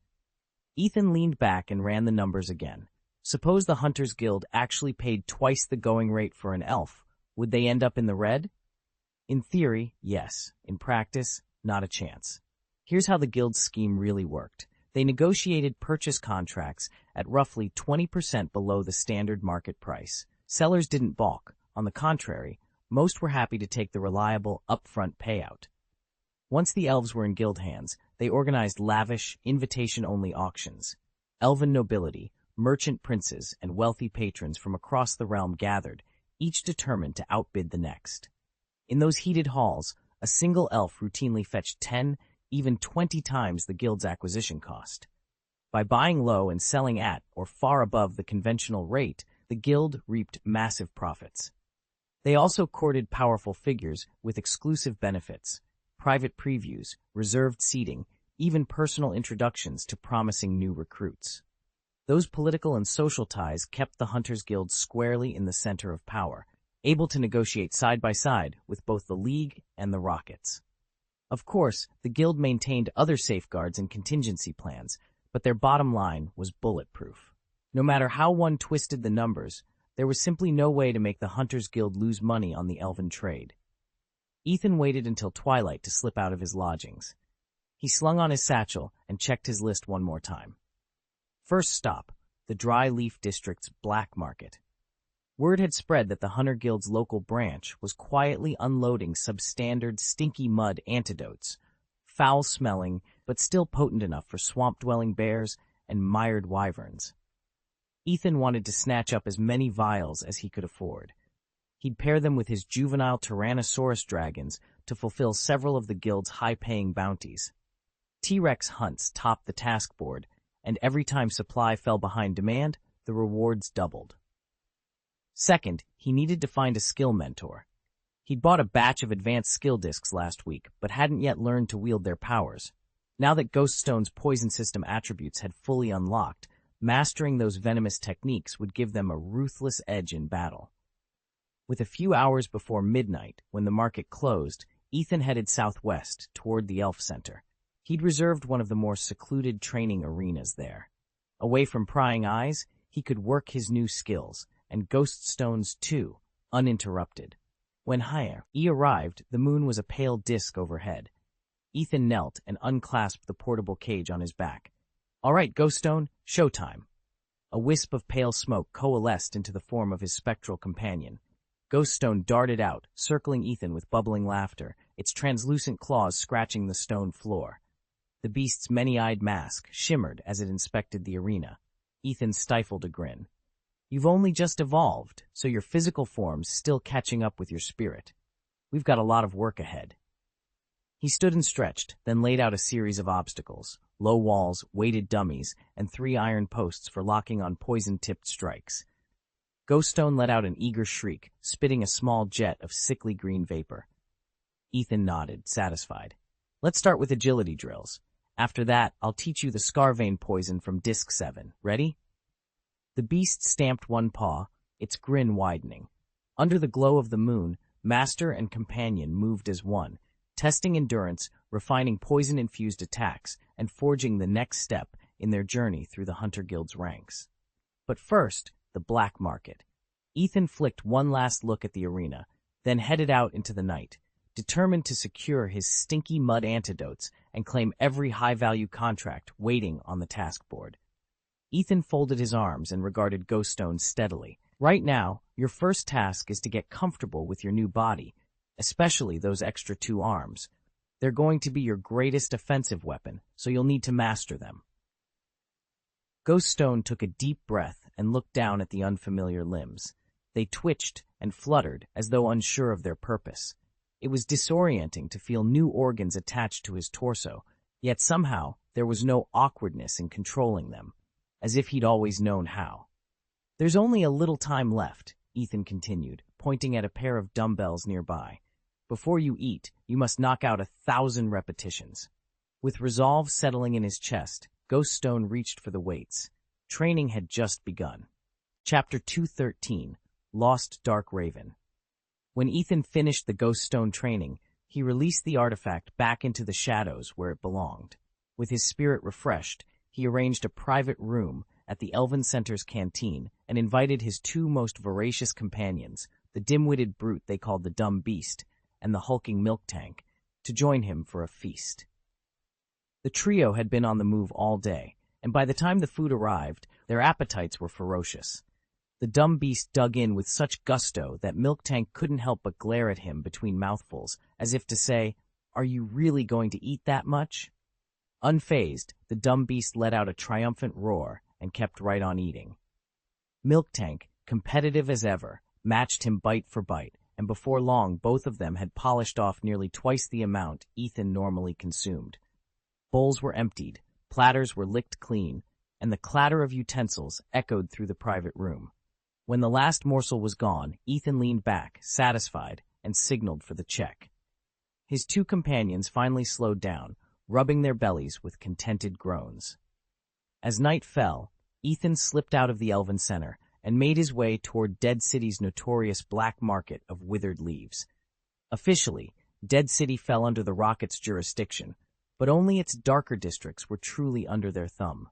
Ethan leaned back and ran the numbers again. Suppose the Hunters Guild actually paid twice the going rate for an elf. Would they end up in the red? In theory, yes. In practice, not a chance. Here's how the guild's scheme really worked. They negotiated purchase contracts at roughly 20% below the standard market price. Sellers didn't balk. On the contrary, most were happy to take the reliable, upfront payout. Once the elves were in guild hands, they organized lavish, invitation-only auctions. Elven nobility, merchant princes, and wealthy patrons from across the realm gathered, each determined to outbid the next. In those heated halls, a single elf routinely fetched 10, even 20 times the guild's acquisition cost. By buying low and selling at or far above the conventional rate, the guild reaped massive profits. They also courted powerful figures with exclusive benefits, private previews, reserved seating, even personal introductions to promising new recruits. Those political and social ties kept the Hunters Guild squarely in the center of power, able to negotiate side by side with both the League and the Rockets. Of course, the guild maintained other safeguards and contingency plans, but their bottom line was bulletproof. No matter how one twisted the numbers, there was simply no way to make the Hunters Guild lose money on the elven trade. Ethan waited until twilight to slip out of his lodgings. He slung on his satchel and checked his list one more time. First stop, the Dry Leaf District's black market. Word had spread that the Hunter Guild's local branch was quietly unloading substandard stinky mud antidotes, foul-smelling but still potent enough for swamp-dwelling bears and mired wyverns. Ethan wanted to snatch up as many vials as he could afford. He'd pair them with his juvenile Tyrannosaurus dragons to fulfill several of the guild's high-paying bounties. T-Rex hunts topped the task board, and every time supply fell behind demand, the rewards doubled. Second, he needed to find a skill mentor. He'd bought a batch of advanced skill discs last week, but hadn't yet learned to wield their powers. Now that Ghoststone's poison system attributes had fully unlocked, mastering those venomous techniques would give them a ruthless edge in battle. With a few hours before midnight, when the market closed, Ethan headed southwest toward the Elf Center. He'd reserved one of the more secluded training arenas there. Away from prying eyes, he could work his new skills, and Ghoststone's too, uninterrupted. When he arrived, the moon was a pale disk overhead. Ethan knelt and unclasped the portable cage on his back. "All right, Ghoststone, showtime." A wisp of pale smoke coalesced into the form of his spectral companion. Ghoststone darted out, circling Ethan with bubbling laughter, its translucent claws scratching the stone floor. The beast's many-eyed mask shimmered as it inspected the arena. Ethan stifled a grin. "You've only just evolved, so your physical form's still catching up with your spirit. We've got a lot of work ahead." He stood and stretched, then laid out a series of obstacles: low walls, weighted dummies, and 3 iron posts for locking on poison-tipped strikes. Ghoststone let out an eager shriek, spitting a small jet of sickly green vapor. Ethan nodded, satisfied. "Let's start with agility drills. After that, I'll teach you the Scarvein poison from Disc 7. Ready?" The beast stamped one paw, its grin widening. Under the glow of the moon, master and companion moved as one, testing endurance, refining poison-infused attacks, and forging the next step in their journey through the Hunter Guild's ranks. But first, the black market. Ethan flicked one last look at the arena, then headed out into the night, determined to secure his stinky mud antidotes and claim every high-value contract waiting on the task board. Ethan folded his arms and regarded Ghoststone steadily. "Right now, your first task is to get comfortable with your new body, especially those extra 2 arms. They're going to be your greatest offensive weapon, so you'll need to master them." Ghoststone took a deep breath and looked down at the unfamiliar limbs. They twitched and fluttered as though unsure of their purpose. It was disorienting to feel new organs attached to his torso, yet somehow there was no awkwardness in controlling them, as if he'd always known how. "There's only a little time left," Ethan continued, pointing at a pair of dumbbells nearby. "Before you eat, you must knock out 1,000 repetitions." With resolve settling in his chest, Ghoststone reached for the weights. Training had just begun. Chapter 213, Lost Dark Raven. When Ethan finished the Ghoststone training, he released the artifact back into the shadows where it belonged. With his spirit refreshed, he arranged a private room at the Elven Center's canteen and invited his 2 most voracious companions, the dim-witted brute they called the Dumb Beast and the hulking Milk Tank, to join him for a feast. The trio had been on the move all day, and by the time the food arrived, their appetites were ferocious. The Dumb Beast dug in with such gusto that Milk Tank couldn't help but glare at him between mouthfuls, as if to say, "Are you really going to eat that much?" Unfazed, the Dumb Beast let out a triumphant roar and kept right on eating. Milk Tank, competitive as ever, matched him bite for bite, and before long both of them had polished off nearly twice the amount Ethan normally consumed. Bowls were emptied, platters were licked clean, and the clatter of utensils echoed through the private room. When the last morsel was gone, Ethan leaned back, satisfied, and signaled for the check. His 2 companions finally slowed down, rubbing their bellies with contented groans. As night fell, Ethan slipped out of the Elven Center and made his way toward Dead City's notorious black market of withered leaves. Officially, Dead City fell under the Rocket's jurisdiction, but only its darker districts were truly under their thumb.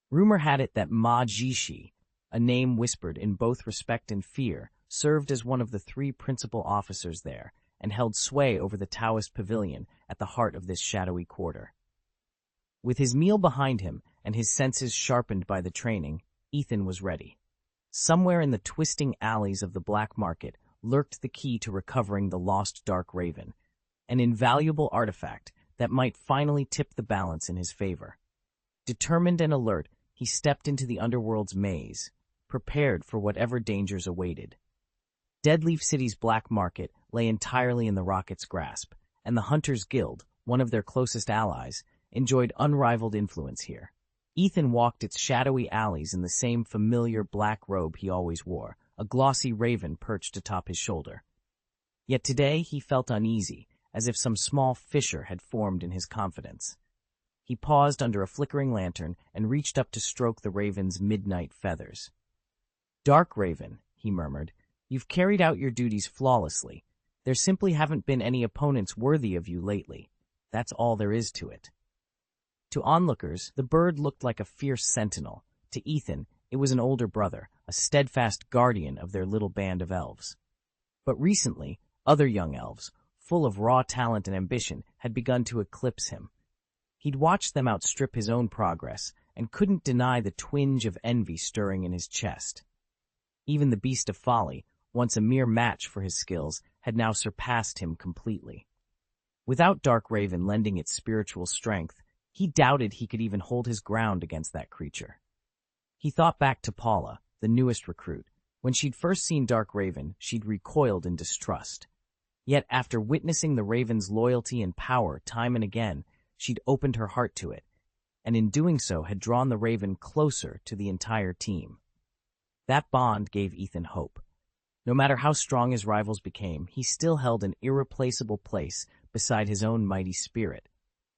Rumor had it that Ma Jishi, a name whispered in both respect and fear, served as one of the 3 principal officers there and held sway over the Taoist pavilion at the heart of this shadowy quarter. With his meal behind him and his senses sharpened by the training, Ethan was ready. Somewhere in the twisting alleys of the black market lurked the key to recovering the lost Dark Raven, an invaluable artifact that might finally tip the balance in his favor. Determined and alert, he stepped into the underworld's maze, prepared for whatever dangers awaited. Deadleaf City's black market lay entirely in the Rocket's grasp, and the Hunters Guild, one of their closest allies, enjoyed unrivaled influence here. Ethan walked its shadowy alleys in the same familiar black robe he always wore, a glossy raven perched atop his shoulder. Yet today he felt uneasy, as if some small fissure had formed in his confidence. He paused under a flickering lantern and reached up to stroke the raven's midnight feathers. "Dark Raven," he murmured, "you've carried out your duties flawlessly. There simply haven't been any opponents worthy of you lately. That's all there is to it." To onlookers, the bird looked like a fierce sentinel. To Ethan, it was an older brother, a steadfast guardian of their little band of elves. But recently, other young elves, full of raw talent and ambition, had begun to eclipse him. He'd watched them outstrip his own progress and couldn't deny the twinge of envy stirring in his chest. Even the Beast of Folly, once a mere match for his skills, had now surpassed him completely. Without Dark Raven lending its spiritual strength, he doubted he could even hold his ground against that creature. He thought back to Paula, the newest recruit. When she'd first seen Dark Raven, she'd recoiled in distrust. Yet after witnessing the Raven's loyalty and power time and again, she'd opened her heart to it, and in doing so had drawn the Raven closer to the entire team. That bond gave Ethan hope. No matter how strong his rivals became, he still held an irreplaceable place beside his own mighty spirit,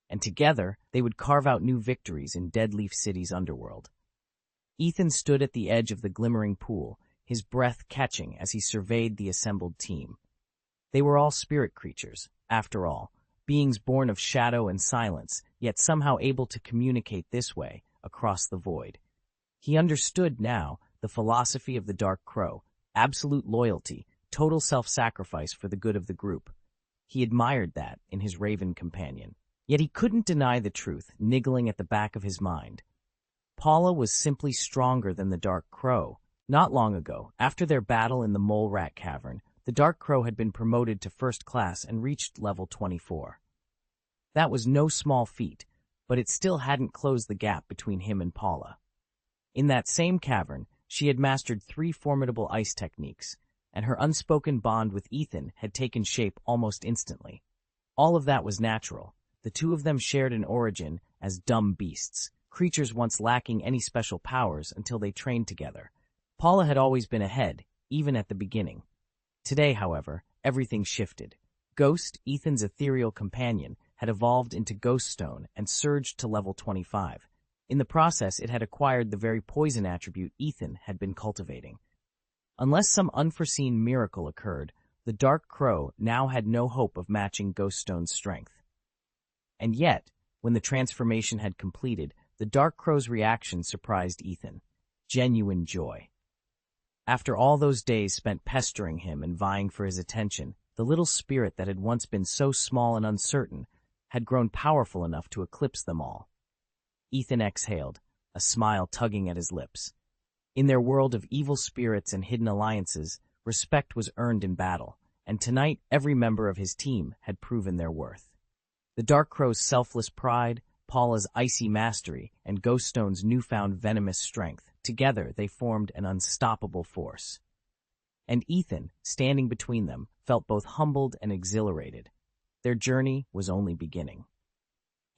and together they would carve out new victories in Deadleaf City's underworld. Ethan stood at the edge of the glimmering pool, his breath catching as he surveyed the assembled team. They were all spirit creatures, after all, beings born of shadow and silence, yet somehow able to communicate this way, across the void. He understood now the philosophy of the Dark Crow: absolute loyalty, total self-sacrifice for the good of the group. He admired that in his Raven companion. Yet he couldn't deny the truth, niggling at the back of his mind. Paula was simply stronger than the Dark Crow. Not long ago, after their battle in the Mole Rat Cavern, the Dark Crow had been promoted to first class and reached level 24. That was no small feat, but it still hadn't closed the gap between him and Paula. In that same cavern, she had mastered 3 formidable ice techniques, and her unspoken bond with Ethan had taken shape almost instantly. All of that was natural. The two of them shared an origin as dumb beasts, creatures once lacking any special powers until they trained together. Paula had always been ahead, even at the beginning. Today, however, everything shifted. Ghost, Ethan's ethereal companion, had evolved into Ghoststone and surged to level 25. In the process, it had acquired the very poison attribute Ethan had been cultivating. Unless some unforeseen miracle occurred, the Dark Crow now had no hope of matching Ghoststone's strength. And yet, when the transformation had completed, the Dark Crow's reaction surprised Ethan. Genuine joy. After all those days spent pestering him and vying for his attention, the little spirit that had once been so small and uncertain had grown powerful enough to eclipse them all. Ethan exhaled, a smile tugging at his lips. In their world of evil spirits and hidden alliances, respect was earned in battle, and tonight every member of his team had proven their worth. The Dark Crow's selfless pride, Paula's icy mastery, and Ghoststone's newfound venomous strength, together they formed an unstoppable force. And Ethan, standing between them, felt both humbled and exhilarated. Their journey was only beginning.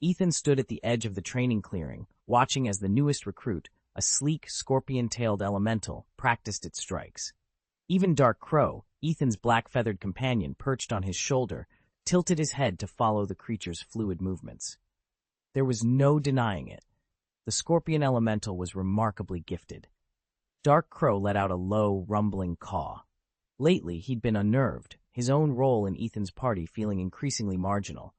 Ethan stood at the edge of the training clearing, watching as the newest recruit, a sleek, scorpion-tailed elemental, practiced its strikes. Even Dark Crow, Ethan's black-feathered companion perched on his shoulder, tilted his head to follow the creature's fluid movements. There was no denying it. The scorpion elemental was remarkably gifted. Dark Crow let out a low, rumbling caw. Lately, he'd been unnerved, his own role in Ethan's party feeling increasingly marginal.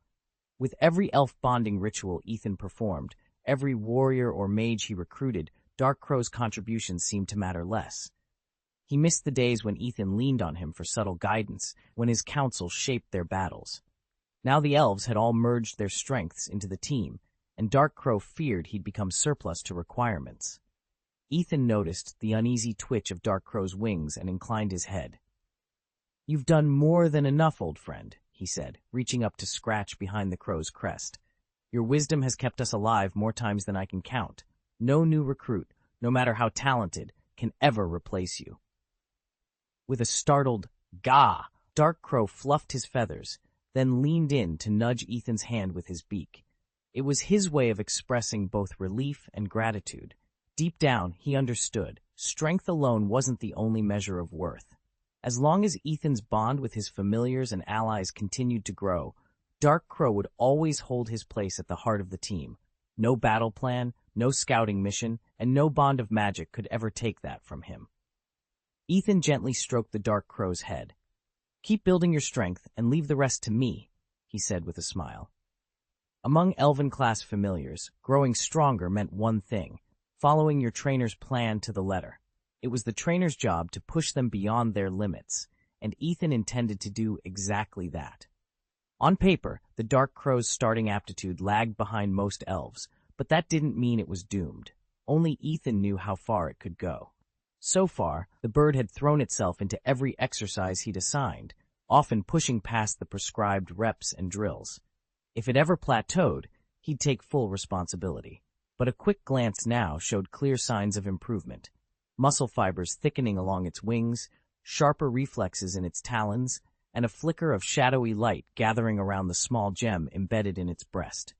With every elf bonding ritual Ethan performed, every warrior or mage he recruited, Dark Crow's contributions seemed to matter less. He missed the days when Ethan leaned on him for subtle guidance, when his counsel shaped their battles. Now the elves had all merged their strengths into the team, and Dark Crow feared he'd become surplus to requirements. Ethan noticed the uneasy twitch of Dark Crow's wings and inclined his head. "You've done more than enough, old friend," he said, reaching up to scratch behind the crow's crest. "Your wisdom has kept us alive more times than I can count. No new recruit, no matter how talented, can ever replace you." With a startled "Gah!" Dark Crow fluffed his feathers, then leaned in to nudge Ethan's hand with his beak. It was his way of expressing both relief and gratitude. Deep down, he understood. Strength alone wasn't the only measure of worth. As long as Ethan's bond with his familiars and allies continued to grow, Dark Crow would always hold his place at the heart of the team. No battle plan, no scouting mission, and no bond of magic could ever take that from him. Ethan gently stroked the Dark Crow's head. "Keep building your strength and leave the rest to me," he said with a smile. Among Elven-class familiars, growing stronger meant one thing: following your trainer's plan to the letter. It was the trainer's job to push them beyond their limits, and Ethan intended to do exactly that. On paper, the Dark Crow's starting aptitude lagged behind most elves, but that didn't mean it was doomed. Only Ethan knew how far it could go. So far, the bird had thrown itself into every exercise he'd assigned, often pushing past the prescribed reps and drills. If it ever plateaued, he'd take full responsibility. But a quick glance now showed clear signs of improvement. Muscle fibers thickening along its wings, sharper reflexes in its talons, and a flicker of shadowy light gathering around the small gem embedded in its breast.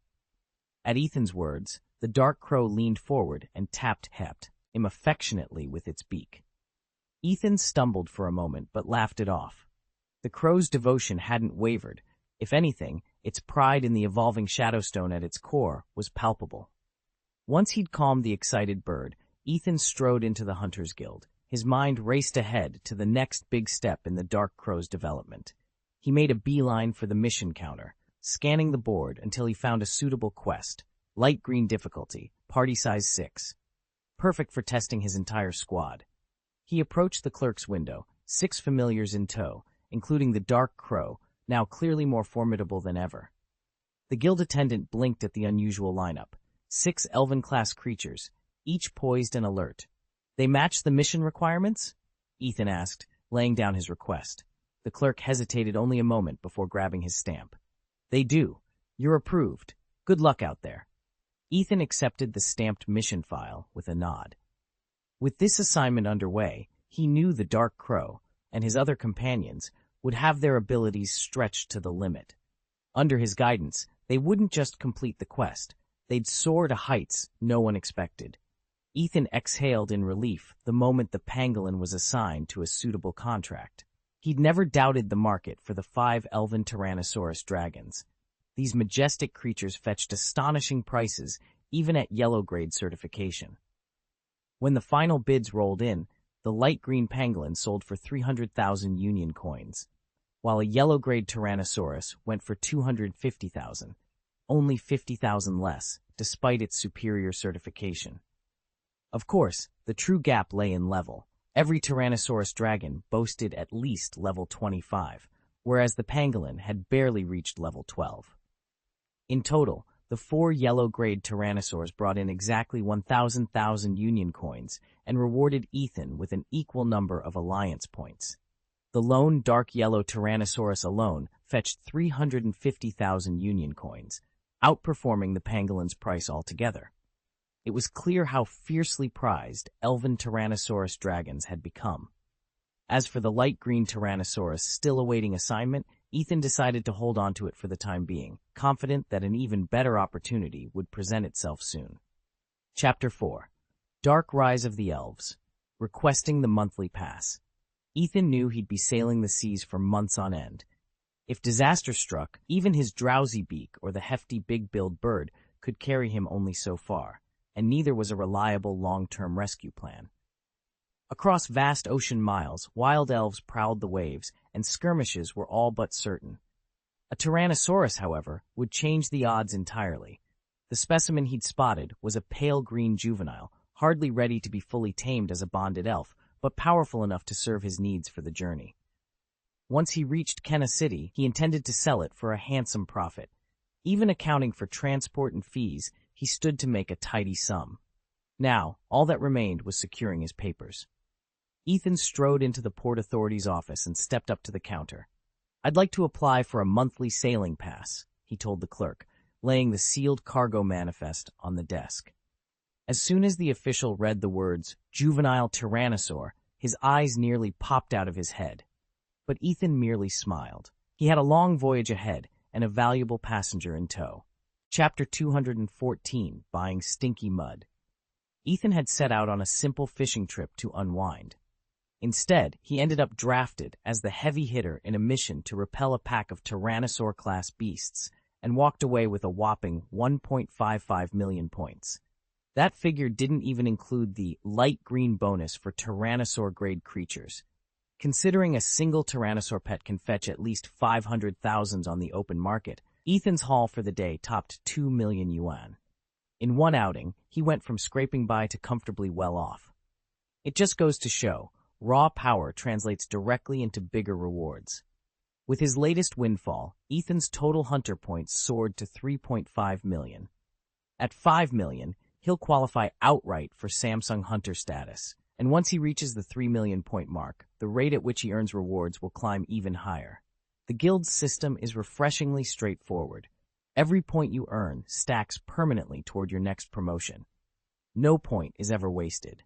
At Ethan's words, the Dark Crow leaned forward and tapped him affectionately with its beak. Ethan stumbled for a moment but laughed it off. The crow's devotion hadn't wavered. If anything, its pride in the evolving Shadowstone at its core was palpable. Once he'd calmed the excited bird, Ethan strode into the Hunters Guild. His mind raced ahead to the next big step in the Dark Crow's development. He made a beeline for the mission counter, scanning the board until he found a suitable quest. Light green difficulty, party size 6. Perfect for testing his entire squad. He approached the clerk's window, 6 familiars in tow, including the Dark Crow, now clearly more formidable than ever. The guild attendant blinked at the unusual lineup. 6 elven-class creatures, each poised and alert. "They match the mission requirements?" Ethan asked, laying down his request. The clerk hesitated only a moment before grabbing his stamp. "They do. You're approved. Good luck out there." Ethan accepted the stamped mission file with a nod. With this assignment underway, he knew the Dark Crow and his other companions would have their abilities stretched to the limit. Under his guidance, they wouldn't just complete the quest, they'd soar to heights no one expected. Ethan exhaled in relief the moment the pangolin was assigned to a suitable contract. He'd never doubted the market for the 5 elven Tyrannosaurus dragons. These majestic creatures fetched astonishing prices even at yellow-grade certification. When the final bids rolled in, the light green pangolin sold for 300,000 Union coins, while a yellow-grade Tyrannosaurus went for 250,000, only 50,000 less, despite its superior certification. Of course, the true gap lay in level. Every Tyrannosaurus dragon boasted at least level 25, whereas the pangolin had barely reached level 12. In total, the 4 yellow-grade Tyrannosaurs brought in exactly 1,000 Union coins and rewarded Ethan with an equal number of alliance points. The lone dark yellow Tyrannosaurus alone fetched 350,000 Union coins, outperforming the pangolin's price altogether. It was clear how fiercely prized elven Tyrannosaurus dragons had become. As for the light green Tyrannosaurus still awaiting assignment, Ethan decided to hold on to it for the time being, confident that an even better opportunity would present itself soon. Chapter 4. Dark Rise of the Elves. Requesting the monthly pass. Ethan knew he'd be sailing the seas for months on end. If disaster struck, even his drowsy beak or the hefty big-billed bird could carry him only so far, and neither was a reliable long-term rescue plan. Across vast ocean miles, wild elves prowled the waves, and skirmishes were all but certain. A Tyrannosaurus, however, would change the odds entirely. The specimen he'd spotted was a pale green juvenile, hardly ready to be fully tamed as a bonded elf, but powerful enough to serve his needs for the journey. Once he reached Kenna City, he intended to sell it for a handsome profit. Even accounting for transport and fees, he stood to make a tidy sum. Now, all that remained was securing his papers. Ethan strode into the Port Authority's office and stepped up to the counter. "I'd like to apply for a monthly sailing pass," he told the clerk, laying the sealed cargo manifest on the desk. As soon as the official read the words, "Juvenile Tyrannosaur," his eyes nearly popped out of his head. But Ethan merely smiled. He had a long voyage ahead and a valuable passenger in tow. Chapter 214, Buying Stinky Mud. Ethan had set out on a simple fishing trip to unwind. Instead, he ended up drafted as the heavy hitter in a mission to repel a pack of Tyrannosaur-class beasts, and walked away with a whopping 1.55 million points. That figure didn't even include the light green bonus for Tyrannosaur-grade creatures. Considering a single Tyrannosaur pet can fetch at least 500,000 on the open market, Ethan's haul for the day topped 2 million yuan. In one outing, he went from scraping by to comfortably well off. It just goes to show, raw power translates directly into bigger rewards. With his latest windfall, Ethan's total hunter points soared to 3.5 million. At 5 million, he'll qualify outright for Samsung Hunter status, and once he reaches the 3 million point mark, the rate at which he earns rewards will climb even higher. The guild's system is refreshingly straightforward. Every point you earn stacks permanently toward your next promotion. No point is ever wasted.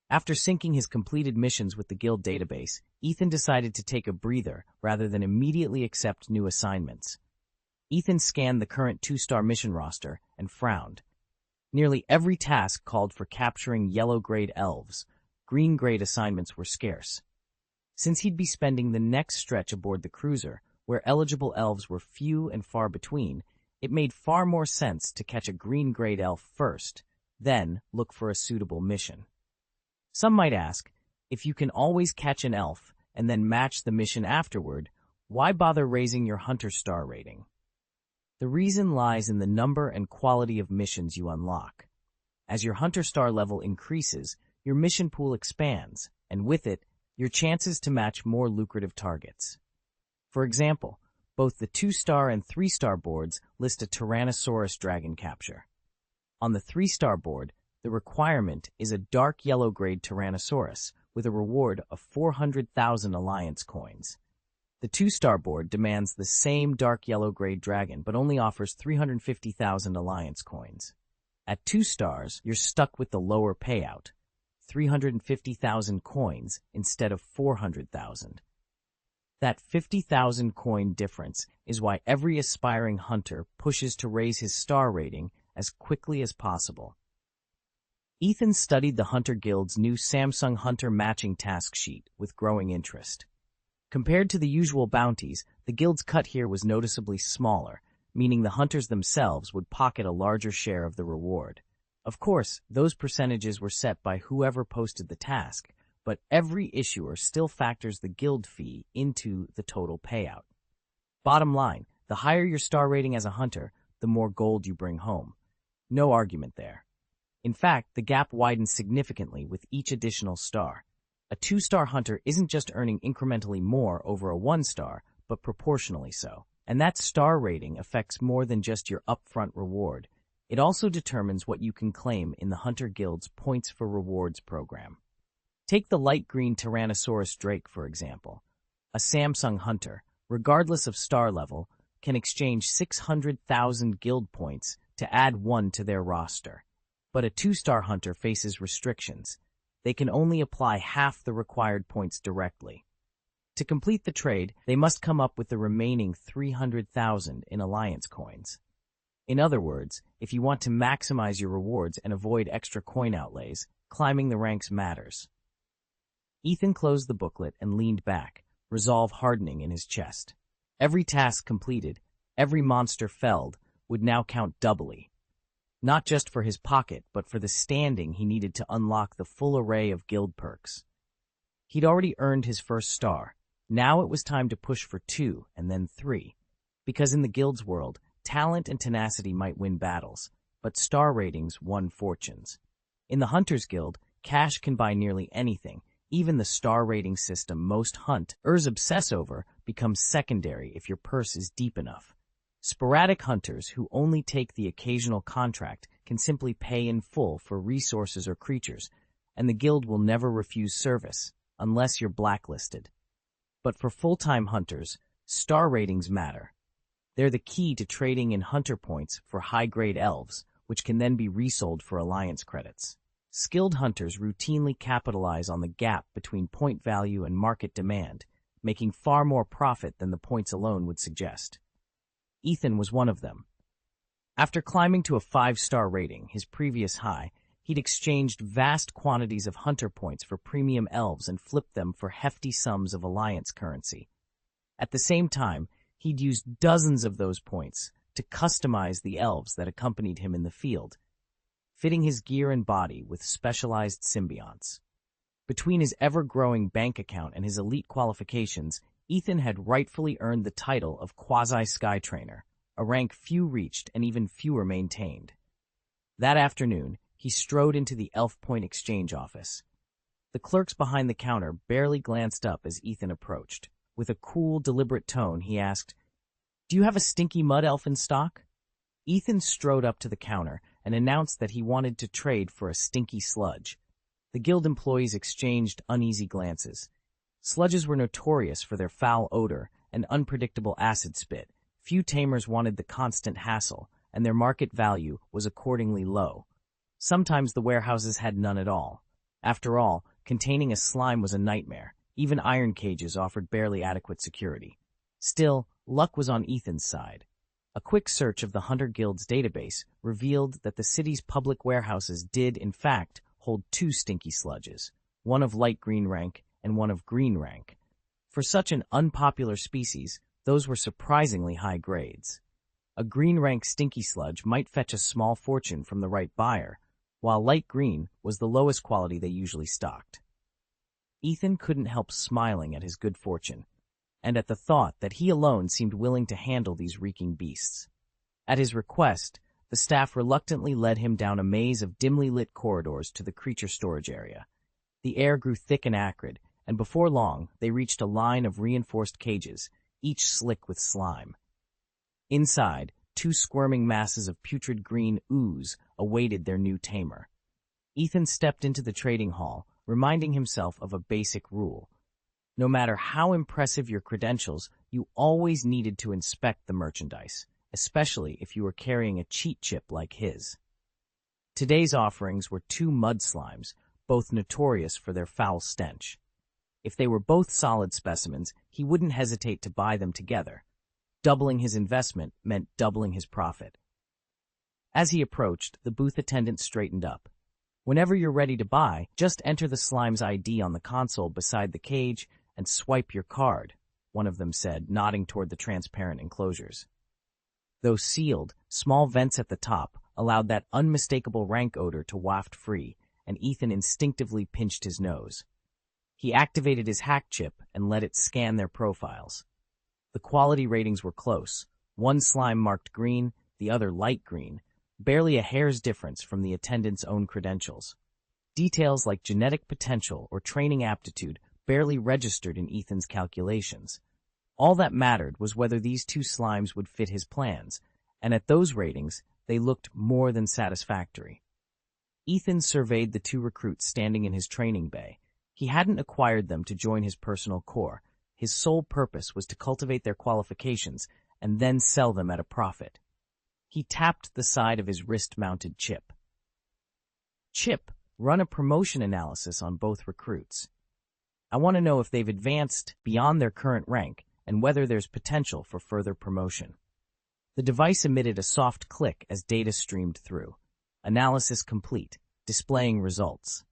After syncing his completed missions with the guild database, Ethan decided to take a breather rather than immediately accept new assignments. Ethan scanned the current 2-star mission roster and frowned. Nearly every task called for capturing yellow-grade elves. Green-grade assignments were scarce. Since he'd be spending the next stretch aboard the cruiser, where eligible elves were few and far between, it made far more sense to catch a green-grade elf first, then look for a suitable mission. Some might ask, if you can always catch an elf and then match the mission afterward, why bother raising your hunter star rating? The reason lies in the number and quality of missions you unlock. As your hunter star level increases, your mission pool expands, and with it, your chances to match more lucrative targets. For example, both the 2-star and 3-star boards list a Tyrannosaurus dragon capture. On the 3-star board, the requirement is a dark yellow-grade Tyrannosaurus with a reward of 400,000 alliance coins. The 2-star board demands the same dark yellow-grade dragon but only offers 350,000 alliance coins. At 2 stars, you're stuck with the lower payout, 350,000 coins instead of 400,000. That 50,000 coin difference is why every aspiring hunter pushes to raise his star rating as quickly as possible. Ethan studied the Hunter Guild's new Samsung Hunter matching task sheet with growing interest. Compared to the usual bounties, the guild's cut here was noticeably smaller, meaning the hunters themselves would pocket a larger share of the reward. Of course, those percentages were set by whoever posted the task, but every issuer still factors the guild fee into the total payout. Bottom line, the higher your star rating as a hunter, the more gold you bring home. No argument there. In fact, the gap widens significantly with each additional star. A 2-star hunter isn't just earning incrementally more over a 1-star, but proportionally so. And that star rating affects more than just your upfront reward. It also determines what you can claim in the Hunter Guild's Points for Rewards program. Take the light green Tyrannosaurus Drake, for example. A Samsung hunter, regardless of star level, can exchange 600,000 guild points to add 1 to their roster. But a 2-star hunter faces restrictions. They can only apply half the required points directly. To complete the trade, they must come up with the remaining 300,000 in alliance coins. In other words, if you want to maximize your rewards and avoid extra coin outlays, climbing the ranks matters. Ethan closed the booklet and leaned back, resolve hardening in his chest. Every task completed, every monster felled, would now count doubly. not just for his pocket, but for the standing he needed to unlock the full array of guild perks. He'd already earned his first star. Now it was time to push for 2 and then 3. Because in the guild's world, talent and tenacity might win battles, but star ratings won fortunes. In the Hunters Guild, cash can buy nearly anything. Even the star rating system most hunters obsess over becomes secondary if your purse is deep enough. Sporadic hunters who only take the occasional contract can simply pay in full for resources or creatures, and the guild will never refuse service, unless you're blacklisted. But for full-time hunters, star ratings matter. They're the key to trading in hunter points for high-grade elves, which can then be resold for alliance credits. Skilled hunters routinely capitalize on the gap between point value and market demand, making far more profit than the points alone would suggest. Ethan was one of them. After climbing to a 5-star rating, his previous high, he'd exchanged vast quantities of hunter points for premium elves and flipped them for hefty sums of alliance currency. At the same time, he'd used dozens of those points to customize the elves that accompanied him in the field, fitting his gear and body with specialized symbionts. Between his ever-growing bank account and his elite qualifications, Ethan had rightfully earned the title of Quasi-Sky Trainer, a rank few reached and even fewer maintained. That afternoon, he strode into the Elf Point Exchange office. The clerks behind the counter barely glanced up as Ethan approached. With a cool, deliberate tone, he asked, "Do you have a stinky mud elf in stock?" Ethan strode up to the counter and announced that he wanted to trade for a stinky sludge. The guild employees exchanged uneasy glances. Sludges were notorious for their foul odor and unpredictable acid spit. Few tamers wanted the constant hassle, and their market value was accordingly low. Sometimes the warehouses had none at all. After all, containing a slime was a nightmare. Even iron cages offered barely adequate security. Still, luck was on Ethan's side. A quick search of the Hunter Guild's database revealed that the city's public warehouses did, in fact, hold 2 stinky sludges, one of light green rank and one of green rank. For such an unpopular species, those were surprisingly high grades. A green rank stinky sludge might fetch a small fortune from the right buyer, while light green was the lowest quality they usually stocked. Ethan couldn't help smiling at his good fortune, and at the thought that he alone seemed willing to handle these reeking beasts. At his request, the staff reluctantly led him down a maze of dimly lit corridors to the creature storage area. The air grew thick and acrid, and before long they reached a line of reinforced cages, each slick with slime. Inside, 2 squirming masses of putrid green ooze awaited their new tamer. Ethan stepped into the trading hall, reminding himself of a basic rule. No matter how impressive your credentials, you always needed to inspect the merchandise, especially if you were carrying a cheat chip like his. Today's offerings were 2 mud slimes, both notorious for their foul stench. If they were both solid specimens, he wouldn't hesitate to buy them together. Doubling his investment meant doubling his profit. As he approached, the booth attendant straightened up. "Whenever you're ready to buy, just enter the slime's ID on the console beside the cage and swipe your card," one of them said, nodding toward the transparent enclosures. Though sealed, small vents at the top allowed that unmistakable rank odor to waft free, and Ethan instinctively pinched his nose. He activated his hack chip and let it scan their profiles. The quality ratings were close. One slime marked green, the other light green, barely a hair's difference from the attendant's own credentials. Details like genetic potential or training aptitude barely registered in Ethan's calculations. All that mattered was whether these 2 slimes would fit his plans, and at those ratings, they looked more than satisfactory. Ethan surveyed the 2 recruits standing in his training bay. He hadn't acquired them to join his personal corps. His sole purpose was to cultivate their qualifications and then sell them at a profit. He tapped the side of his wrist-mounted chip. "Chip, run a promotion analysis on both recruits. I want to know if they've advanced beyond their current rank and whether there's potential for further promotion." The device emitted a soft click as data streamed through. Analysis complete, displaying results.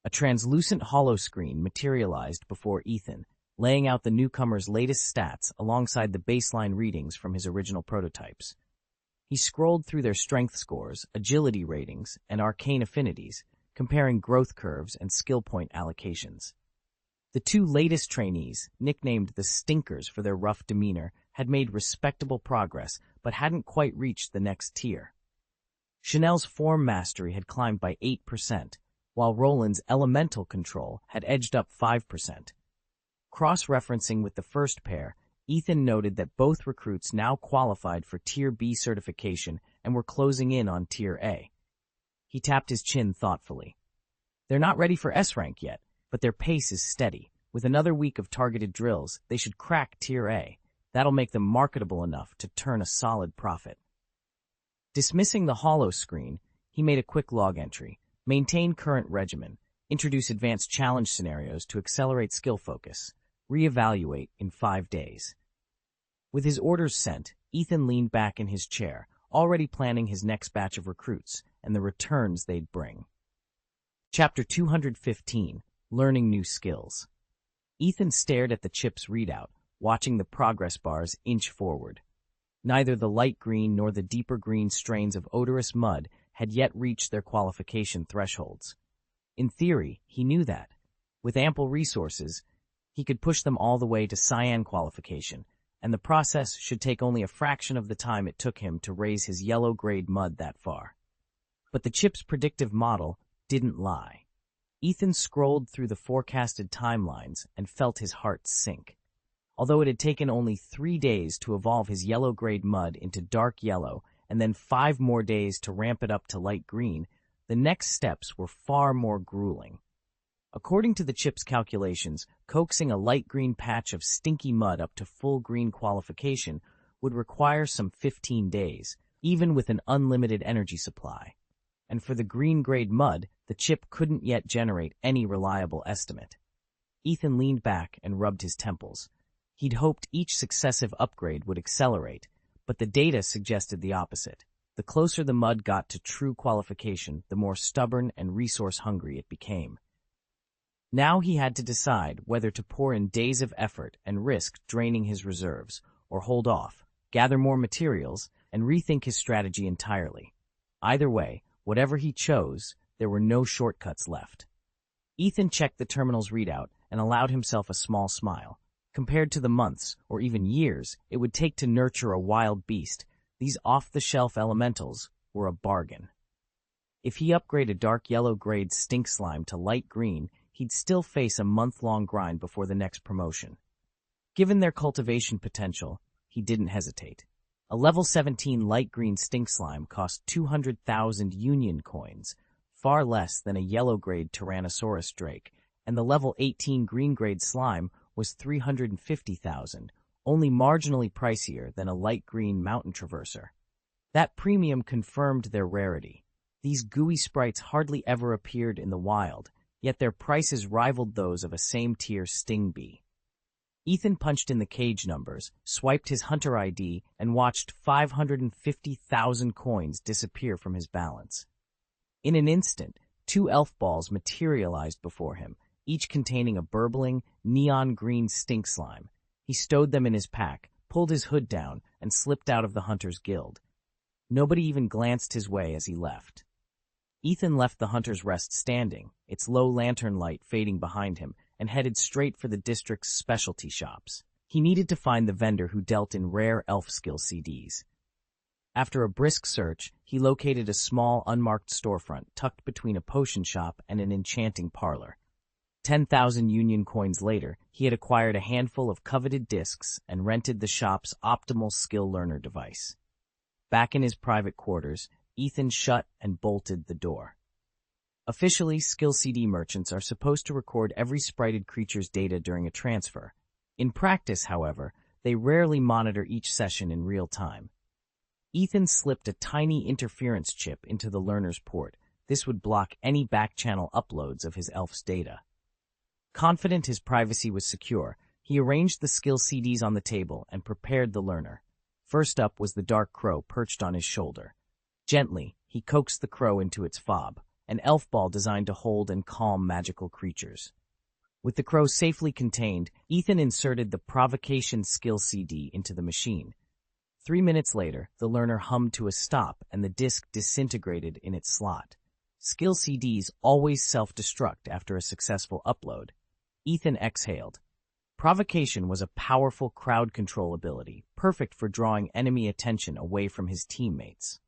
A translucent holoscreen materialized before Ethan, laying out the newcomer's latest stats alongside the baseline readings from his original prototypes. He scrolled through their strength scores, agility ratings, and arcane affinities, comparing growth curves and skill point allocations. The two latest trainees, nicknamed the Stinkers for their rough demeanor, had made respectable progress but hadn't quite reached the next tier. Chanel's form mastery had climbed by 8%, while Roland's elemental control had edged up 5%. Cross-referencing with the first pair, Ethan noted that both recruits now qualified for Tier B certification and were closing in on Tier A. He tapped his chin thoughtfully. They're not ready for S rank yet, but their pace is steady. With another week of targeted drills, they should crack Tier A. That'll make them marketable enough to turn a solid profit. Dismissing the hollow screen, he made a quick log entry, maintain current regimen, introduce advanced challenge scenarios to accelerate skill focus, reevaluate in 5 days. With his orders sent, Ethan leaned back in his chair, already planning his next batch of recruits and the returns they'd bring. Chapter 215, Learning New Skills. Ethan stared at the chip's readout, watching the progress bars inch forward. Neither the light green nor the deeper green strains of odorous mud had yet reached their qualification thresholds. In theory, he knew that. With ample resources, he could push them all the way to cyan qualification, and the process should take only a fraction of the time it took him to raise his yellow-grade mud that far. But the chip's predictive model didn't lie. Ethan scrolled through the forecasted timelines and felt his heart sink. Although it had taken only 3 days to evolve his yellow-grade mud into dark yellow and then 5 more days to ramp it up to light green, the next steps were far more grueling. According to the chip's calculations, coaxing a light green patch of stinky mud up to full green qualification would require some 15 days, even with an unlimited energy supply. And for the green-grade mud, the chip couldn't yet generate any reliable estimate. Ethan leaned back and rubbed his temples. He'd hoped each successive upgrade would accelerate, but the data suggested the opposite. The closer the mud got to true qualification, the more stubborn and resource-hungry it became. Now he had to decide whether to pour in days of effort and risk draining his reserves, or hold off, gather more materials, and rethink his strategy entirely. Either way, whatever he chose, there were no shortcuts left. Ethan checked the terminal's readout and allowed himself a small smile. Compared to the months, or even years, it would take to nurture a wild beast, these off-the-shelf elementals were a bargain. If he upgraded dark yellow-grade stink slime to light green, he'd still face a month-long grind before the next promotion. Given their cultivation potential, he didn't hesitate. A level 17 light green stink slime cost 200,000 union coins, far less than a yellow-grade Tyrannosaurus drake, and the level 18 green-grade slime was 350,000, only marginally pricier than a light green mountain traverser. That premium confirmed their rarity. These gooey sprites hardly ever appeared in the wild, yet their prices rivaled those of a same-tier sting bee. Ethan punched in the cage numbers, swiped his hunter ID, and watched 550,000 coins disappear from his balance. In an instant, 2 elf balls materialized before him, each containing a burbling, neon-green stink slime. He stowed them in his pack, pulled his hood down, and slipped out of the Hunter's Guild. Nobody even glanced his way as he left. Ethan left the Hunter's Rest standing, its low lantern light fading behind him, and headed straight for the district's specialty shops. He needed to find the vendor who dealt in rare elf skill CDs. After a brisk search, he located a small, unmarked storefront tucked between a potion shop and an enchanting parlor. 10,000 union coins later, he had acquired a handful of coveted discs and rented the shop's optimal skill learner device. Back in his private quarters, Ethan shut and bolted the door. Officially, skill CD merchants are supposed to record every sprited creature's data during a transfer. In practice, however, they rarely monitor each session in real time. Ethan slipped a tiny interference chip into the learner's port. This would block any back-channel uploads of his elf's data. Confident his privacy was secure, he arranged the skill CDs on the table and prepared the learner. First up was the dark crow perched on his shoulder. Gently, he coaxed the crow into its fob, an elf ball designed to hold and calm magical creatures. With the crow safely contained, Ethan inserted the provocation skill CD into the machine. 3 minutes later, the learner hummed to a stop and the disc disintegrated in its slot. Skill CDs always self-destruct after a successful upload. Ethan exhaled. Provocation was a powerful crowd control ability, perfect for drawing enemy attention away from his teammates.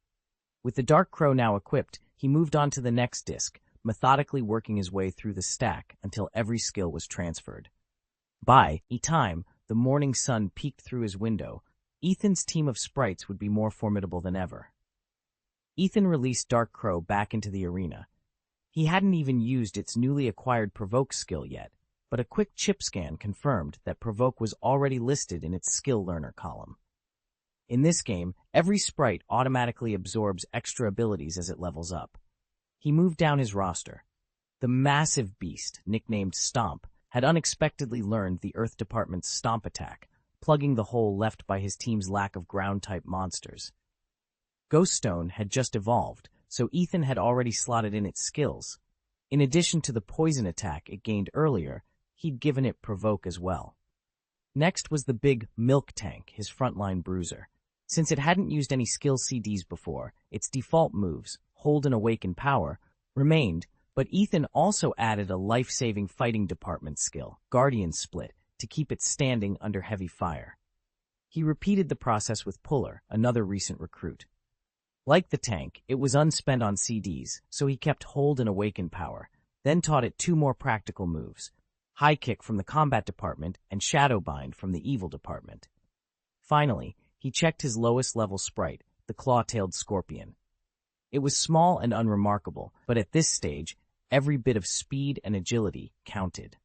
With the Dark Crow now equipped, he moved on to the next disc, methodically working his way through the stack until every skill was transferred. By time the morning sun peeked through his window, Ethan's team of sprites would be more formidable than ever. Ethan released Dark Crow back into the arena. He hadn't even used its newly acquired Provoke skill yet, but a quick chip scan confirmed that Provoke was already listed in its skill learner column. In this game, every sprite automatically absorbs extra abilities as it levels up. He moved down his roster. The massive beast, nicknamed Stomp, had unexpectedly learned the Earth Department's Stomp attack, plugging the hole left by his team's lack of ground-type monsters. Ghost Stone had just evolved, so Ethan had already slotted in its skills. In addition to the poison attack it gained earlier, he'd given it Provoke as well. Next was the big Milk Tank, his frontline bruiser. Since it hadn't used any skill CDs before, its default moves, Hold and Awaken Power, remained, but Ethan also added a life-saving fighting department skill, Guardian Split, to keep it standing under heavy fire. He repeated the process with Puller, another recent recruit. Like the tank, it was unspent on CDs, so he kept Hold and Awaken Power, then taught it 2 more practical moves, High Kick from the combat department and Shadowbind from the evil department. Finally, he checked his lowest level sprite, the claw-tailed scorpion. It was small and unremarkable, but at this stage, every bit of speed and agility counted.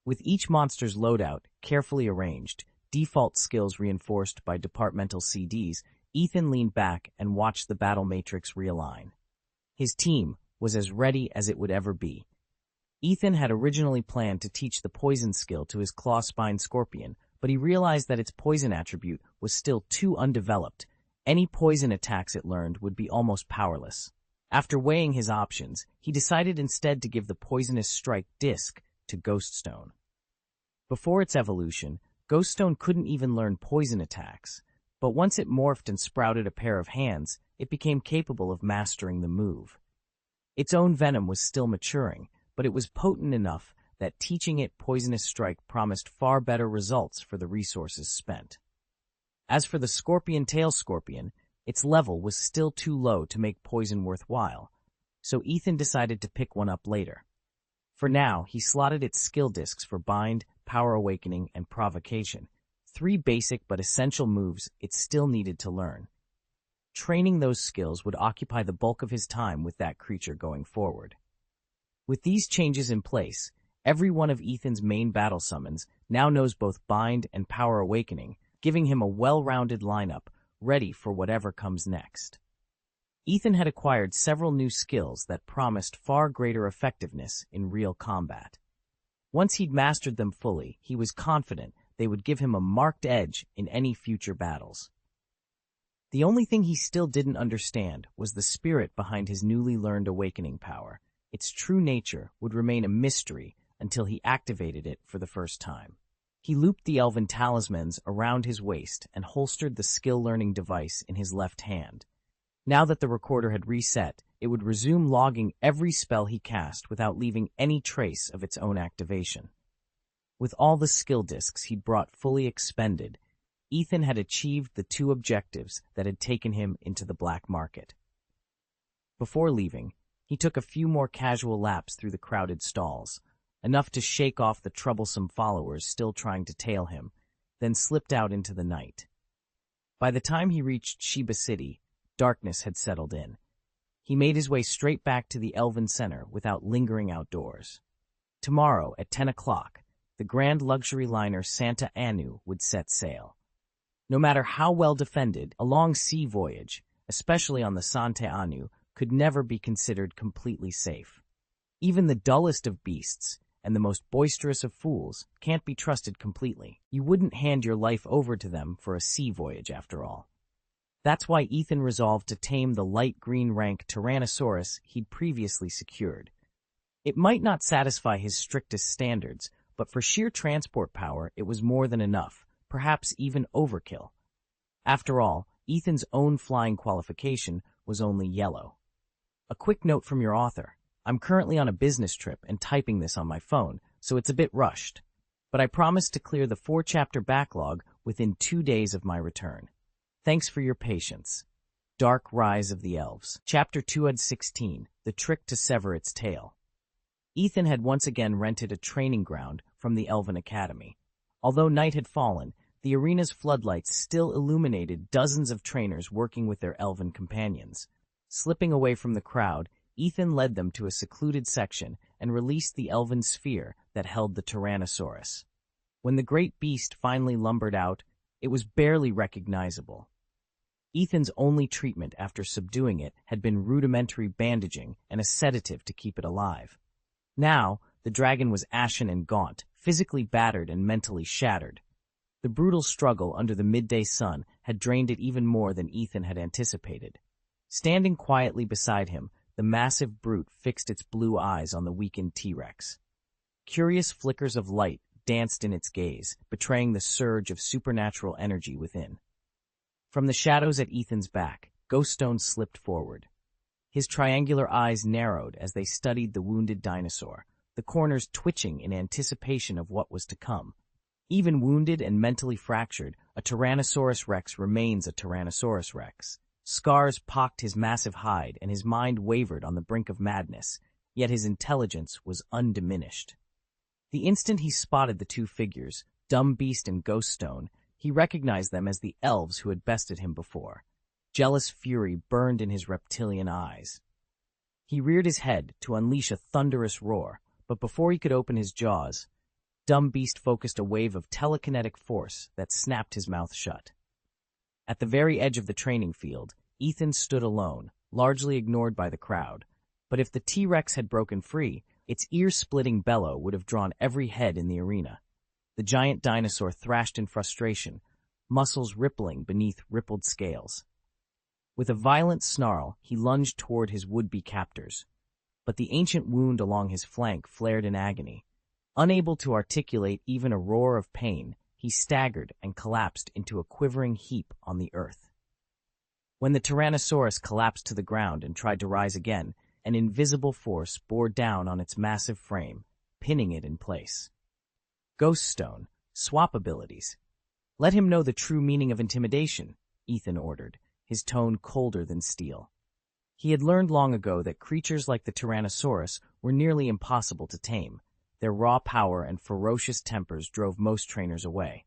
With each monster's loadout carefully arranged, default skills reinforced by departmental CDs, Ethan leaned back and watched the battle matrix realign. His team was as ready as it would ever be. Ethan had originally planned to teach the poison skill to his claw-spine scorpion, but he realized that its poison attribute was still too undeveloped. Any poison attacks it learned would be almost powerless. After weighing his options, he decided instead to give the Poisonous Strike disc to Ghoststone. Before its evolution, Ghoststone couldn't even learn poison attacks, but once it morphed and sprouted a pair of hands, it became capable of mastering the move. Its own venom was still maturing, but it was potent enough that teaching it Poisonous Strike promised far better results for the resources spent. As for the Scorpion Tail Scorpion, its level was still too low to make poison worthwhile, so Ethan decided to pick one up later. For now, he slotted its skill discs for Bind, Power Awakening, and Provocation, 3 basic but essential moves it still needed to learn. Training those skills would occupy the bulk of his time with that creature going forward. With these changes in place, every one of Ethan's main battle summons now knows both Bind and Power Awakening, giving him a well-rounded lineup ready for whatever comes next. Ethan had acquired several new skills that promised far greater effectiveness in real combat. Once he'd mastered them fully, he was confident they would give him a marked edge in any future battles. The only thing he still didn't understand was the spirit behind his newly learned awakening power. Its true nature would remain a mystery until he activated it for the first time. He looped the elven talismans around his waist and holstered the skill-learning device in his left hand. Now that the recorder had reset, it would resume logging every spell he cast without leaving any trace of its own activation. With all the skill discs he'd brought fully expended, Ethan had achieved the 2 objectives that had taken him into the black market. Before leaving, he took a few more casual laps through the crowded stalls, enough to shake off the troublesome followers still trying to tail him, then slipped out into the night. By the time he reached Shiba City, darkness had settled in. He made his way straight back to the Elven Center without lingering outdoors. Tomorrow at 10 o'clock, the grand luxury liner Santa Anu would set sail. No matter how well defended, a long sea voyage, especially on the Santa Anu, could never be considered completely safe. Even the dullest of beasts and the most boisterous of fools can't be trusted completely. You wouldn't hand your life over to them for a sea voyage, after all. That's why Ethan resolved to tame the light green rank Tyrannosaurus he'd previously secured. It might not satisfy his strictest standards, but for sheer transport power it was more than enough, perhaps even overkill. After all, Ethan's own flying qualification was only yellow. A quick note from your author. I'm currently on a business trip and typing this on my phone, so it's a bit rushed. But I promise to clear the 4-chapter backlog within 2 days of my return. Thanks for your patience. Dark Rise of the Elves. Chapter 216, The Trick to Sever Its Tail. Ethan had once again rented a training ground from the Elven Academy. Although night had fallen, the arena's floodlights still illuminated dozens of trainers working with their elven companions. Slipping away from the crowd, Ethan led them to a secluded section and released the elven sphere that held the Tyrannosaurus. When the great beast finally lumbered out, it was barely recognizable. Ethan's only treatment after subduing it had been rudimentary bandaging and a sedative to keep it alive. Now, the dragon was ashen and gaunt, physically battered and mentally shattered. The brutal struggle under the midday sun had drained it even more than Ethan had anticipated. Standing quietly beside him, the massive brute fixed its blue eyes on the weakened T-Rex. Curious flickers of light danced in its gaze, betraying the surge of supernatural energy within. From the shadows at Ethan's back, Ghoststone slipped forward. His triangular eyes narrowed as they studied the wounded dinosaur, the corners twitching in anticipation of what was to come. Even wounded and mentally fractured, a Tyrannosaurus Rex remains a Tyrannosaurus Rex. Scars pocked his massive hide, and his mind wavered on the brink of madness, yet his intelligence was undiminished. The instant he spotted the two figures, Dumb Beast and Ghoststone, he recognized them as the elves who had bested him before. Jealous fury burned in his reptilian eyes. He reared his head to unleash a thunderous roar, but before he could open his jaws, Dumb Beast focused a wave of telekinetic force that snapped his mouth shut. At the very edge of the training field, Ethan stood alone, largely ignored by the crowd. But if the T-Rex had broken free, its ear-splitting bellow would have drawn every head in the arena. The giant dinosaur thrashed in frustration, muscles rippling beneath rippled scales. With a violent snarl, he lunged toward his would-be captors. But the ancient wound along his flank flared in agony. Unable to articulate even a roar of pain, he staggered and collapsed into a quivering heap on the earth. When the Tyrannosaurus collapsed to the ground and tried to rise again, an invisible force bore down on its massive frame, pinning it in place. Ghoststone, swap abilities. Let him know the true meaning of intimidation, Ethan ordered, his tone colder than steel. He had learned long ago that creatures like the Tyrannosaurus were nearly impossible to tame. Their raw power and ferocious tempers drove most trainers away.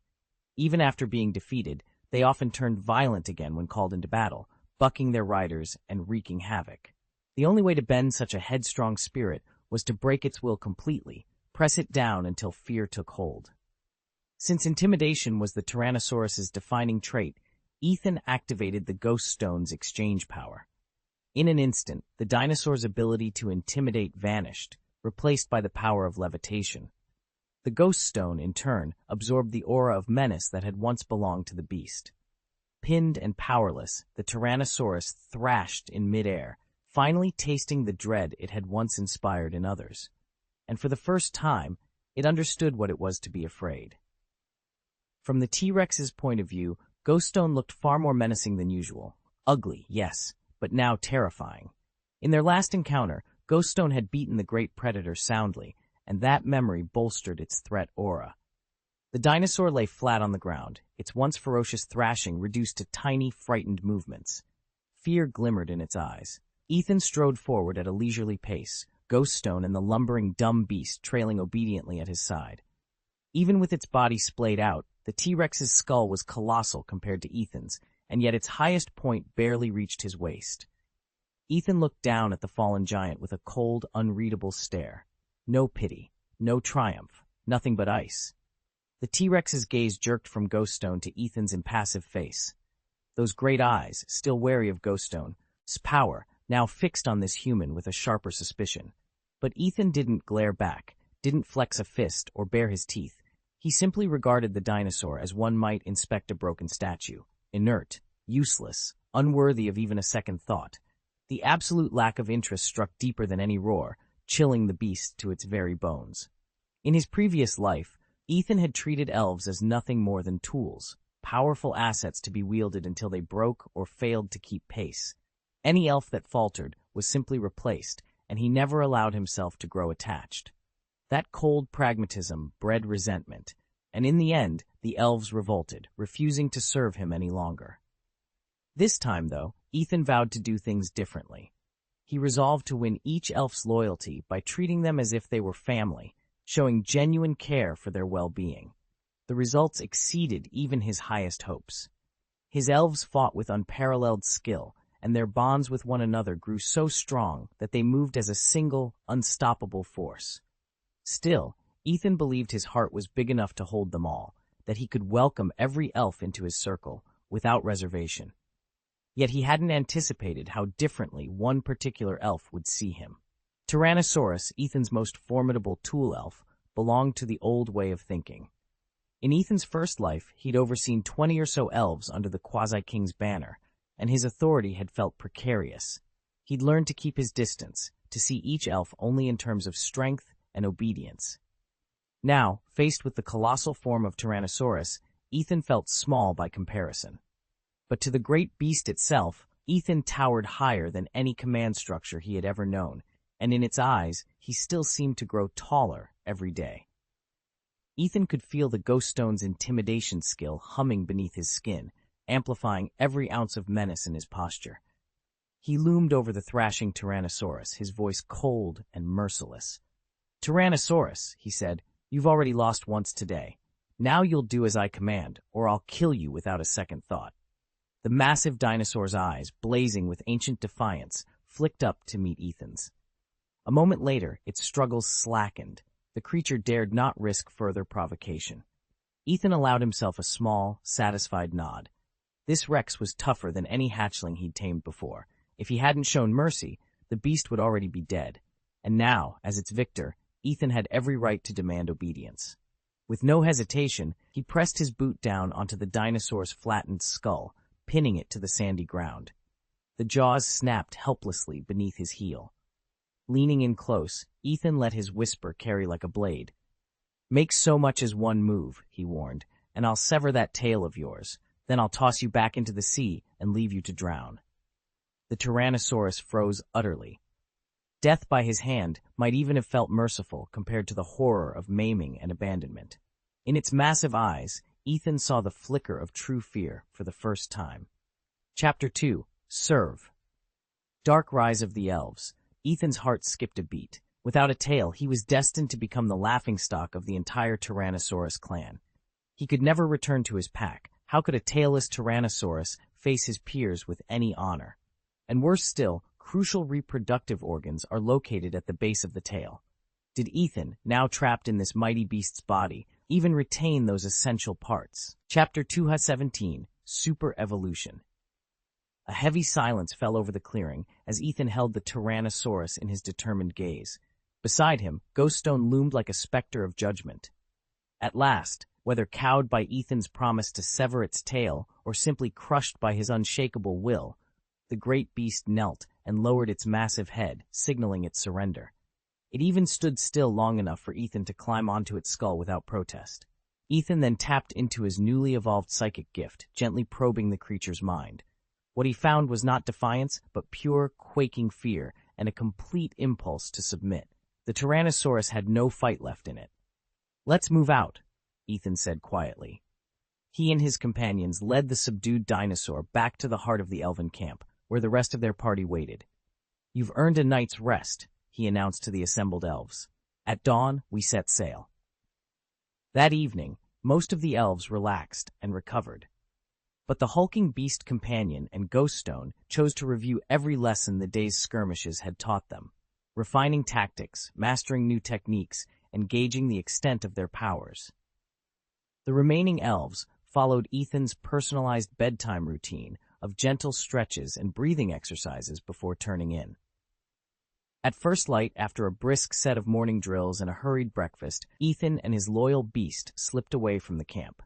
Even after being defeated, they often turned violent again when called into battle, bucking their riders and wreaking havoc. The only way to bend such a headstrong spirit was to break its will completely, press it down until fear took hold. Since intimidation was the Tyrannosaurus's defining trait, Ethan activated the Ghoststone's exchange power. In an instant, the dinosaur's ability to intimidate vanished, replaced by the power of levitation. The Ghoststone, in turn, absorbed the aura of menace that had once belonged to the beast. Pinned and powerless, the Tyrannosaurus thrashed in midair, finally tasting the dread it had once inspired in others. And for the first time, it understood what it was to be afraid. From the T-Rex's point of view, Ghoststone looked far more menacing than usual. Ugly, yes, but now terrifying. In their last encounter, Ghoststone had beaten the great predator soundly, and that memory bolstered its threat aura. The dinosaur lay flat on the ground, its once ferocious thrashing reduced to tiny, frightened movements. Fear glimmered in its eyes. Ethan strode forward at a leisurely pace, Ghoststone and the lumbering dumb beast trailing obediently at his side. Even with its body splayed out, the T-Rex's skull was colossal compared to Ethan's, and yet its highest point barely reached his waist. Ethan looked down at the fallen giant with a cold, unreadable stare. No pity, no triumph, nothing but ice. The T-Rex's gaze jerked from Ghoststone to Ethan's impassive face. Those great eyes, still wary of Ghoststone's power, now fixed on this human with a sharper suspicion. But Ethan didn't glare back, didn't flex a fist or bare his teeth. He simply regarded the dinosaur as one might inspect a broken statue, inert, useless, unworthy of even a second thought. The absolute lack of interest struck deeper than any roar, chilling the beast to its very bones. In his previous life, Ethan had treated elves as nothing more than tools, powerful assets to be wielded until they broke or failed to keep pace. Any elf that faltered was simply replaced, and he never allowed himself to grow attached. That cold pragmatism bred resentment, and in the end, the elves revolted, refusing to serve him any longer. This time, though, Ethan vowed to do things differently. He resolved to win each elf's loyalty by treating them as if they were family, showing genuine care for their well-being. The results exceeded even his highest hopes. His elves fought with unparalleled skill, and their bonds with one another grew so strong that they moved as a single, unstoppable force. Still, Ethan believed his heart was big enough to hold them all, that he could welcome every elf into his circle, without reservation. Yet he hadn't anticipated how differently one particular elf would see him. Tyrannosaurus, Ethan's most formidable tool elf, belonged to the old way of thinking. In Ethan's first life, he'd overseen 20 or so elves under the Quasi-King's banner, and his authority had felt precarious. He'd learned to keep his distance, to see each elf only in terms of strength and obedience. Now, faced with the colossal form of Tyrannosaurus, Ethan felt small by comparison. But to the great beast itself, Ethan towered higher than any command structure he had ever known, and in its eyes, he still seemed to grow taller every day. Ethan could feel the ghost stone's intimidation skill humming beneath his skin, amplifying every ounce of menace in his posture. He loomed over the thrashing Tyrannosaurus, his voice cold and merciless. "Tyrannosaurus," he said, "you've already lost once today. Now you'll do as I command, or I'll kill you without a second thought." The massive dinosaur's eyes, blazing with ancient defiance, flicked up to meet Ethan's. A moment later, its struggles slackened. The creature dared not risk further provocation. Ethan allowed himself a small, satisfied nod. This Rex was tougher than any hatchling he'd tamed before. If he hadn't shown mercy, the beast would already be dead. And now, as its victor, Ethan had every right to demand obedience. With no hesitation, he pressed his boot down onto the dinosaur's flattened skull, pinning it to the sandy ground. The jaws snapped helplessly beneath his heel. Leaning in close, Ethan let his whisper carry like a blade. "Make so much as one move," he warned, "and I'll sever that tail of yours. Then I'll toss you back into the sea and leave you to drown." The Tyrannosaurus froze utterly. Death by his hand might even have felt merciful compared to the horror of maiming and abandonment. In its massive eyes, Ethan saw the flicker of true fear for the first time. Chapter 2. Serve. Dark Rise of the Elves. Ethan's heart skipped a beat. Without a tail, he was destined to become the laughingstock of the entire Tyrannosaurus clan. He could never return to his pack. How could a tailless Tyrannosaurus face his peers with any honor? And worse still, crucial reproductive organs are located at the base of the tail. Did Ethan, now trapped in this mighty beast's body, even retain those essential parts? Chapter 217. Super Evolution. A heavy silence fell over the clearing as Ethan held the Tyrannosaurus in his determined gaze. Beside him, Ghoststone loomed like a specter of judgment. At last, whether cowed by Ethan's promise to sever its tail or simply crushed by his unshakable will, the great beast knelt and lowered its massive head, signaling its surrender. It even stood still long enough for Ethan to climb onto its skull without protest. Ethan then tapped into his newly evolved psychic gift, gently probing the creature's mind. What he found was not defiance, but pure, quaking fear and a complete impulse to submit. The Tyrannosaurus had no fight left in it. "Let's move out," Ethan said quietly. He and his companions led the subdued dinosaur back to the heart of the elven camp, where the rest of their party waited. "You've earned a night's rest," he announced to the assembled elves. "At dawn, we set sail." That evening, most of the elves relaxed and recovered. But the hulking beast companion and Ghoststone chose to review every lesson the day's skirmishes had taught them, refining tactics, mastering new techniques, and gauging the extent of their powers. The remaining elves followed Ethan's personalized bedtime routine of gentle stretches and breathing exercises before turning in. At first light, after a brisk set of morning drills and a hurried breakfast, Ethan and his loyal beast slipped away from the camp.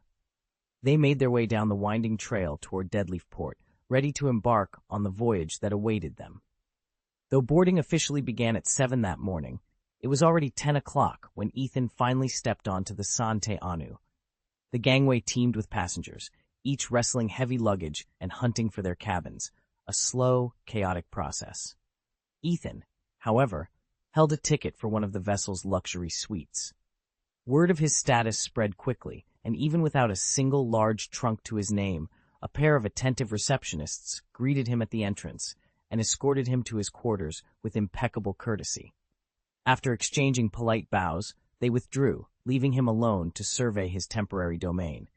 They made their way down the winding trail toward Deadleaf Port, ready to embark on the voyage that awaited them. Though boarding officially began at 7 that morning, it was already 10 o'clock when Ethan finally stepped onto the Sante Anu. The gangway teemed with passengers, each wrestling heavy luggage and hunting for their cabins, a slow, chaotic process. Ethan, however, held a ticket for one of the vessel's luxury suites. Word of his status spread quickly, and even without a single large trunk to his name, a pair of attentive receptionists greeted him at the entrance and escorted him to his quarters with impeccable courtesy. After exchanging polite bows, they withdrew, leaving him alone to survey his temporary domain.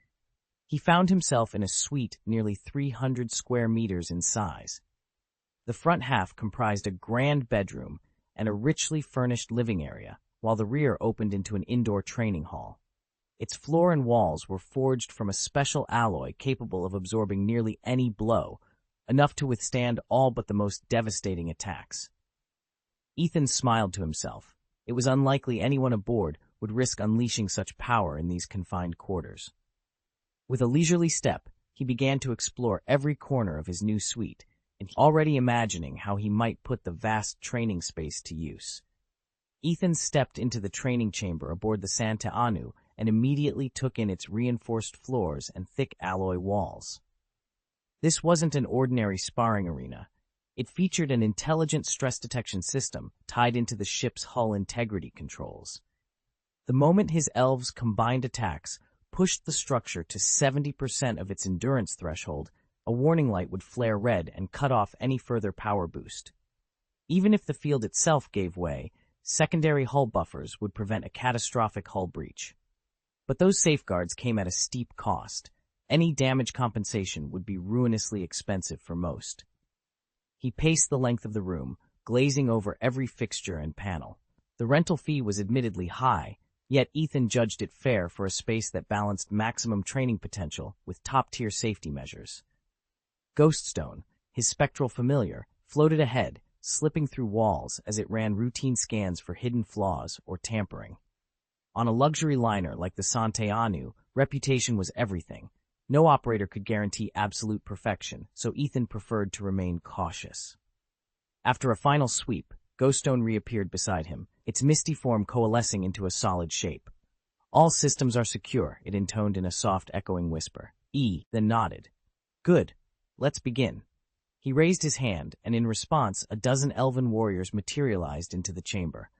He found himself in a suite nearly 300 square meters in size. The front half comprised a grand bedroom and a richly furnished living area, while the rear opened into an indoor training hall. Its floor and walls were forged from a special alloy capable of absorbing nearly any blow, enough to withstand all but the most devastating attacks. Ethan smiled to himself. It was unlikely anyone aboard would risk unleashing such power in these confined quarters. With a leisurely step, he began to explore every corner of his new suite, and already imagining how he might put the vast training space to use. Ethan stepped into the training chamber aboard the Santa Anu and immediately took in its reinforced floors and thick alloy walls. This wasn't an ordinary sparring arena. It featured an intelligent stress detection system tied into the ship's hull integrity controls. The moment his elves' combined attacks pushed the structure to 70% of its endurance threshold, a warning light would flare red and cut off any further power boost. Even if the field itself gave way, secondary hull buffers would prevent a catastrophic hull breach. But those safeguards came at a steep cost. Any damage compensation would be ruinously expensive for most. He paced the length of the room, glazing over every fixture and panel. The rental fee was admittedly high, yet Ethan judged it fair for a space that balanced maximum training potential with top-tier safety measures. Ghoststone, his spectral familiar, floated ahead, slipping through walls as it ran routine scans for hidden flaws or tampering. On a luxury liner like the Santa Anu, reputation was everything. No operator could guarantee absolute perfection, so Ethan preferred to remain cautious. After a final sweep, Ghoststone reappeared beside him, its misty form coalescing into a solid shape. "All systems are secure," it intoned in a soft, echoing whisper. Then nodded. "Good. Let's begin." He raised his hand, and in response, a dozen elven warriors materialized into the chamber.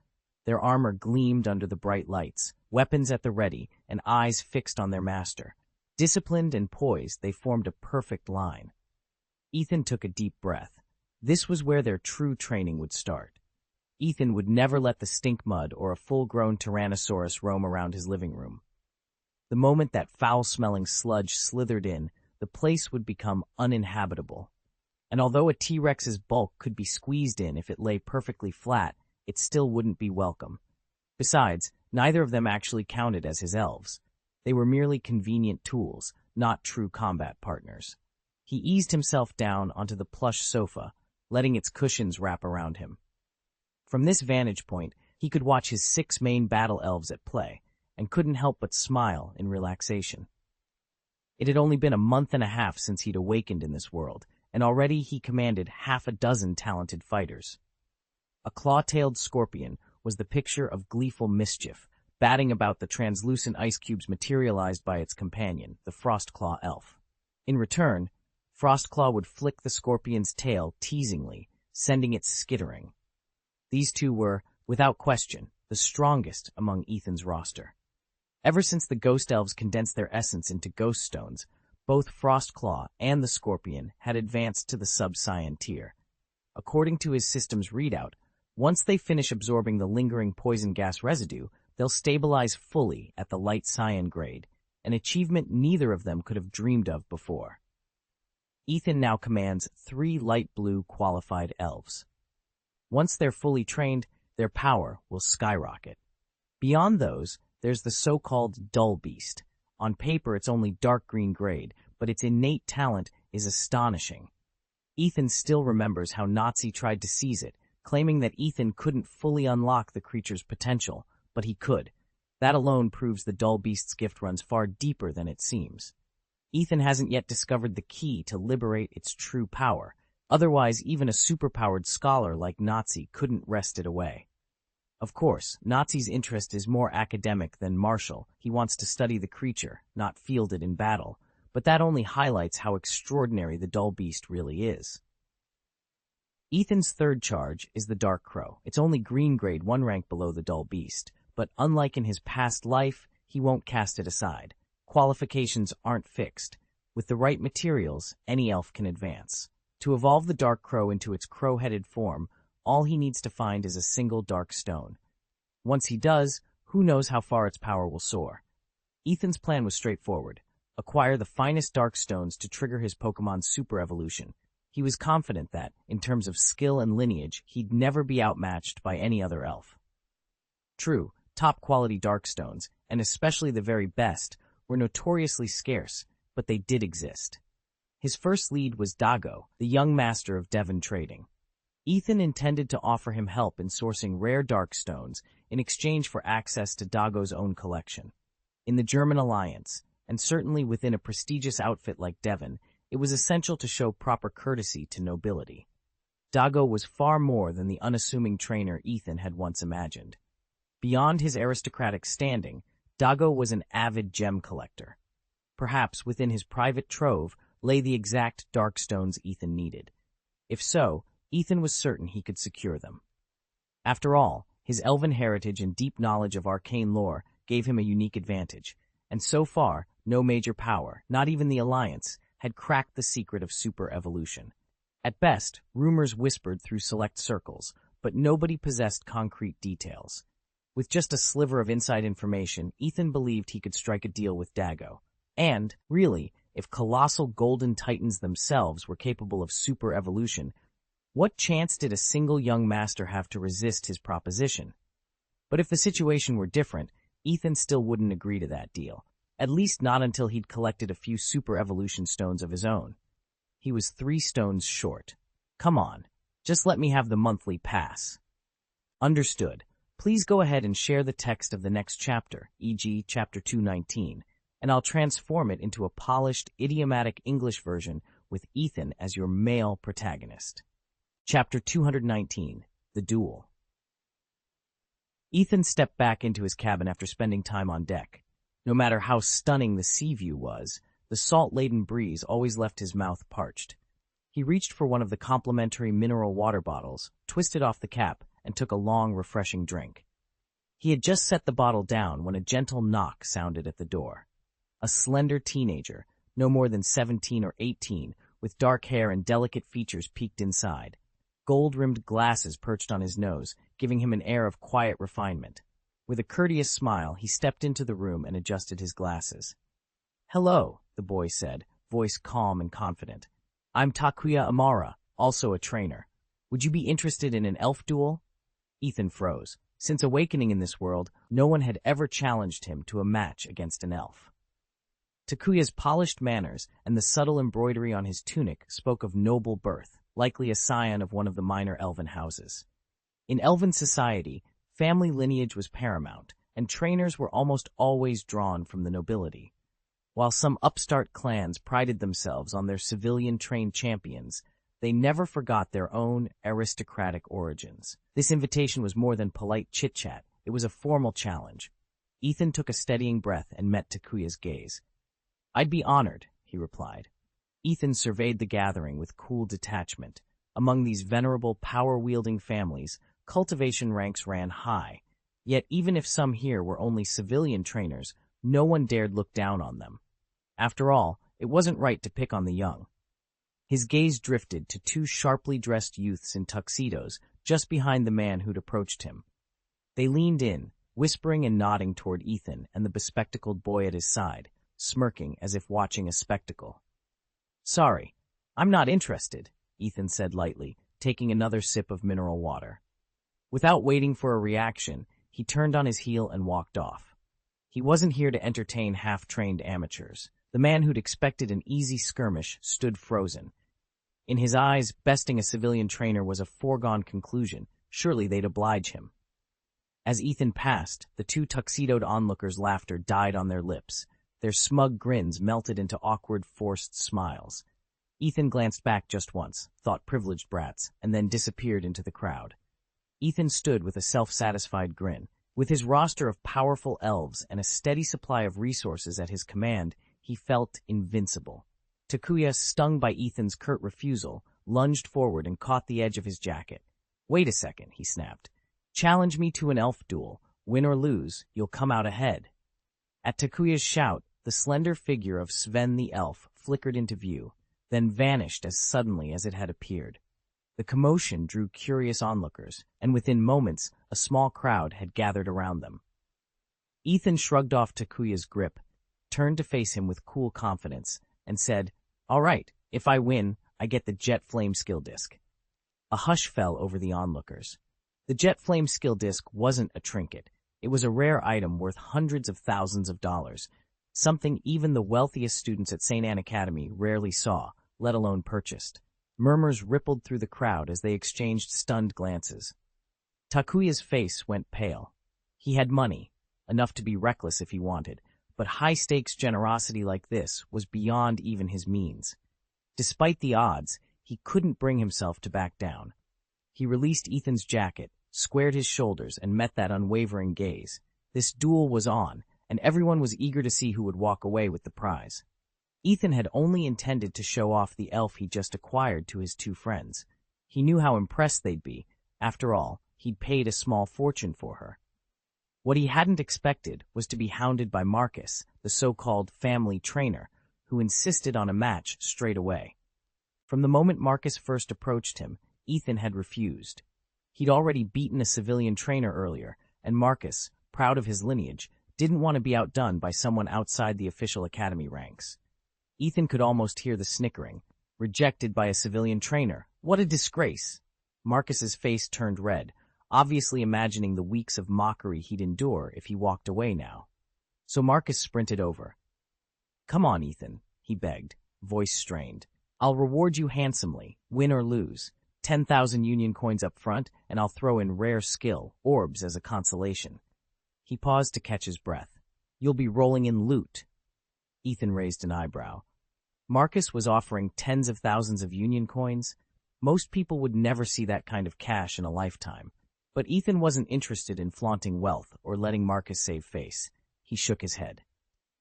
Their armor gleamed under the bright lights, weapons at the ready, and eyes fixed on their master. Disciplined and poised, they formed a perfect line. Ethan took a deep breath. This was where their true training would start. Ethan would never let the stink mud or a full-grown Tyrannosaurus roam around his living room. The moment that foul-smelling sludge slithered in, the place would become uninhabitable. And although a T-Rex's bulk could be squeezed in if it lay perfectly flat, it still wouldn't be welcome. Besides, neither of them actually counted as his elves. They were merely convenient tools, not true combat partners. He eased himself down onto the plush sofa, letting its cushions wrap around him. From this vantage point, he could watch his 6 main battle elves at play, and couldn't help but smile in relaxation. It had only been a month and a half since he'd awakened in this world, and already he commanded half a dozen talented fighters. A claw-tailed scorpion was the picture of gleeful mischief, batting about the translucent ice cubes materialized by its companion, the Frostclaw elf. In return, Frostclaw would flick the scorpion's tail teasingly, sending it skittering. These two were, without question, the strongest among Ethan's roster. Ever since the ghost elves condensed their essence into ghost stones, both Frostclaw and the scorpion had advanced to the sub-cyan tier. According to his system's readout, once they finish absorbing the lingering poison gas residue, they'll stabilize fully at the light cyan grade, an achievement neither of them could have dreamed of before. Ethan now commands 3 light blue qualified elves. Once they're fully trained, their power will skyrocket. Beyond those, there's the so-called dull beast. On paper, it's only dark green grade, but its innate talent is astonishing. Ethan still remembers how Nazi tried to seize it, claiming that Ethan couldn't fully unlock the creature's potential, but he could. That alone proves the dull beast's gift runs far deeper than it seems. Ethan hasn't yet discovered the key to liberate its true power. Otherwise, even a superpowered scholar like Nazi couldn't wrest it away. Of course, Nazi's interest is more academic than martial. He wants to study the creature, not field it in battle. but that only highlights how extraordinary the dull beast really is. Ethan's third charge is the Dark Crow. It's only green grade, 1 rank below the dull beast, but unlike in his past life, he won't cast it aside. Qualifications aren't fixed. With the right materials, any elf can advance. To evolve the Dark Crow into its crow-headed form, all he needs to find is a single dark stone. Once he does, who knows how far its power will soar. Ethan's plan was straightforward. Acquire the finest dark stones to trigger his Pokémon super evolution. He was confident that, in terms of skill and lineage, he'd never be outmatched by any other elf. True, top-quality dark stones, and especially the very best, were notoriously scarce, but they did exist. His first lead was Dago, the young master of Devon trading. Ethan intended to offer him help in sourcing rare dark stones in exchange for access to Dago's own collection. In the German alliance, and certainly within a prestigious outfit like Devon, it was essential to show proper courtesy to nobility. Dago was far more than the unassuming trainer Ethan had once imagined. Beyond his aristocratic standing, Dago was an avid gem collector. Perhaps within his private trove lay the exact dark stones Ethan needed. If so, Ethan was certain he could secure them. After all, his elven heritage and deep knowledge of arcane lore gave him a unique advantage, and so far, no major power, not even the Alliance, had cracked the secret of super evolution. At best, rumors whispered through select circles, but nobody possessed concrete details. With just a sliver of inside information, Ethan believed he could strike a deal with Dago. And, really, if colossal golden titans themselves were capable of super evolution, what chance did a single young master have to resist his proposition? But if the situation were different, Ethan still wouldn't agree to that deal. At least not until he'd collected a few super evolution stones of his own. He was 3 stones short. Come on, just let me have the monthly pass. Understood. Please go ahead and share the text of the next chapter, e.g. chapter 219, and I'll transform it into a polished, idiomatic English version with Ethan as your male protagonist. Chapter 219, The Duel. Ethan stepped back into his cabin after spending time on deck. No matter how stunning the sea view was, the salt-laden breeze always left his mouth parched. He reached for one of the complimentary mineral water bottles, twisted off the cap, and took a long, refreshing drink. He had just set the bottle down when a gentle knock sounded at the door. A slender teenager, no more than 17 or 18, with dark hair and delicate features peeked inside. Gold-rimmed glasses perched on his nose, giving him an air of quiet refinement. With a courteous smile, he stepped into the room and adjusted his glasses. "Hello," the boy said, voice calm and confident. "I'm Takuya Amara, also a trainer. Would you be interested in an elf duel?" Ethan froze. Since awakening in this world, no one had ever challenged him to a match against an elf. Takuya's polished manners and the subtle embroidery on his tunic spoke of noble birth, likely a scion of one of the minor elven houses. In elven society, family lineage was paramount, and trainers were almost always drawn from the nobility. While some upstart clans prided themselves on their civilian-trained champions, they never forgot their own aristocratic origins. This invitation was more than polite chit-chat. It was a formal challenge. Ethan took a steadying breath and met Takuya's gaze. "I'd be honored," he replied. Ethan surveyed the gathering with cool detachment. Among these venerable, power-wielding families, cultivation ranks ran high. Yet even if some here were only civilian trainers, no one dared look down on them. After all, it wasn't right to pick on the young. His gaze drifted to 2 sharply dressed youths in tuxedos just behind the man who'd approached him. They leaned in, whispering and nodding toward Ethan and the bespectacled boy at his side, smirking as if watching a spectacle. "Sorry, I'm not interested," Ethan said lightly, taking another sip of mineral water. Without waiting for a reaction, he turned on his heel and walked off. He wasn't here to entertain half-trained amateurs. The man who'd expected an easy skirmish stood frozen. In his eyes, besting a civilian trainer was a foregone conclusion. Surely they'd oblige him. As Ethan passed, the 2 tuxedoed onlookers' laughter died on their lips. Their smug grins melted into awkward, forced smiles. Ethan glanced back just once, thought privileged brats, and then disappeared into the crowd. Ethan stood with a self-satisfied grin. With his roster of powerful elves and a steady supply of resources at his command, he felt invincible. Takuya, stung by Ethan's curt refusal, lunged forward and caught the edge of his jacket. "Wait a second," he snapped. "Challenge me to an elf duel. Win or lose, you'll come out ahead." At Takuya's shout, the slender figure of Sven the elf flickered into view, then vanished as suddenly as it had appeared. The commotion drew curious onlookers, and within moments, a small crowd had gathered around them. Ethan shrugged off Takuya's grip, turned to face him with cool confidence, and said, "All right, if I win, I get the Jet Flame skill disc." A hush fell over the onlookers. The Jet Flame skill disc wasn't a trinket. It was a rare item worth hundreds of thousands of dollars, something even the wealthiest students at St. Anne Academy rarely saw, let alone purchased. Murmurs rippled through the crowd as they exchanged stunned glances. Takuya's face went pale. He had money, enough to be reckless if he wanted, but high-stakes generosity like this was beyond even his means. Despite the odds, he couldn't bring himself to back down. He released Ethan's jacket, squared his shoulders, and met that unwavering gaze. This duel was on, and everyone was eager to see who would walk away with the prize. Ethan had only intended to show off the elf he'd just acquired to his two friends. He knew how impressed they'd be. After all, he'd paid a small fortune for her. What he hadn't expected was to be hounded by Marcus, the so-called family trainer, who insisted on a match straight away. From the moment Marcus first approached him, Ethan had refused. He'd already beaten a civilian trainer earlier, and Marcus, proud of his lineage, didn't want to be outdone by someone outside the official academy ranks. Ethan could almost hear the snickering. Rejected by a civilian trainer. What a disgrace! Marcus's face turned red, obviously imagining the weeks of mockery he'd endure if he walked away now. So Marcus sprinted over. "Come on, Ethan," he begged, voice strained. "I'll reward you handsomely, win or lose. 10,000 union coins up front, and I'll throw in rare skill, orbs, as a consolation." He paused to catch his breath. "You'll be rolling in loot." Ethan raised an eyebrow. Marcus was offering tens of thousands of union coins. Most people would never see that kind of cash in a lifetime. But Ethan wasn't interested in flaunting wealth or letting Marcus save face. He shook his head.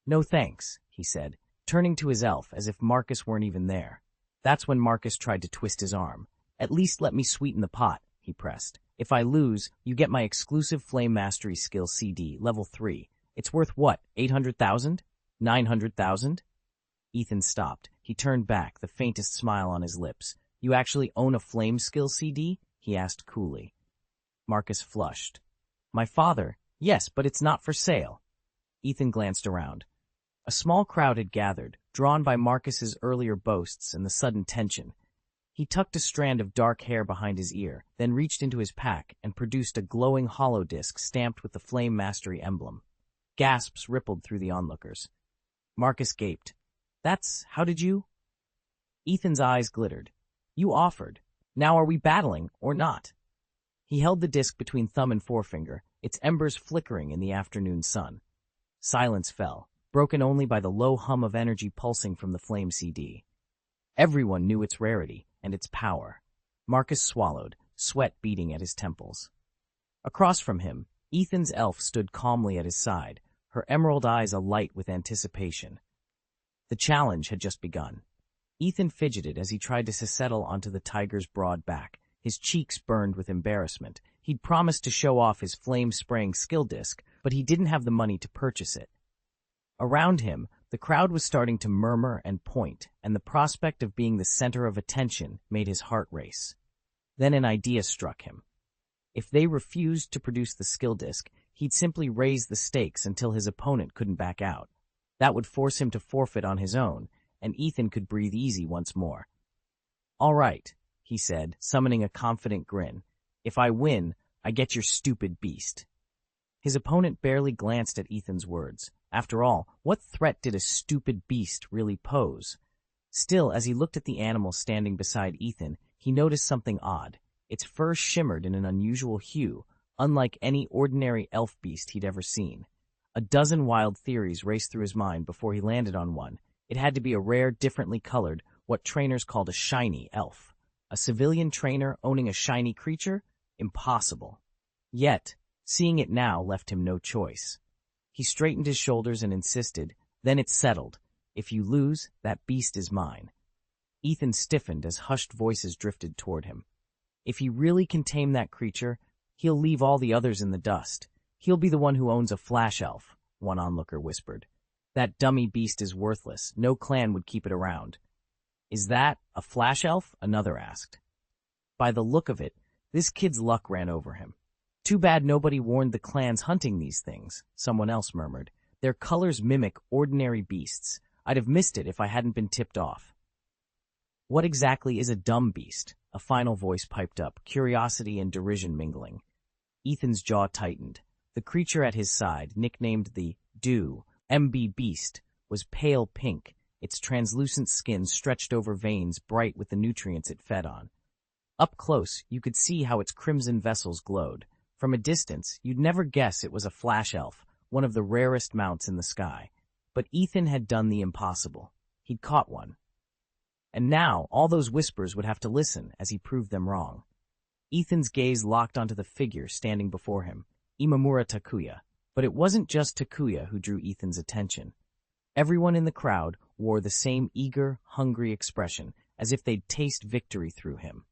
"No thanks," he said, turning to his elf as if Marcus weren't even there. That's when Marcus tried to twist his arm. "At least let me sweeten the pot," he pressed. "If I lose, you get my exclusive Flame Mastery Skill CD, level 3. It's worth what, 800,000? 900,000? Ethan stopped. He turned back, the faintest smile on his lips. "You actually own a Flame Skill CD?" he asked coolly. Marcus flushed. "My father, yes, but it's not for sale." Ethan glanced around. A small crowd had gathered, drawn by Marcus's earlier boasts and the sudden tension. He tucked a strand of dark hair behind his ear, then reached into his pack and produced a glowing hollow disc stamped with the Flame Mastery emblem. Gasps rippled through the onlookers. Marcus gaped. How did you?" Ethan's eyes glittered. "You offered. Now are we battling, or not?" He held the disc between thumb and forefinger, its embers flickering in the afternoon sun. Silence fell, broken only by the low hum of energy pulsing from the Flame CD. Everyone knew its rarity and its power. Marcus swallowed, sweat beating at his temples. Across from him, Ethan's elf stood calmly at his side, her emerald eyes alight with anticipation. The challenge had just begun. Ethan fidgeted as he tried to settle onto the tiger's broad back. His cheeks burned with embarrassment. He'd promised to show off his flame-spraying skill disc, but he didn't have the money to purchase it. Around him, the crowd was starting to murmur and point, and the prospect of being the center of attention made his heart race. Then an idea struck him. If they refused to produce the skill disc, he'd simply raise the stakes until his opponent couldn't back out. That would force him to forfeit on his own, and Ethan could breathe easy once more. "All right," he said, summoning a confident grin. "If I win, I get your stupid beast." His opponent barely glanced at Ethan's words. After all, what threat did a stupid beast really pose? Still, as he looked at the animal standing beside Ethan, he noticed something odd. Its fur shimmered in an unusual hue, unlike any ordinary elf beast he'd ever seen. A dozen wild theories raced through his mind before he landed on one. It had to be a rare, differently colored, what trainers called a shiny elf. A civilian trainer owning a shiny creature? Impossible. Yet, seeing it now left him no choice. He straightened his shoulders and insisted, then it settled. If you lose, that beast is mine. Ethan stiffened as hushed voices drifted toward him. If he really can tame that creature, he'll leave all the others in the dust. He'll be the one who owns a flash elf, one onlooker whispered. That dummy beast is worthless. No clan would keep it around. Is that a flash elf? Another asked. By the look of it, this kid's luck ran over him. Too bad nobody warned the clans hunting these things, someone else murmured. Their colors mimic ordinary beasts. I'd have missed it if I hadn't been tipped off. What exactly is a dumb beast? A final voice piped up, curiosity and derision mingling. Ethan's jaw tightened. The creature at his side, nicknamed the MB Beast, was pale pink, its translucent skin stretched over veins bright with the nutrients it fed on. Up close, you could see how its crimson vessels glowed. From a distance, you'd never guess it was a flash elf, one of the rarest mounts in the sky. But Ethan had done the impossible. He'd caught one. And now, all those whispers would have to listen as he proved them wrong. Ethan's gaze locked onto the figure standing before him, Imamura Takuya. But it wasn't just Takuya who drew Ethan's attention. Everyone in the crowd wore the same eager, hungry expression, as if they'd taste victory through him.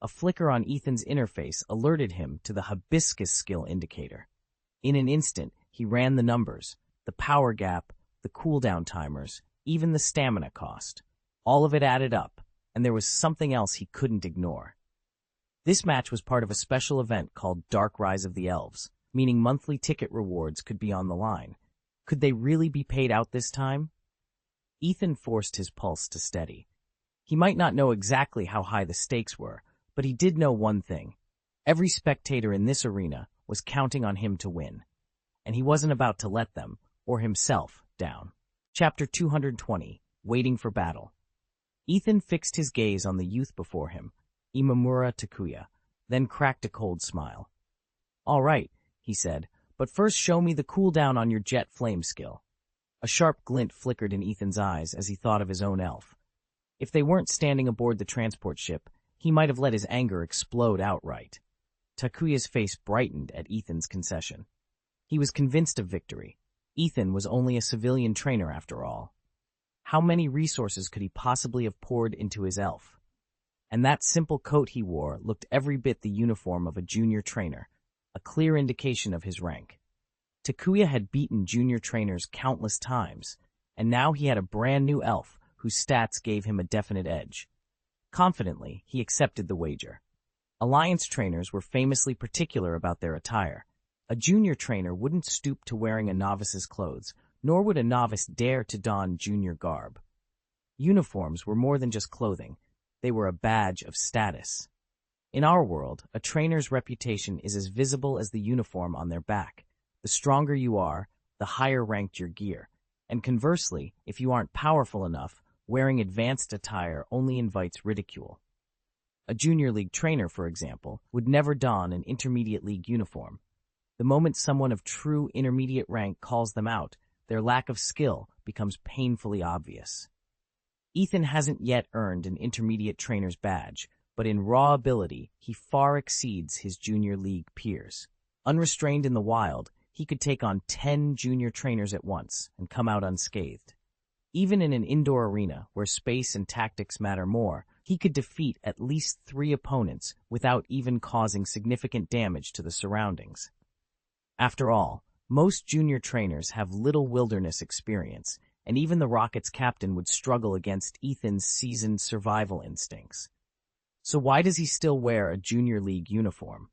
A flicker on Ethan's interface alerted him to the hibiscus skill indicator. In an instant, he ran the numbers, the power gap, the cooldown timers, even the stamina cost. All of it added up, and there was something else he couldn't ignore. This match was part of a special event called Dark Rise of the Elves, meaning monthly ticket rewards could be on the line. Could they really be paid out this time? Ethan forced his pulse to steady. He might not know exactly how high the stakes were, but he did know one thing. Every spectator in this arena was counting on him to win, and he wasn't about to let them, or himself, down. Chapter 220, Waiting for Battle. Ethan fixed his gaze on the youth before him, Imamura Takuya, then cracked a cold smile. All right, he said, but first show me the cooldown on your jet flame skill. A sharp glint flickered in Ethan's eyes as he thought of his own elf. If they weren't standing aboard the transport ship, he might have let his anger explode outright. Takuya's face brightened at Ethan's concession. He was convinced of victory. Ethan was only a civilian trainer after all. How many resources could he possibly have poured into his elf? And that simple coat he wore looked every bit the uniform of a junior trainer, a clear indication of his rank. Takuya had beaten junior trainers countless times, and now he had a brand new elf whose stats gave him a definite edge. Confidently, he accepted the wager. Alliance trainers were famously particular about their attire. A junior trainer wouldn't stoop to wearing a novice's clothes, nor would a novice dare to don junior garb. Uniforms were more than just clothing. They were a badge of status. In our world, a trainer's reputation is as visible as the uniform on their back. The stronger you are, the higher ranked your gear. And conversely, if you aren't powerful enough, wearing advanced attire only invites ridicule. A junior league trainer, for example, would never don an intermediate league uniform. The moment someone of true intermediate rank calls them out, their lack of skill becomes painfully obvious. Ethan hasn't yet earned an intermediate trainer's badge, but in raw ability, he far exceeds his junior league peers. Unrestrained in the wild, he could take on 10 junior trainers at once and come out unscathed. Even in an indoor arena where space and tactics matter more, he could defeat at least 3 opponents without even causing significant damage to the surroundings. After all, most junior trainers have little wilderness experience, and even the Rockets' captain would struggle against Ethan's seasoned survival instincts. So why does he still wear a junior league uniform?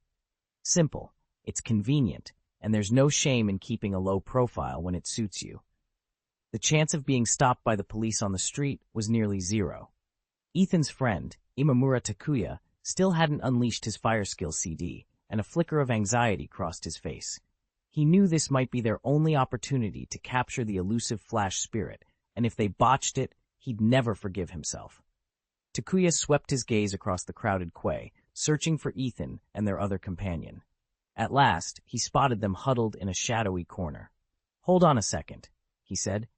Simple. It's convenient, and there's no shame in keeping a low profile when it suits you. The chance of being stopped by the police on the street was nearly zero. Ethan's friend, Imamura Takuya, still hadn't unleashed his fire skill CD, and a flicker of anxiety crossed his face. He knew this might be their only opportunity to capture the elusive Flash spirit, and if they botched it, he'd never forgive himself. Takuya swept his gaze across the crowded quay, searching for Ethan and their other companion. At last, he spotted them huddled in a shadowy corner. "Hold on a second," he said,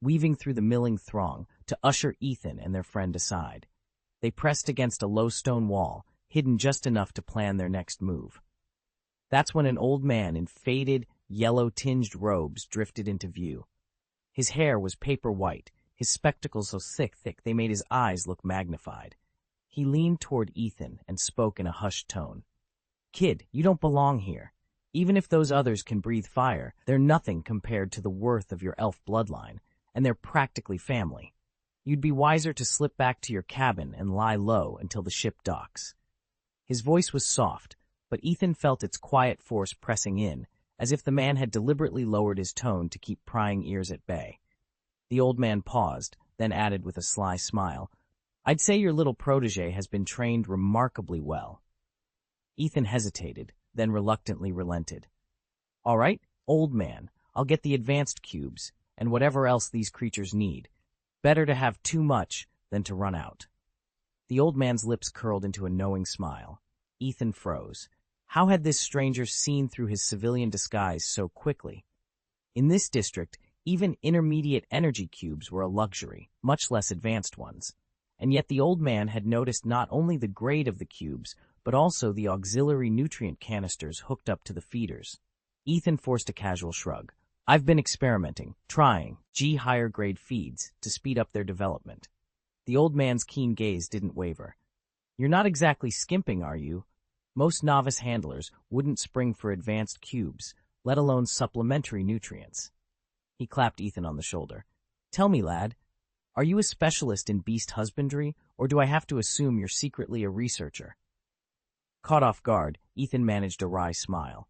weaving through the milling throng to usher Ethan and their friend aside. They pressed against a low stone wall, hidden just enough to plan their next move. That's when an old man in faded, yellow-tinged robes drifted into view. His hair was paper white, his spectacles so thick they made his eyes look magnified. He leaned toward Ethan and spoke in a hushed tone. "Kid, you don't belong here. Even if those others can breathe fire, they're nothing compared to the worth of your elf bloodline, and they're practically family. You'd be wiser to slip back to your cabin and lie low until the ship docks." His voice was soft, but Ethan felt its quiet force pressing in, as if the man had deliberately lowered his tone to keep prying ears at bay. The old man paused, then added with a sly smile, "I'd say your little protege has been trained remarkably well." Ethan hesitated, then reluctantly relented. "All right, old man, I'll get the advanced cubes, and whatever else these creatures need. Better to have too much than to run out." The old man's lips curled into a knowing smile. Ethan froze. How had this stranger seen through his civilian disguise so quickly? In this district, even intermediate energy cubes were a luxury, much less advanced ones. And yet the old man had noticed not only the grade of the cubes, but also the auxiliary nutrient canisters hooked up to the feeders. Ethan forced a casual shrug. "I've been experimenting, trying higher grade feeds to speed up their development." The old man's keen gaze didn't waver. "You're not exactly skimping, are you? Most novice handlers wouldn't spring for advanced cubes, let alone supplementary nutrients." He clapped Ethan on the shoulder. "Tell me, lad, are you a specialist in beast husbandry, or do I have to assume you're secretly a researcher?" Caught off guard, Ethan managed a wry smile.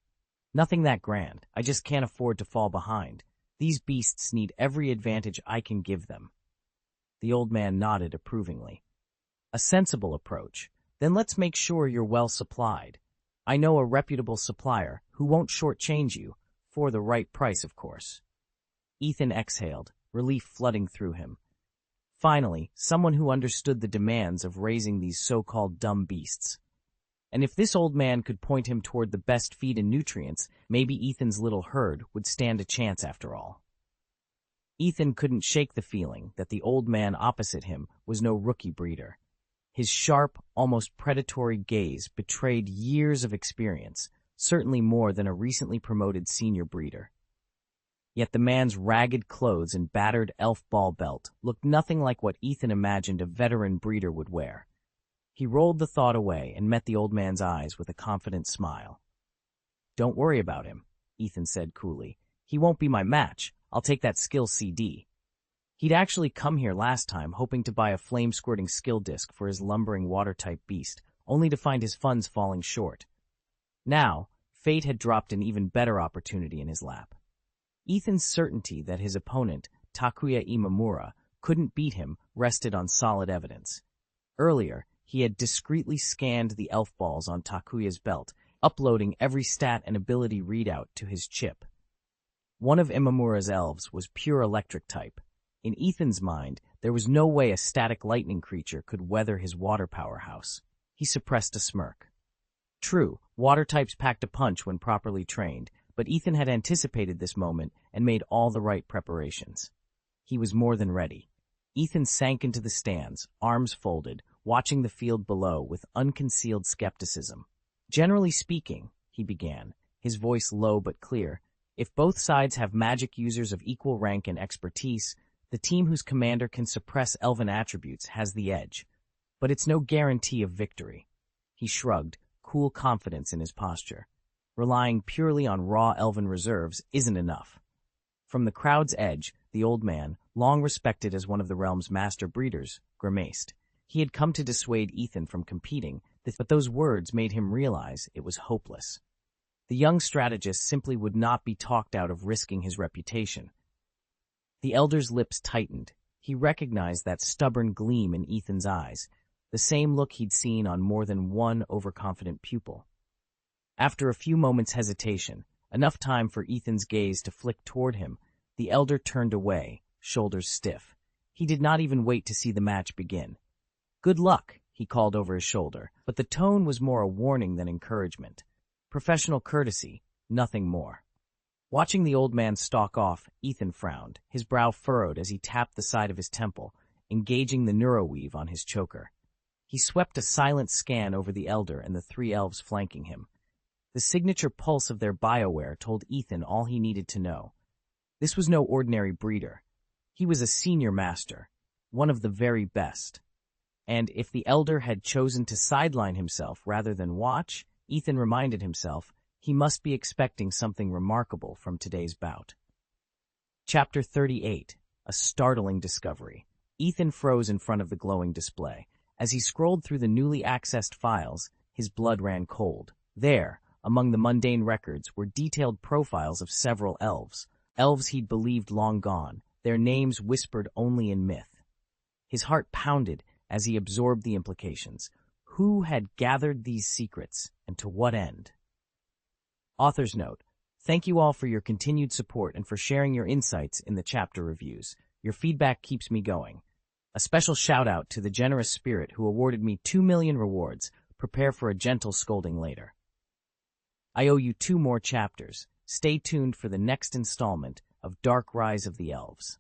"Nothing that grand. I just can't afford to fall behind. These beasts need every advantage I can give them." The old man nodded approvingly. "A sensible approach. Then let's make sure you're well supplied. I know a reputable supplier who won't shortchange you, for the right price, of course." Ethan exhaled, relief flooding through him. Finally, someone who understood the demands of raising these so-called dumb beasts. And if this old man could point him toward the best feed and nutrients, maybe Ethan's little herd would stand a chance after all. Ethan couldn't shake the feeling that the old man opposite him was no rookie breeder. His sharp, almost predatory gaze betrayed years of experience, certainly more than a recently promoted senior breeder. Yet the man's ragged clothes and battered elf ball belt looked nothing like what Ethan imagined a veteran breeder would wear. He rolled the thought away and met the old man's eyes with a confident smile. "Don't worry about him," Ethan said coolly. "He won't be my match. I'll take that skill CD." He'd actually come here last time hoping to buy a flame-squirting skill disc for his lumbering water-type beast, only to find his funds falling short. Now, fate had dropped an even better opportunity in his lap. Ethan's certainty that his opponent, Takuya Imamura, couldn't beat him rested on solid evidence. Earlier, he had discreetly scanned the elf balls on Takuya's belt, uploading every stat and ability readout to his chip. One of Imamura's elves was pure electric type. In Ethan's mind, there was no way a static lightning creature could weather his water powerhouse. He suppressed a smirk. True, water types packed a punch when properly trained, but Ethan had anticipated this moment and made all the right preparations. He was more than ready. Ethan sank into the stands, arms folded, watching the field below with unconcealed skepticism. "Generally speaking," he began, his voice low but clear, "if both sides have magic users of equal rank and expertise, the team whose commander can suppress elven attributes has the edge. But it's no guarantee of victory." He shrugged, cool confidence in his posture. Relying purely on raw elven reserves isn't enough. From the crowd's edge, the old man, long respected as one of the realm's master breeders, grimaced. He had come to dissuade Ethan from competing, but those words made him realize it was hopeless. The young strategist simply would not be talked out of risking his reputation. The elder's lips tightened. He recognized that stubborn gleam in Ethan's eyes, the same look he'd seen on more than one overconfident pupil. After a few moments' hesitation, enough time for Ethan's gaze to flick toward him, the elder turned away, shoulders stiff. He did not even wait to see the match begin. "Good luck," he called over his shoulder, but the tone was more a warning than encouragement. Professional courtesy, nothing more. Watching the old man stalk off, Ethan frowned, his brow furrowed as he tapped the side of his temple, engaging the neuroweave on his choker. He swept a silent scan over the elder and the three elves flanking him. The signature pulse of their bioware told Ethan all he needed to know. This was no ordinary breeder. He was a senior master, one of the very best. And if the elder had chosen to sideline himself rather than watch, Ethan reminded himself he must be expecting something remarkable from today's bout. Chapter 38. A startling discovery. Ethan froze in front of the glowing display. As he scrolled through the newly accessed files, his blood ran cold. There, among the mundane records, were detailed profiles of several elves he'd believed long gone, their names whispered only in myth. His heart pounded as he absorbed the implications. Who had gathered these secrets, and to what end? Author's note: thank you all for your continued support and for sharing your insights in the chapter reviews. Your feedback keeps me going. A special shout-out to the generous spirit who awarded me 2 million rewards. Prepare for a gentle scolding later. I owe you 2 more chapters. Stay tuned for the next installment of Dark Rise of the Elves.